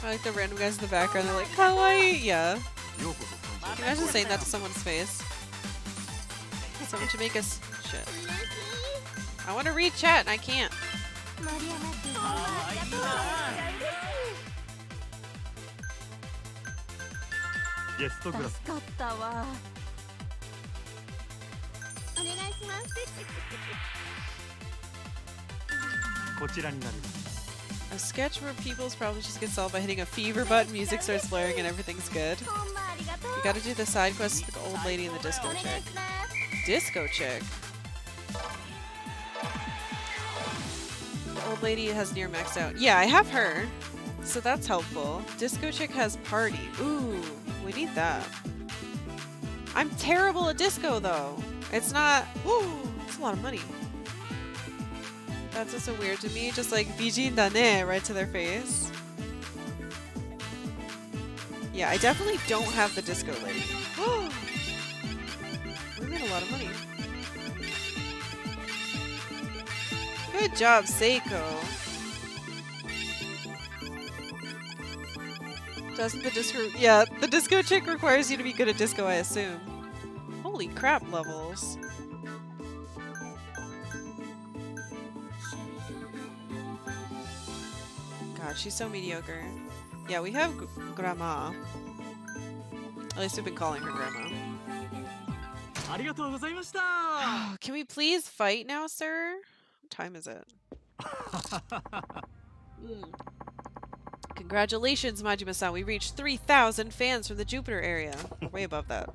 I like the random guys in the background. They're like, kawaii. Yeah. ようこそ参 Can you imagine saying that to someone's face? Someone should make us shit. 嬉しい I want to read chat and I can't. 盛り上がってどうもありがとうめっちゃゲストクラス嬉しい助かったわお願いしますこちらになります A sketch where people's problems just get solved by hitting a fever button, music starts blaring, and everything's good. ほんまありがとう You gotta do the side quest with the old lady and the お disco 願い chick. します Disco chick? The old lady has near maxed out. Yeah, I have her. So that's helpful. Disco chick has party. Ooh, we need that. I'm terrible at disco though. It's not. Woo, it's a lot of money. That's just so weird to me. Just like Bijin Dane right to their face. Yeah, I definitely don't have the disco lady. We made a lot of money. Good job, Seiko. Doesn't the disco... Yeah, the disco chick requires you to be good at disco, I assume. Holy crap levels. God, she's so mediocre. Yeah, we have Grandma. At least we've been calling her Grandma. ありがとうございました Can we please fight now, sir? What time is it? Congratulations, Majima-san. We reached 3,000 fans from the Jupiter area. We're way above that.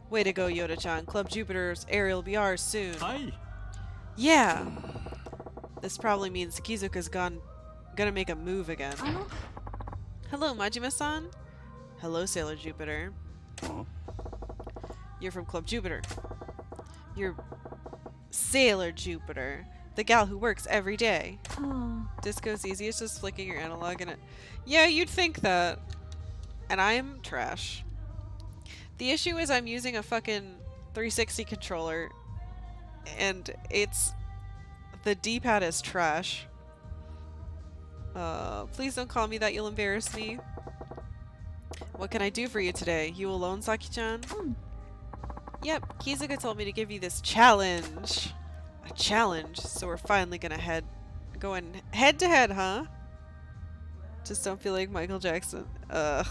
Way to go, Yoda-chan. Club Jupiter's area will be ours soon. はい Yeah. This probably means Kizuka's gonna make a move again. Hello, Majima-san. Hello, Sailor Jupiter. You're from Club Jupiter. You're Sailor Jupiter. The gal who works every day. Disco's easy. It's just flicking your analog in it. Yeah, you'd think that. And I'm trash. The issue is I'm using a fucking 360 controller. And the D-pad is trash. Please don't call me that. You'll embarrass me. What can I do for you today? You alone, Saki-chan? Yep, Kizuka told me to give you this challenge. A challenge, so we're finally gonna going head to head, huh? Just don't feel like Michael Jackson. Ugh.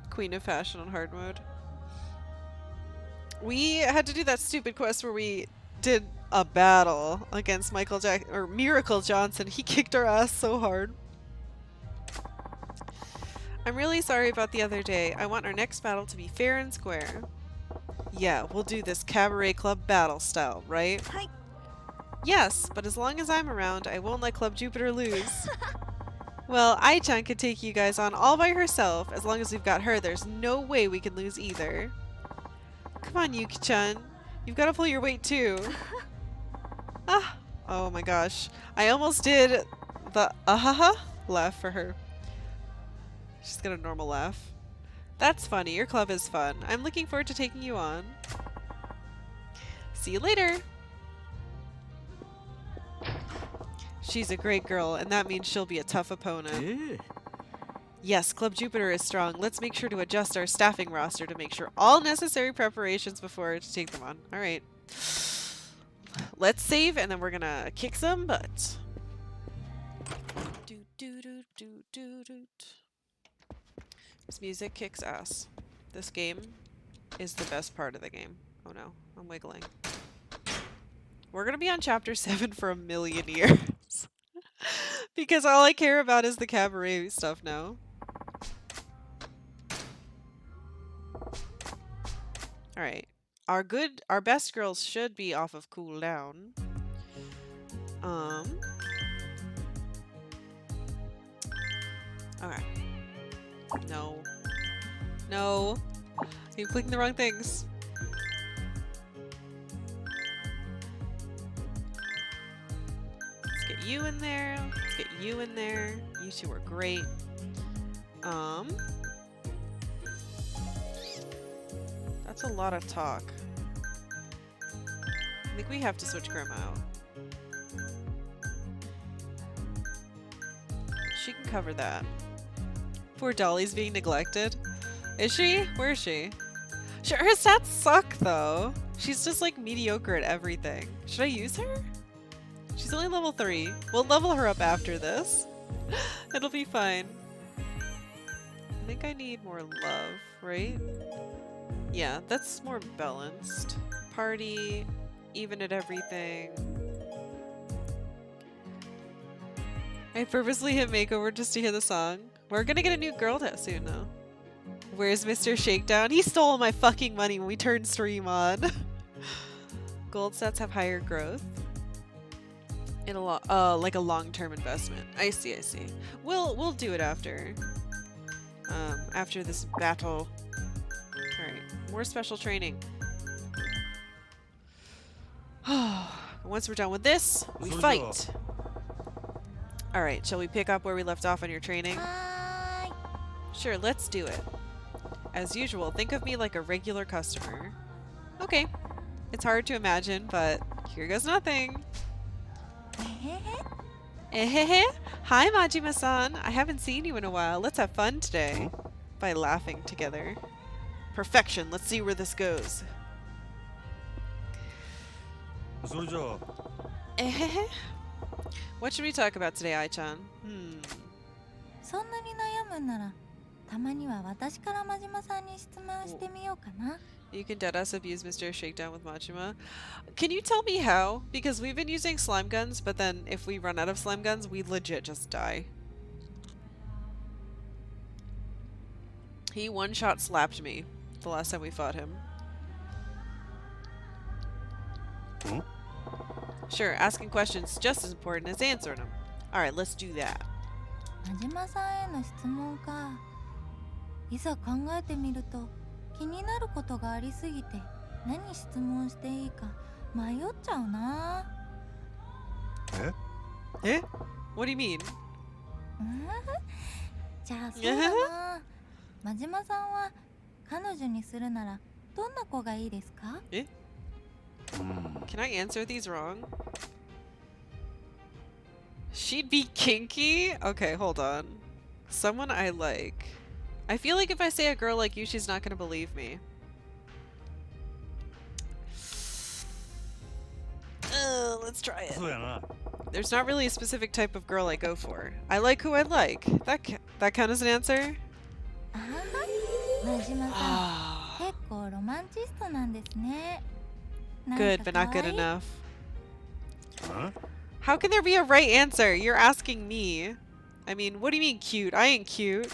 Queen of Fashion on hard mode. We had to do that stupid quest where we did a battle against Miracle Johnson. He kicked our ass so hard. I'm really sorry about the other day. I want our next battle to be fair and square. Yeah, we'll do this Cabaret Club battle style, right? Hi. Yes, but as long as I'm around, I won't let Club Jupiter lose. Well, Ai-chan could take you guys on all by herself. As long as we've got her, there's no way we can lose either. Come on, Yuki-chan. You've got to pull your weight too. Ah! Oh my gosh. I almost did the ahaha laugh for her. She's got a normal laugh. That's funny. Your club is fun. I'm looking forward to taking you on. See you later. She's a great girl, and that means she'll be a tough opponent. ええ Yes, Club Jupiter is strong. Let's make sure to adjust our staffing roster to make sure all necessary preparations before to take them on. All right. Let's save, and then we're gonna kick some butt. This music kicks ass. This game is the best part of the game. Oh no, I'm wiggling. We're gonna be on chapter 7 for a million years. Because all I care about is the cabaret stuff now. Alright. Our best girls should be off of cooldown. Okay. No. No. I'm clicking the wrong things. Let's get you in there. Let's get you in there. You two are great. That's a lot of talk. I think we have to switch Grim out. She can cover that. Poor Dolly's being neglected. Is she? Where is she? Sure, her stats suck though. She's just like mediocre at everything. Should I use her? She's only level 3. We'll level her up after this. It'll be fine. I think I need more love, right? Yeah, that's more balanced. Party, even at everything. I purposely hit makeover just to hear the song. We're gonna get a new girl soon though. Where's Mr. Shakedown? He stole my fucking money when we turned stream on. Gold sets have higher growth. In like a long-term investment. I see, I see. We'll do it after. After this battle. Alright, more special training. Once we're done with this, we fight. Alright, shall we pick up where we left off on your training? Hi. Sure, let's do it. As usual, think of me like a regular customer. Okay. It's hard to imagine, but here goes nothing. Ehehe. Hi, Majima-san. I haven't seen you in a while. Let's have fun today. By laughing together. Perfection. Let's see where this goes. Ehehe. What should we talk about today, Ai-chan? そんなに悩むんならたまには私から真島さんに質問してみようかな。 You can deadass abuse Mr. Shakedown with Majima. Can you tell me how? Because we've been using slime guns, but then if we run out of slime guns, we legit just die. He one-shot slapped me the last time we fought him. Hmm? Sure, asking questions is just as important as answering them. Alright, let's do that. 真島さんへの質問か。いざ考えてみると気になることがありすぎて何質問していいか迷っちゃうな。Eh? What do you mean? じゃあそうだな。真島さんは彼女にするならどんな子がいいですか？ Can I answer these wrong? She'd be kinky? Okay, hold on. Someone I like. I feel like if I say a girl like you, she's not gonna believe me. Let's try it. そうやな。 There's not really a specific type of girl I go for. I like who I like. That count as an answer? あは真島さん結構ロマンチストなんですね。なんか Good, but not 可 good 愛い enough. Huh? How can there be a right answer? You're asking me. I mean, what do you mean cute? I ain't cute.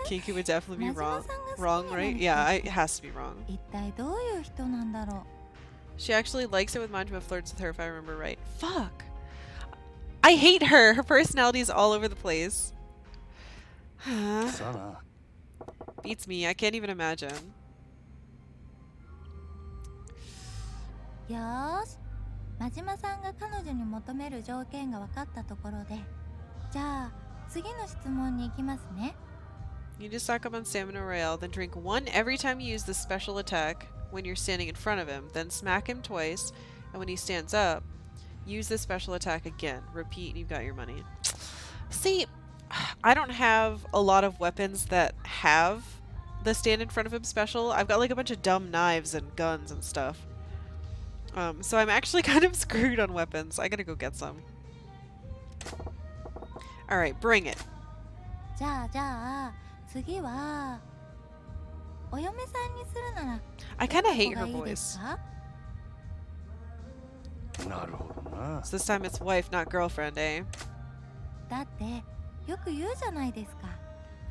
Kinky would definitely be wrong. Wrong, right? Yeah, it has to be wrong. 一体どういう人なんだろう。 She actually likes it with Manjima flirts with her if I remember right. Fuck. I hate her. Her personality is all over the place. さあな。 Beats me. I can't even imagine. よーし真島さんが彼女に求める条件が分かったところでじゃあ次の質問に行きますね。 You just stock up on Stamina Royale, then drink one every time you use the special attack when you're standing in front of him, then smack him twice, and when he stands up, use the special attack again. Repeat, and you've got your money. See, I don't have a lot of weapons that have the stand in front of him special. I've got like a bunch of dumb knives and guns and stuff. So I'm actually kind of screwed on weapons. I gotta go get some. Alright, bring it. じゃあ次はお嫁さんにするなら I どん kind な of 子 hate が her いいです voice. か？ なるほどな。 So this time it's wife, not girlfriend, eh? だってよく言うじゃないですか。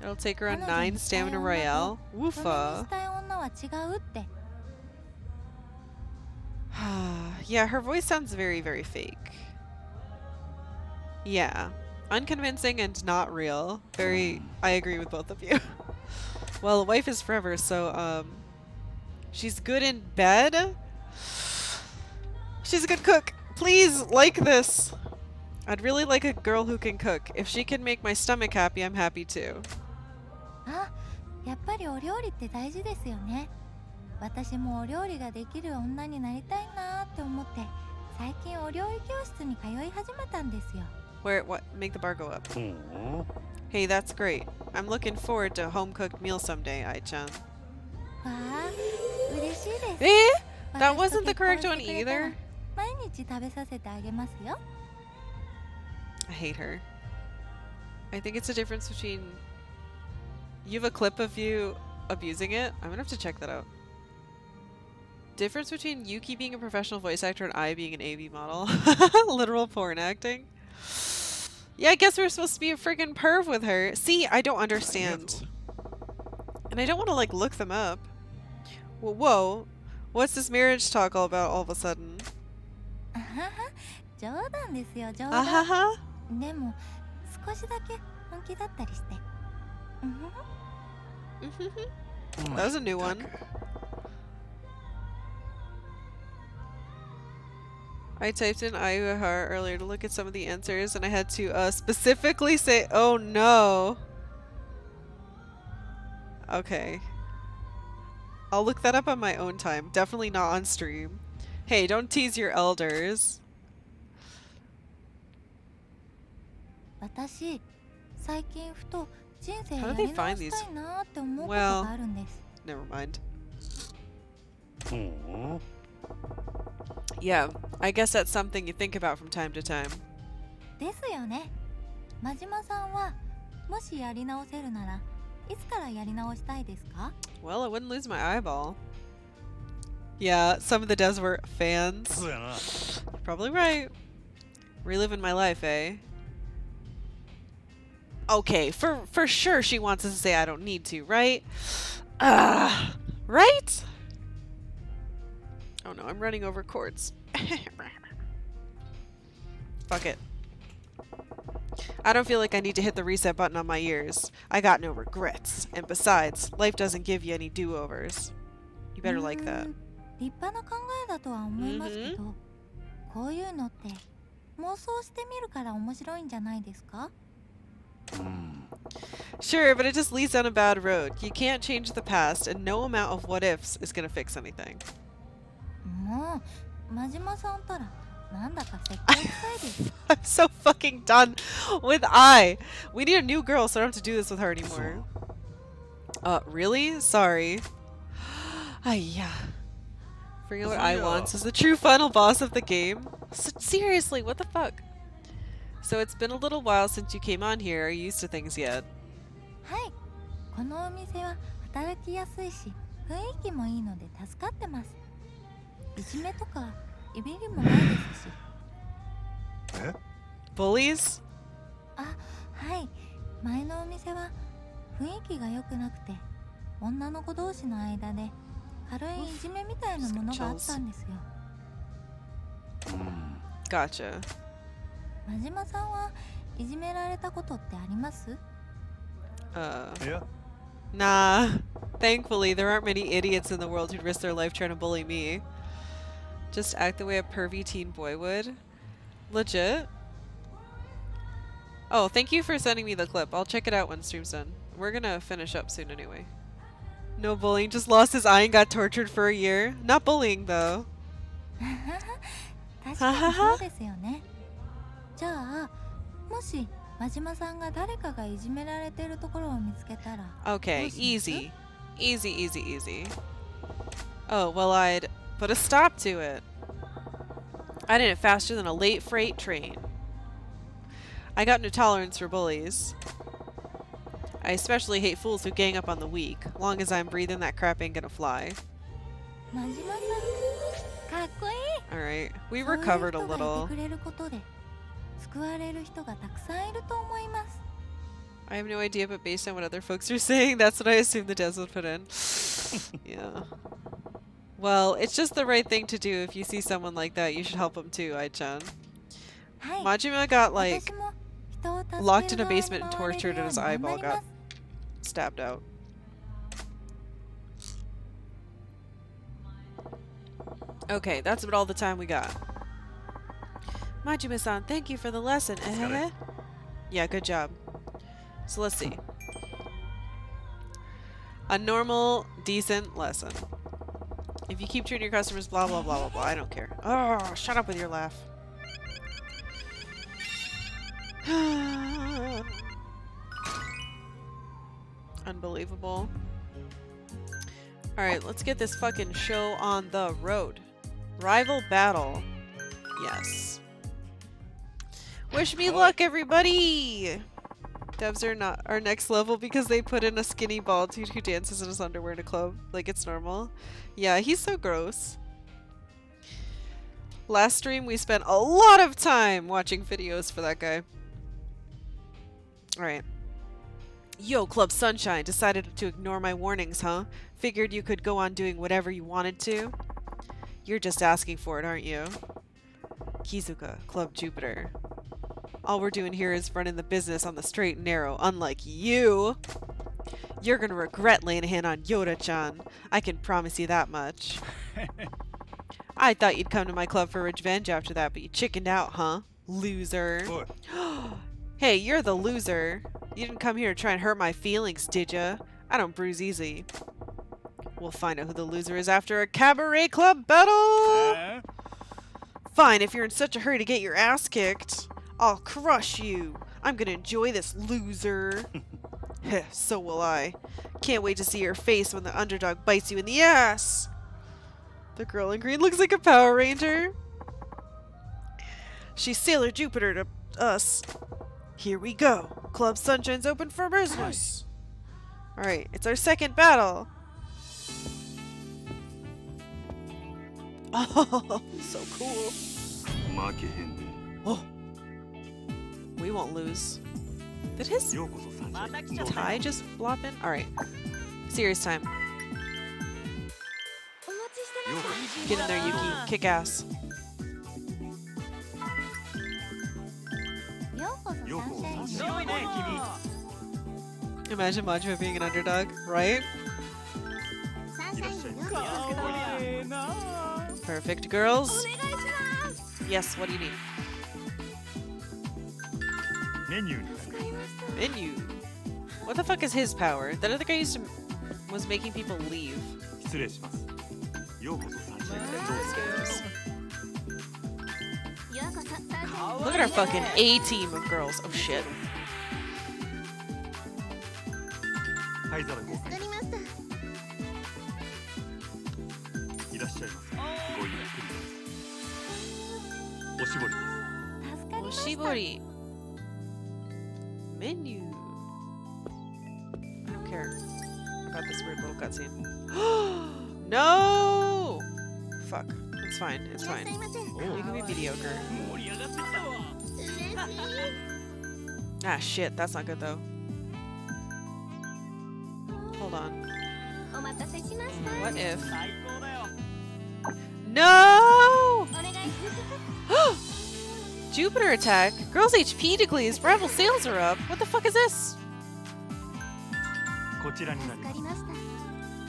It'll take around 彼女に 9したい stamina 女 royale. と嫁にし Woofa. たい女は違うって。 Yeah, her voice sounds very, very fake. Yeah. Unconvincing and not real. Very, I agree with both of you. Well, a wife is forever, so, she's good in bed. She's a good cook. Please, like this. I'd really like a girl who can cook. If she can make my stomach happy, I'm happy too. あ、やっぱりお料理って大事ですよね。私もお料理ができる女になりたいなって思って最近お料理教室に通い始めたんですよ。 What? Make the bar go up. ほう。 Hey, that's great. I'm looking forward to a home-cooked meal someday, Ai-chan. わあ、嬉しいです。 Eh? 私 That と wasn't the 結婚 correct して one くれたら either. 毎日食べさせてあげますよ。 I hate her. I think it's a difference between... You have a clip of you abusing it? I'm gonna have to check that out. Difference between Yuki being a professional voice actor and I being an AV model. Literal porn acting. Yeah, I guess we're supposed to be a friggin' perv with her. See, I don't understand. And I don't want to, like, look them up. Well, whoa. What's this marriage talk all about all of a sudden? あはは、冗談ですよ、冗談。 Ahaha. でも少しだけ本気だったりして。うんふふ That was a new one. I typed in Ayuhara earlier to look at some of the answers, and I had to specifically say, oh no. Okay. I'll look that up on my own time. Definitely not on stream. Hey, don't tease your elders. 私、最近ふと人生 How や do り they 直 find し these? たいなって思うこと Well があるんです。 Never mind. ほう。 Yeah, I guess that's something you think about from time to time. ですよね。真島さんはもしやり直せるならいつからやり直したいですか？ Well, I wouldn't lose my eyeball. Yeah, some of the devs were fans. そうやな。 Probably right. Reliving my life, eh? Okay, for sure she wants us to say I don't need to, right? Right? Oh no, I'm running over cords. Fuck it. I don't feel like I need to hit the reset button on my ears. I got no regrets. And besides, life doesn't give you any do-overs. You better like that. 立派な考えだとは思いますけど、こういうのって妄想してみるから面白いんじゃないですか? Sure, but it just leads down a bad road. You can't change the past, and no amount of what-ifs is gonna fix anything. もう、真島さんたらなんだか説教臭いです。I'm so fucking done with I. We need a new girl, so I don't have to do this with her anymore. Really? Sorry. Yeah. Forget what I wants is the true final boss of the game. Seriously, what the fuck? So it's been a little while since you came on here. Are you used to things yet? はい、このお店は働きやすいし、雰囲気もいいので助かってます。いじめとかいびりもないですし。え? Bullies? あ、はい。前のお店は雰囲気が良くなくて、女の子同士の間で軽いいじめみたいなものがあったんですよ。Gotcha. 真島さんはいじめられたことってあります? Yeah. Nah. Thankfully, there aren't many idiots in the world who'd risk their life trying to bully me. Just act the way a pervy teen boy would. Legit? Oh, thank you for sending me the clip. I'll check it out when stream's done. We're gonna finish up soon anyway. No bullying, just lost his eye and got tortured for a year. Not bullying, though. 確かにそうですよね。じゃあ、もし真島さんが誰かがいじめられてるところを見つけたら、 Okay, easy. Easy, easy, easy. Oh, well, I'd put a stop to it. I'd end it faster than a late freight train. I got no tolerance for bullies. I especially hate fools who gang up on the weak. Long as I'm breathing, that crap ain't gonna fly. 真島さん、かっこいい。 Alright, we recovered a そういう人がい little. てくれることで、救われる人がたくさんいると思います。 I have no idea, but based on what other folks are saying, that's what I assume the devs would put in. Yeah. Well, it's just the right thing to do. If you see someone like that, you should help them too, Ai-chan. はい。 Majima got, like, 私も人を助ける locked in a 側に basement and 回れる tortured よ and う his に頑張 eyeball りま got す。 stabbed out. Okay, that's about all the time we got. Majima-san, thank you for the lesson. Yeah, good job. So let's see. A normal, decent lesson. If you keep treating your customers blah blah blah blah blah, I don't care. Oh, shut up with your laugh. Unbelievable. Alright, let's get this fucking show on the road. Rival battle. Yes. Wish me luck, everybody! Devs are not our next level because they put in a skinny bald dude who dances in his underwear in a club. Like it's normal. Yeah, he's so gross. Last stream, we spent a lot of time watching videos for that guy. Alright. Yo, Club Sunshine, decided to ignore my warnings, huh? Figured you could go on doing whatever you wanted to? You're just asking for it, aren't you? Kizuka, Club Jupiter. All we're doing here is running the business on the straight and narrow, unlike you. You're gonna regret laying a hand on Yoda-chan. I can promise you that much. I thought you'd come to my club for revenge after that, but you chickened out, huh? Loser. Hey, you're the loser. You didn't come here to try and hurt my feelings, did ya? I don't bruise easy. We'll find out who the loser is after a cabaret club battle! Fine, if you're in such a hurry to get your ass kicked. I'll crush you. I'm gonna enjoy this, loser. Heh, so will I. Can't wait to see your face when the underdog bites you in the ass. The girl in green looks like a Power Ranger. She's Sailor Jupiter to us. Here we go. Club Sunshine's open for business. Alright, it's our second battle. Oh, so cool. Oh, we won't lose. Did his ようこそサンシャイン。また来ちゃった tie just blop in? Alright. Serious time. お待ちしてようこ Get in there, Yuki. Kick ass. ようこそようこそサンシャインサンシャイン。強いね Imagine Majima being an underdog, right? サンシャインようこ君かわいいな Perfect girls. そお願いします Yes, what do you need? メニューに Menu. What the fuck is his power? That other guy was making people leave. 失礼します。ようこそサンシャイン。 ようこそサンシャイン Look at our fucking A team of girls. Oh shit. 灰皿交換助かりましたいらっしゃいませ。ごゆっくりどうぞ。おしぼりです。助かりました Oshibori. Menu. I don't care. I got this weird little cutscene. No! Fuck. It's fine. It's いらっ fine. しゃいませ You can be mediocre. 盛り上がってきたわ嬉しい Ah, shit. That's not good though. Hold on. お待たせしました What if? 最高だよ No! お願いします Jupiter attack. Girls HP decrease. Rival sales are up. What the fuck is this? こちらになります。助かりまし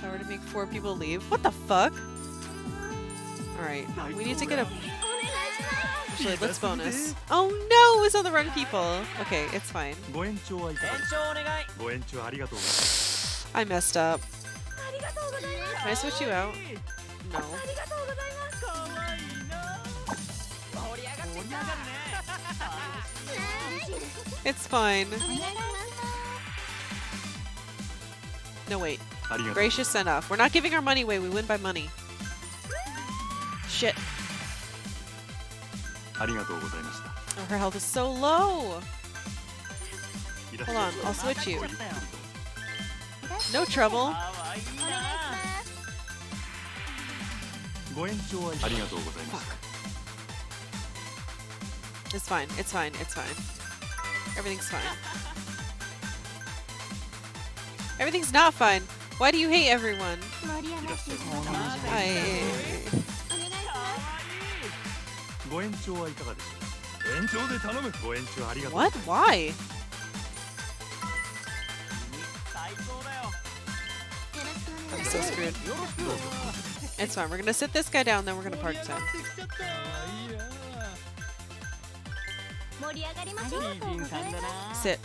た Power to make 4 people leave. What the fuck? Alright. We need to get a... お願いします Actually, let's bonus. Oh no! It's on the wrong people. Okay, it's fine. ご延長はいかが延です長お願いか。ご延長ありがとうございます。 I messed up. ありがとうございます Can I switch you out? No. ありがとうございますかわいいな盛り上がってきた嬉しいです It's fine. お願いします No, wait. ありがとう。 Gracious send off. We're not giving our money away. We win by money. Shit. ありがとうございました。 Oh, her health is so low. いらっし Hold ゃ on. い I'll ませ。 switch you. ごゆっくりどうぞ。 No trouble. かわいいお願いしなますご延長はいかがですか。ありがとうございます。 It's fine. It's fine. It's fine. Everything's fine. Everything's not fine. Why do you hate everyone? 盛り上がっていきましょう I... お願いしかわいいご延長はいかがでしょうか。延長で頼む。ご延長ありがとう。 What? Why? 最高だよ I'm ますよろしくお願いし so ます screwed. よろしく It's fine. We're gonna sit this guy down, then we're gonna park 盛り上が time. ってきちゃったかわいいな盛り上がりましょういい人さんだな Sit. は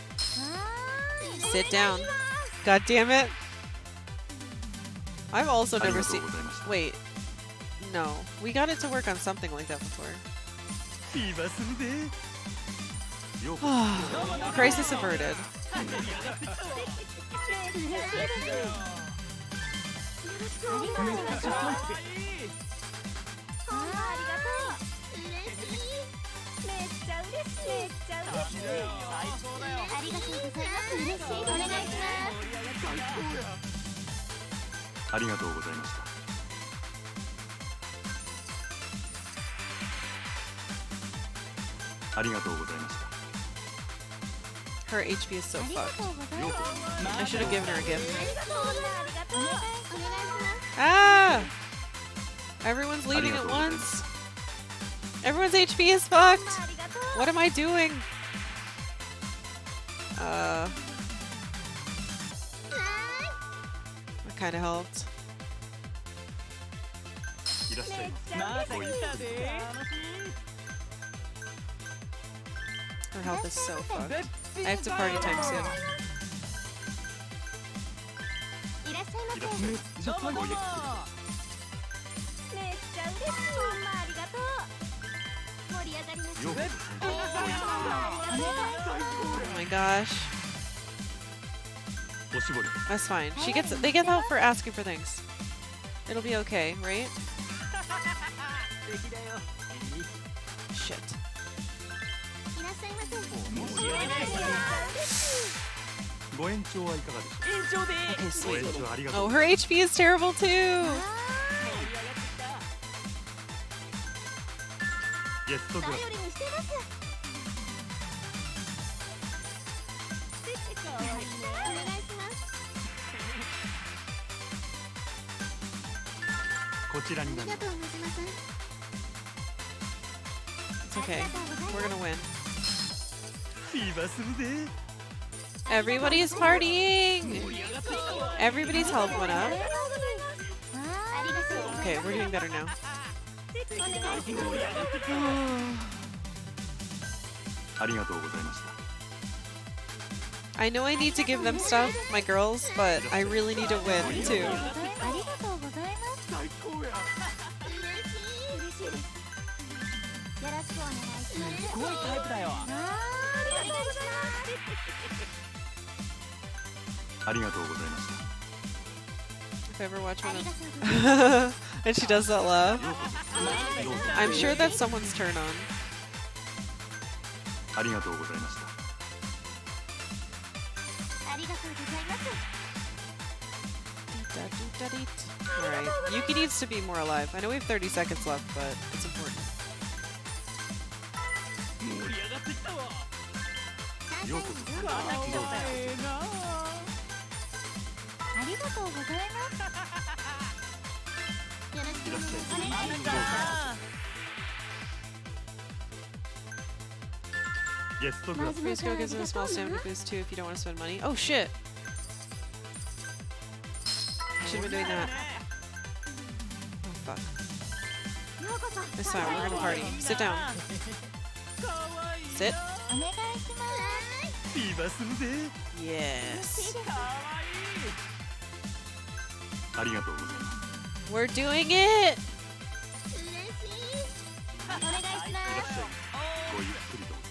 ーい Sit down. God damn it. I've also あり never がとう seen... ございました。 Wait. No. We got it to work on something like that before. 今するで。ようこ Crisis averted. ありがとうございますかわいいほんまありがとう嬉しいめっちゃ嬉しいめっちゃ嬉しい最高だよありがとうございます嬉しいお願いしますありがとうございました。ありがとうございました。 Her HP is so ありが fucked. とうございます I should have given her a gift. ありがとうございますありがとうお願いします Ah! Everyone's leaving at once. Everyone's HP is fucked. ありがとう What am I doing? That kind of helped. いらっしゃいませ。また来たで Her health is so fucked. 絶 I have to party time soon. いらっしゃいませいらっしゃいませ。どうもどうもめっちゃ嬉しいほんまありがとう盛り上がりましょうようこそサンシャイン。ありがとう Oh my gosh. おしぼりです。 That's fine. They get help for asking for things. It'll be okay, right? 素敵だよ Shit. いらっしゃいませご延長はいかがでしょ延長で Okay, うか。ご sweet. 延長ありがとう Oh, ござ her います。 HP is terrible too. 盛り上がってきたゲストグラス頼りにしてますこちらになります It's okay. We're gonna win. フィーバーするぜ Everybody's partying! Everybody's health went up. Okay, we're doing better now. ありがとうございました I know I need to give them stuff, my girls, but I really need to win too. ありがとうございます。最高や嬉しいです。よろしくお願いします。すごいタイプだよありがとうございます。ありがとうございました If I ever watch あ one りが of とうございます。 and she does that laugh. ようこそどうぞ I'm sure that's someone's turn on. ありがとうございました ありがとうございます。 Alright, Yuki needs to be more alive. I know we have 30 seconds left, but it's important. 盛り上がってきたわようこそうわなんかええなありがとうございます。よろしくお願いします。あなんだゲストグラス Freeze Go gives him a small stamina boost too if you don't want to spend money. Oh shit! I should have been doing that. Oh fuck. ようこそ。 This time we're gonna party. Sit down. かわいい Sit. お願いします。フィーバーするぜ Yes. かわいいありがとうございます We're doing it! お願いします。いらっしゃいごゆっくりどうぞ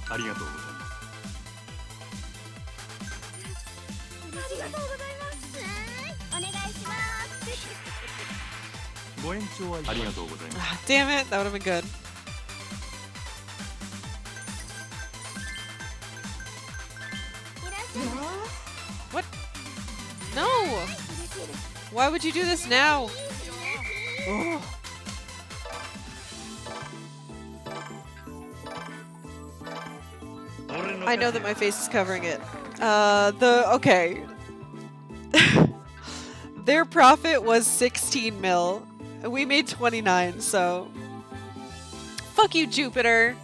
ありがとうございます ありがとうございます。お願いします。ご延長はありがとうございます Ah, damn it, that would have been good. いらっしゃい。 What? No! Why would you do this now? Ugh. I know that my face is covering it. Okay. Their profit was 16 mil. And we made 29, so. Fuck you, Jupiter.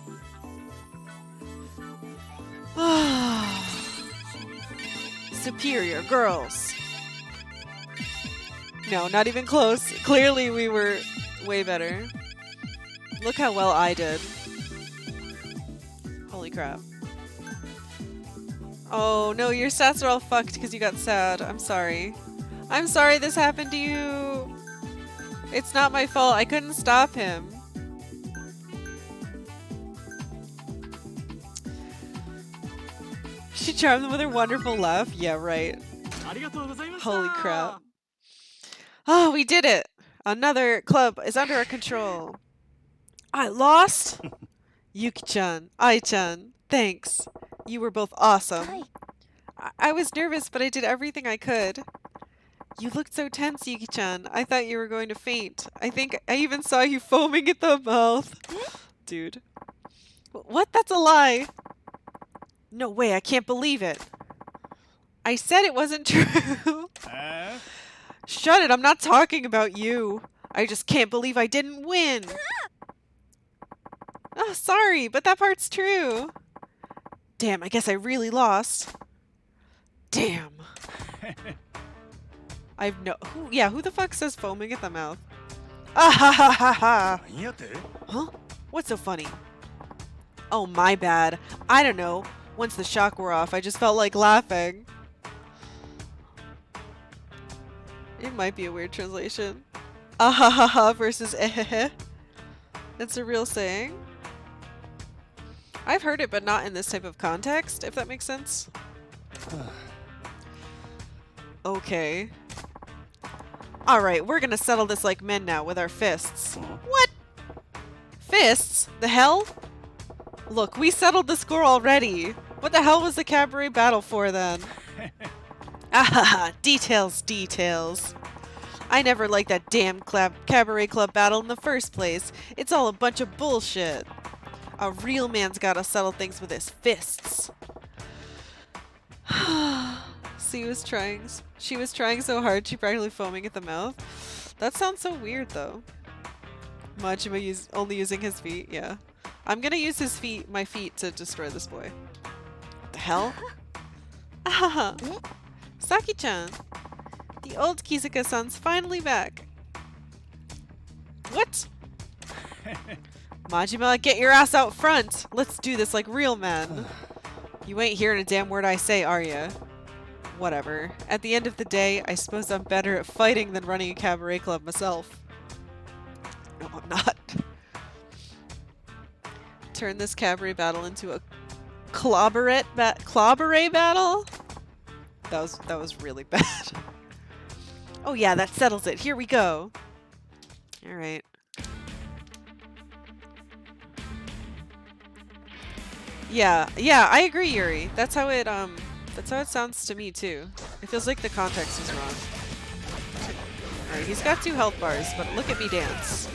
Superior girls. No, not even close. Clearly we were way better. Look how well I did. Holy crap. Oh no, your stats are all fucked because you got sad. I'm sorry. I'm sorry this happened to you. It's not my fault. I couldn't stop him. She charmed them with her wonderful laugh. Yeah, right. ありがとうございました Holy crap. Oh, we did it. Another club is under our control. I lost? Yuki-chan, Ai-chan, thanks. You were both awesome. I was nervous, but I did everything I could. You looked so tense, Yuki-chan. I thought you were going to faint. I think I even saw you foaming at the mouth. Dude. What? That's a lie. No way, I can't believe it. I said it wasn't true. Shut it, I'm not talking about you. I just can't believe I didn't win. Oh, sorry, but that part's true. Damn, I guess I really lost. Damn. I've no... who the fuck says foaming at the mouth? Ah ha ha ha ha! 何やって Huh? What's so funny? Oh, my bad. I don't know. Once the shock wore off, I just felt like laughing. It might be a weird translation. Ah ha ha ha versus eh. It's a real saying. I've heard it, but not in this type of context, if that makes sense. Okay. Alright, we're gonna settle this like men now with our fists. What? Fists? The hell? Look, we settled the score already. What the hell was the cabaret battle for then? Ah, details, details. I never liked that damn cabaret club battle in the first place. It's all a bunch of bullshit. A real man's gotta settle things with his fists. She was trying so hard, she practically foaming at the mouth. That sounds so weird though. Majima only using his feet, yeah. I'm gonna use my feet to destroy this boy. What the hell? Ah, Saki-chan! The old Kizuka-san's finally back. What? Majima, get your ass out front! Let's do this like real men. You ain't hearing a damn word I say, are ya? Whatever. At the end of the day, I suppose I'm better at fighting than running a cabaret club myself. No, I'm not. Turn this cabaret battle into a clobberate battle? That was really bad. Oh yeah, that settles it. Here we go. Alright. Yeah, I agree, Yuri. That's how it sounds to me too. It feels like the context is wrong. Alright, he's got 2 health bars, but look at me dance.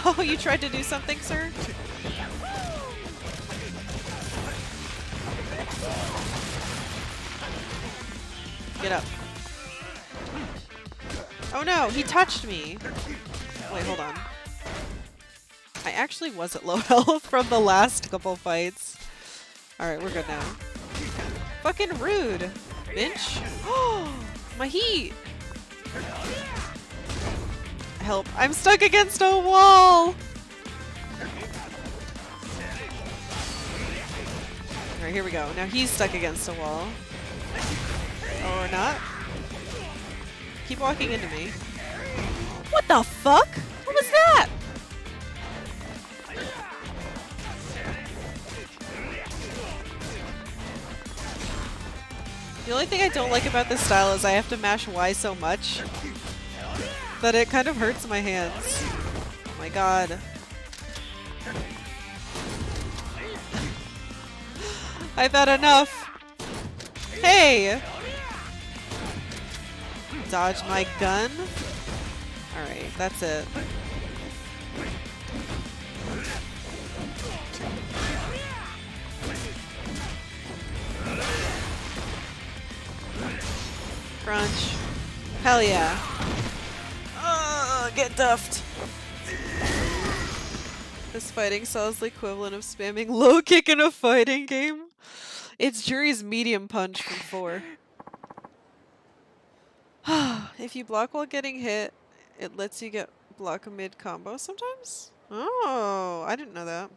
Oh, you tried to do something, sir? Get up. Oh no, he touched me. Wait, hold on. I actually was at low health from the last couple fights. Alright, we're good now. Fucking rude, bitch. Oh, my heat. Help. I'm stuck against a wall. Alright, here we go. Now he's stuck against a wall. Or not. Keep walking into me. What the fuck? What was that? The only thing I don't like about this style is I have to mash Y so much that it kind of hurts my hands. Oh my god. I've had enough. Hey! Dodge my gun? Alright, that's it. Crunch. Hell yeah. Get duffed. This fighting style is the equivalent of spamming low kick in a fighting game. It's Jury's medium punch from 4. If you block while getting hit, it lets you get block a mid combo sometimes? Oh, I didn't know that.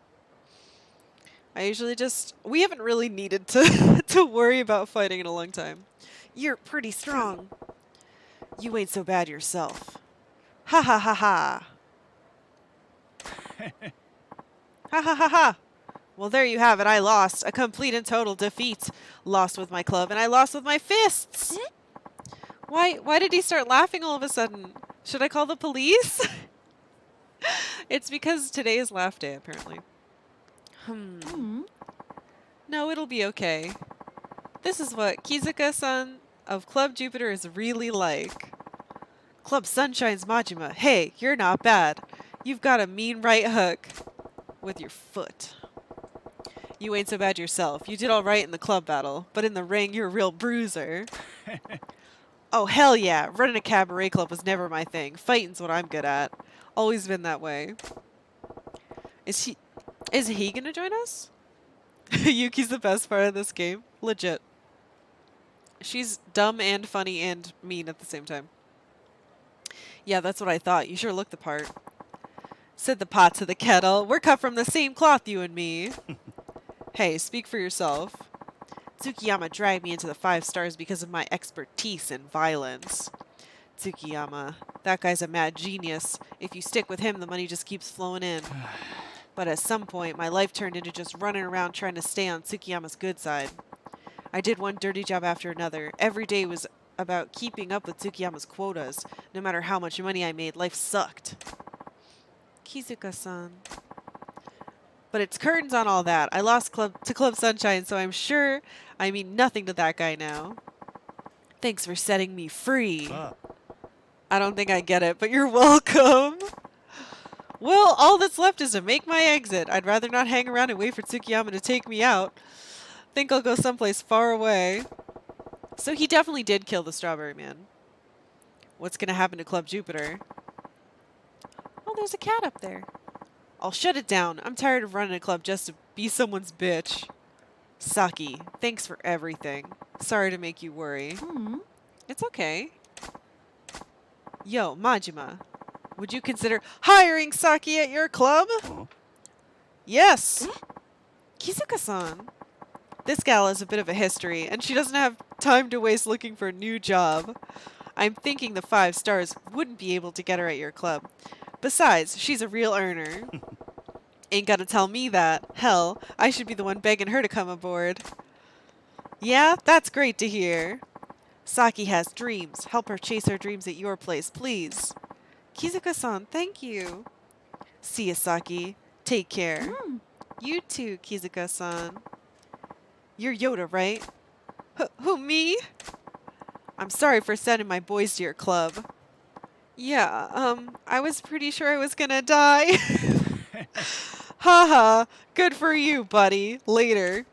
I usually we haven't really needed to to worry about fighting in a long time. You're pretty strong. You ain't so bad yourself. Ha ha ha ha. Ha ha ha ha. Well, there you have it. I lost. A complete and total defeat. Lost with my club, and I lost with my fists. Why did he start laughing all of a sudden? Should I call the police? It's because today is laugh day, apparently. No, it'll be okay. This is what Kizuka-san of Club Jupiter is really like. Club Sunshine's Majima. Hey, you're not bad. You've got a mean right hook. With your foot. You ain't so bad yourself. You did alright in the club battle, but in the ring, you're a real bruiser. Oh, hell yeah. Running a cabaret club was never my thing. Fighting's what I'm good at. Always been that way. Is he gonna join us? Yuki's the best part of this game. Legit. She's dumb and funny and mean at the same time. Yeah, that's what I thought. You sure look the part. Said the pot to the kettle. We're cut from the same cloth, you and me. Hey, speak for yourself. Tsukiyama dragged me into the 5 stars because of my expertise in violence. Tsukiyama, that guy's a mad genius. If you stick with him, the money just keeps flowing in. But at some point, my life turned into just running around trying to stay on Tsukiyama's good side. I did one dirty job after another. Every day was about keeping up with Tsukiyama's quotas. No matter how much money I made, life sucked. Kizuka-san. But it's curtains on all that. I lost to Club Sunshine, so I'm sure I mean nothing to that guy now. Thanks for setting me free. I don't think I get it, but you're welcome. Well, all that's left is to make my exit. I'd rather not hang around and wait for Tsukiyama to take me out. Think I'll go someplace far away. So he definitely did kill the Strawberry Man. What's gonna happen to Club Jupiter? Oh, there's a cat up there. I'll shut it down. I'm tired of running a club just to be someone's bitch. Saki, thanks for everything. Sorry to make you worry. It's okay. Yo, Majima, would you consider hiring Saki at your club? Yes. Kizuka-san. This gal has a bit of a history, and she doesn't have time to waste looking for a new job. I'm thinking the 5 stars wouldn't be able to get her at your club. Besides, she's a real earner. Ain't gonna tell me that. Hell, I should be the one begging her to come aboard. Yeah, that's great to hear. Saki has dreams. Help her chase her dreams at your place, please. Kizuka-san, thank you. See ya, Saki. Take care. You too, Kizuka-san. You're Yoda, right? Who, me? I'm sorry for sending my boys to your club. Yeah, I was pretty sure I was gonna die. Haha, good for you, buddy. Later.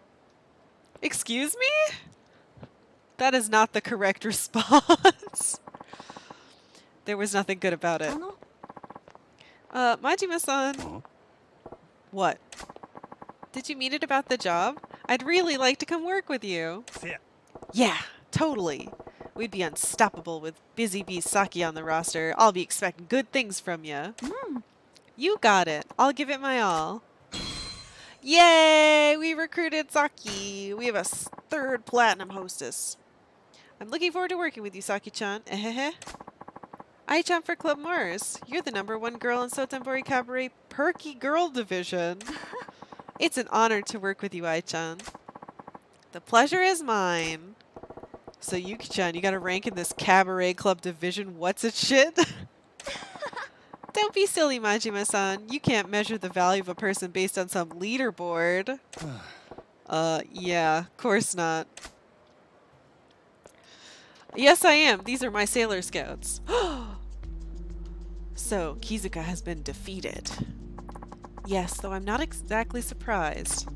Excuse me? That is not the correct response. There was nothing good about it. Majima-san. What? Did you mean it about the job? I'd really like to come work with you. Yeah, totally. We'd be unstoppable with Busy Bee Saki on the roster. I'll be expecting good things from you. You got it. I'll give it my all. Yay! We recruited Saki. We have a 3rd platinum hostess. I'm looking forward to working with you, Saki-chan. Ehehe. Ai-chan for Club Mars. You're the #1 girl in Sotenbori Cabaret Perky Girl Division. It's an honor to work with you, Ai-chan. The pleasure is mine. So Yuki-chan, you got a rank in this Cabaret Club Division what's it shit? Don't be silly, Majima-san. You can't measure the value of a person based on some leaderboard. Yeah, of course not. Yes, I am. These are my Sailor Scouts. So, Kizuka has been defeated. Yes, though I'm not exactly surprised.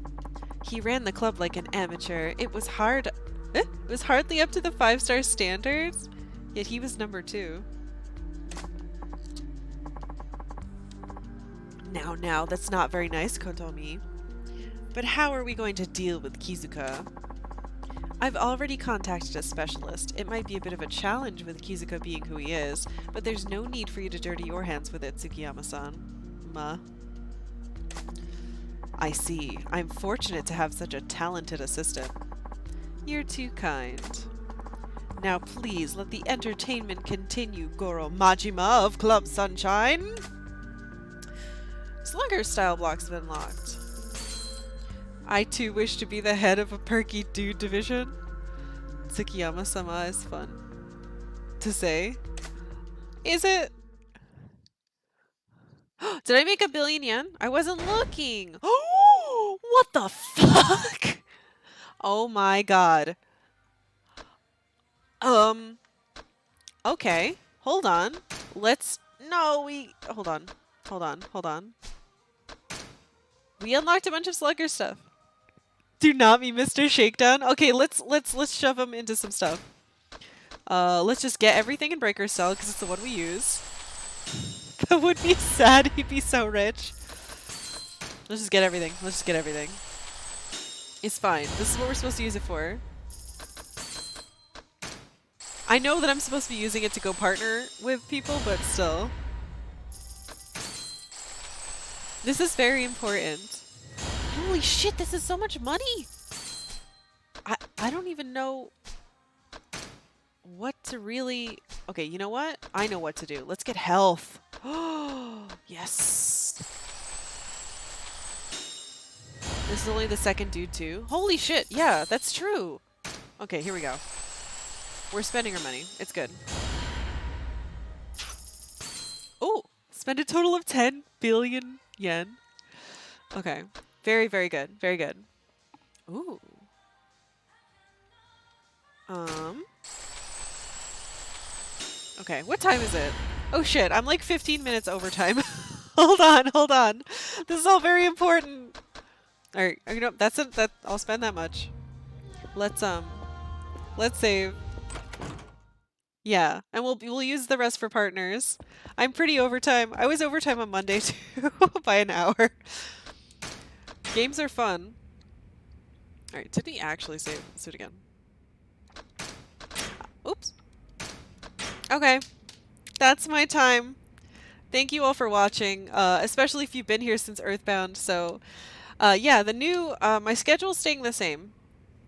He ran the club like an amateur. It was hard. It was hardly up to the 5-star standards, yet he was #2. Now, that's not very nice, Kotomi. But how are we going to deal with Kizuka? I've already contacted a specialist. It might be a bit of a challenge with Kizuka being who he is, but there's no need for you to dirty your hands with it, Tsukiyama-san. I see. I'm fortunate to have such a talented assistant. You're too kind. Now please let the entertainment continue, Goro Majima of Club Sunshine. Slugger style blocks have been locked. I too wish to be the head of a perky dude division. Tsukiyama-sama is fun to say. Is it? Did I make 1 billion yen? I wasn't looking. Oh, what the fuck? Oh my god. Okay. Hold on. Hold on. We unlocked a bunch of Slugger stuff. Do not be Mr. Shakedown. Okay, let's shove him into some stuff. Let's just get everything in Breaker Cell because it's the one we use. That would be sad. He'd be so rich. Let's just get everything. It's fine. This is what we're supposed to use it for. I know that I'm supposed to be using it to go partner with people, but still. This is very important. Holy shit, this is so much money! I don't even know what to really... Okay, you know what? I know what to do. Let's get health. Oh, yes. This is only the 2nd dude too. Holy shit, yeah, that's true. Okay, here we go. We're spending our money. It's good. Oh, spend a total of 10 billion yen. Okay. Very, very good. Very good. Ooh. Okay, what time is it? Oh shit, I'm like 15 minutes overtime. Hold on. This is all very important. Alright, you know, I'll spend that much. Let's Let's save. Yeah, and we'll use the rest for partners. I'm pretty overtime. I was overtime on Monday too by an hour. Games are fun. All right, did we actually save? Let's do it again. Oops. Okay, that's my time. Thank you all for watching, especially if you've been here since Earthbound. So, yeah, my schedule's staying the same.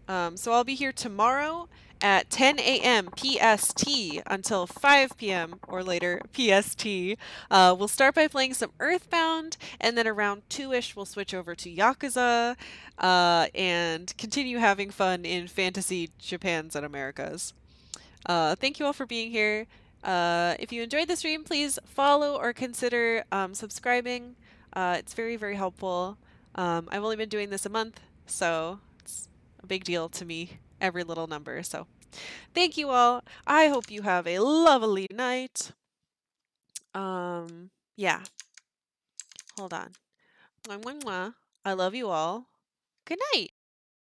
So I'll be here tomorrow at 10 a.m. PST until 5 p.m. or later PST. We'll start by playing some Earthbound, and then around 2-ish we'll switch over to Yakuza, and continue having fun in fantasy Japans and Americas. Thank you all for being here. If you enjoyed the stream, please follow or consider subscribing. It's very, very helpful. I've only been doing this a month, so it's a big deal to me, every little number. So thank you all. I hope you have a lovely night. Yeah. Hold on. Mwah, mwah, mwah. I love you all. Good night.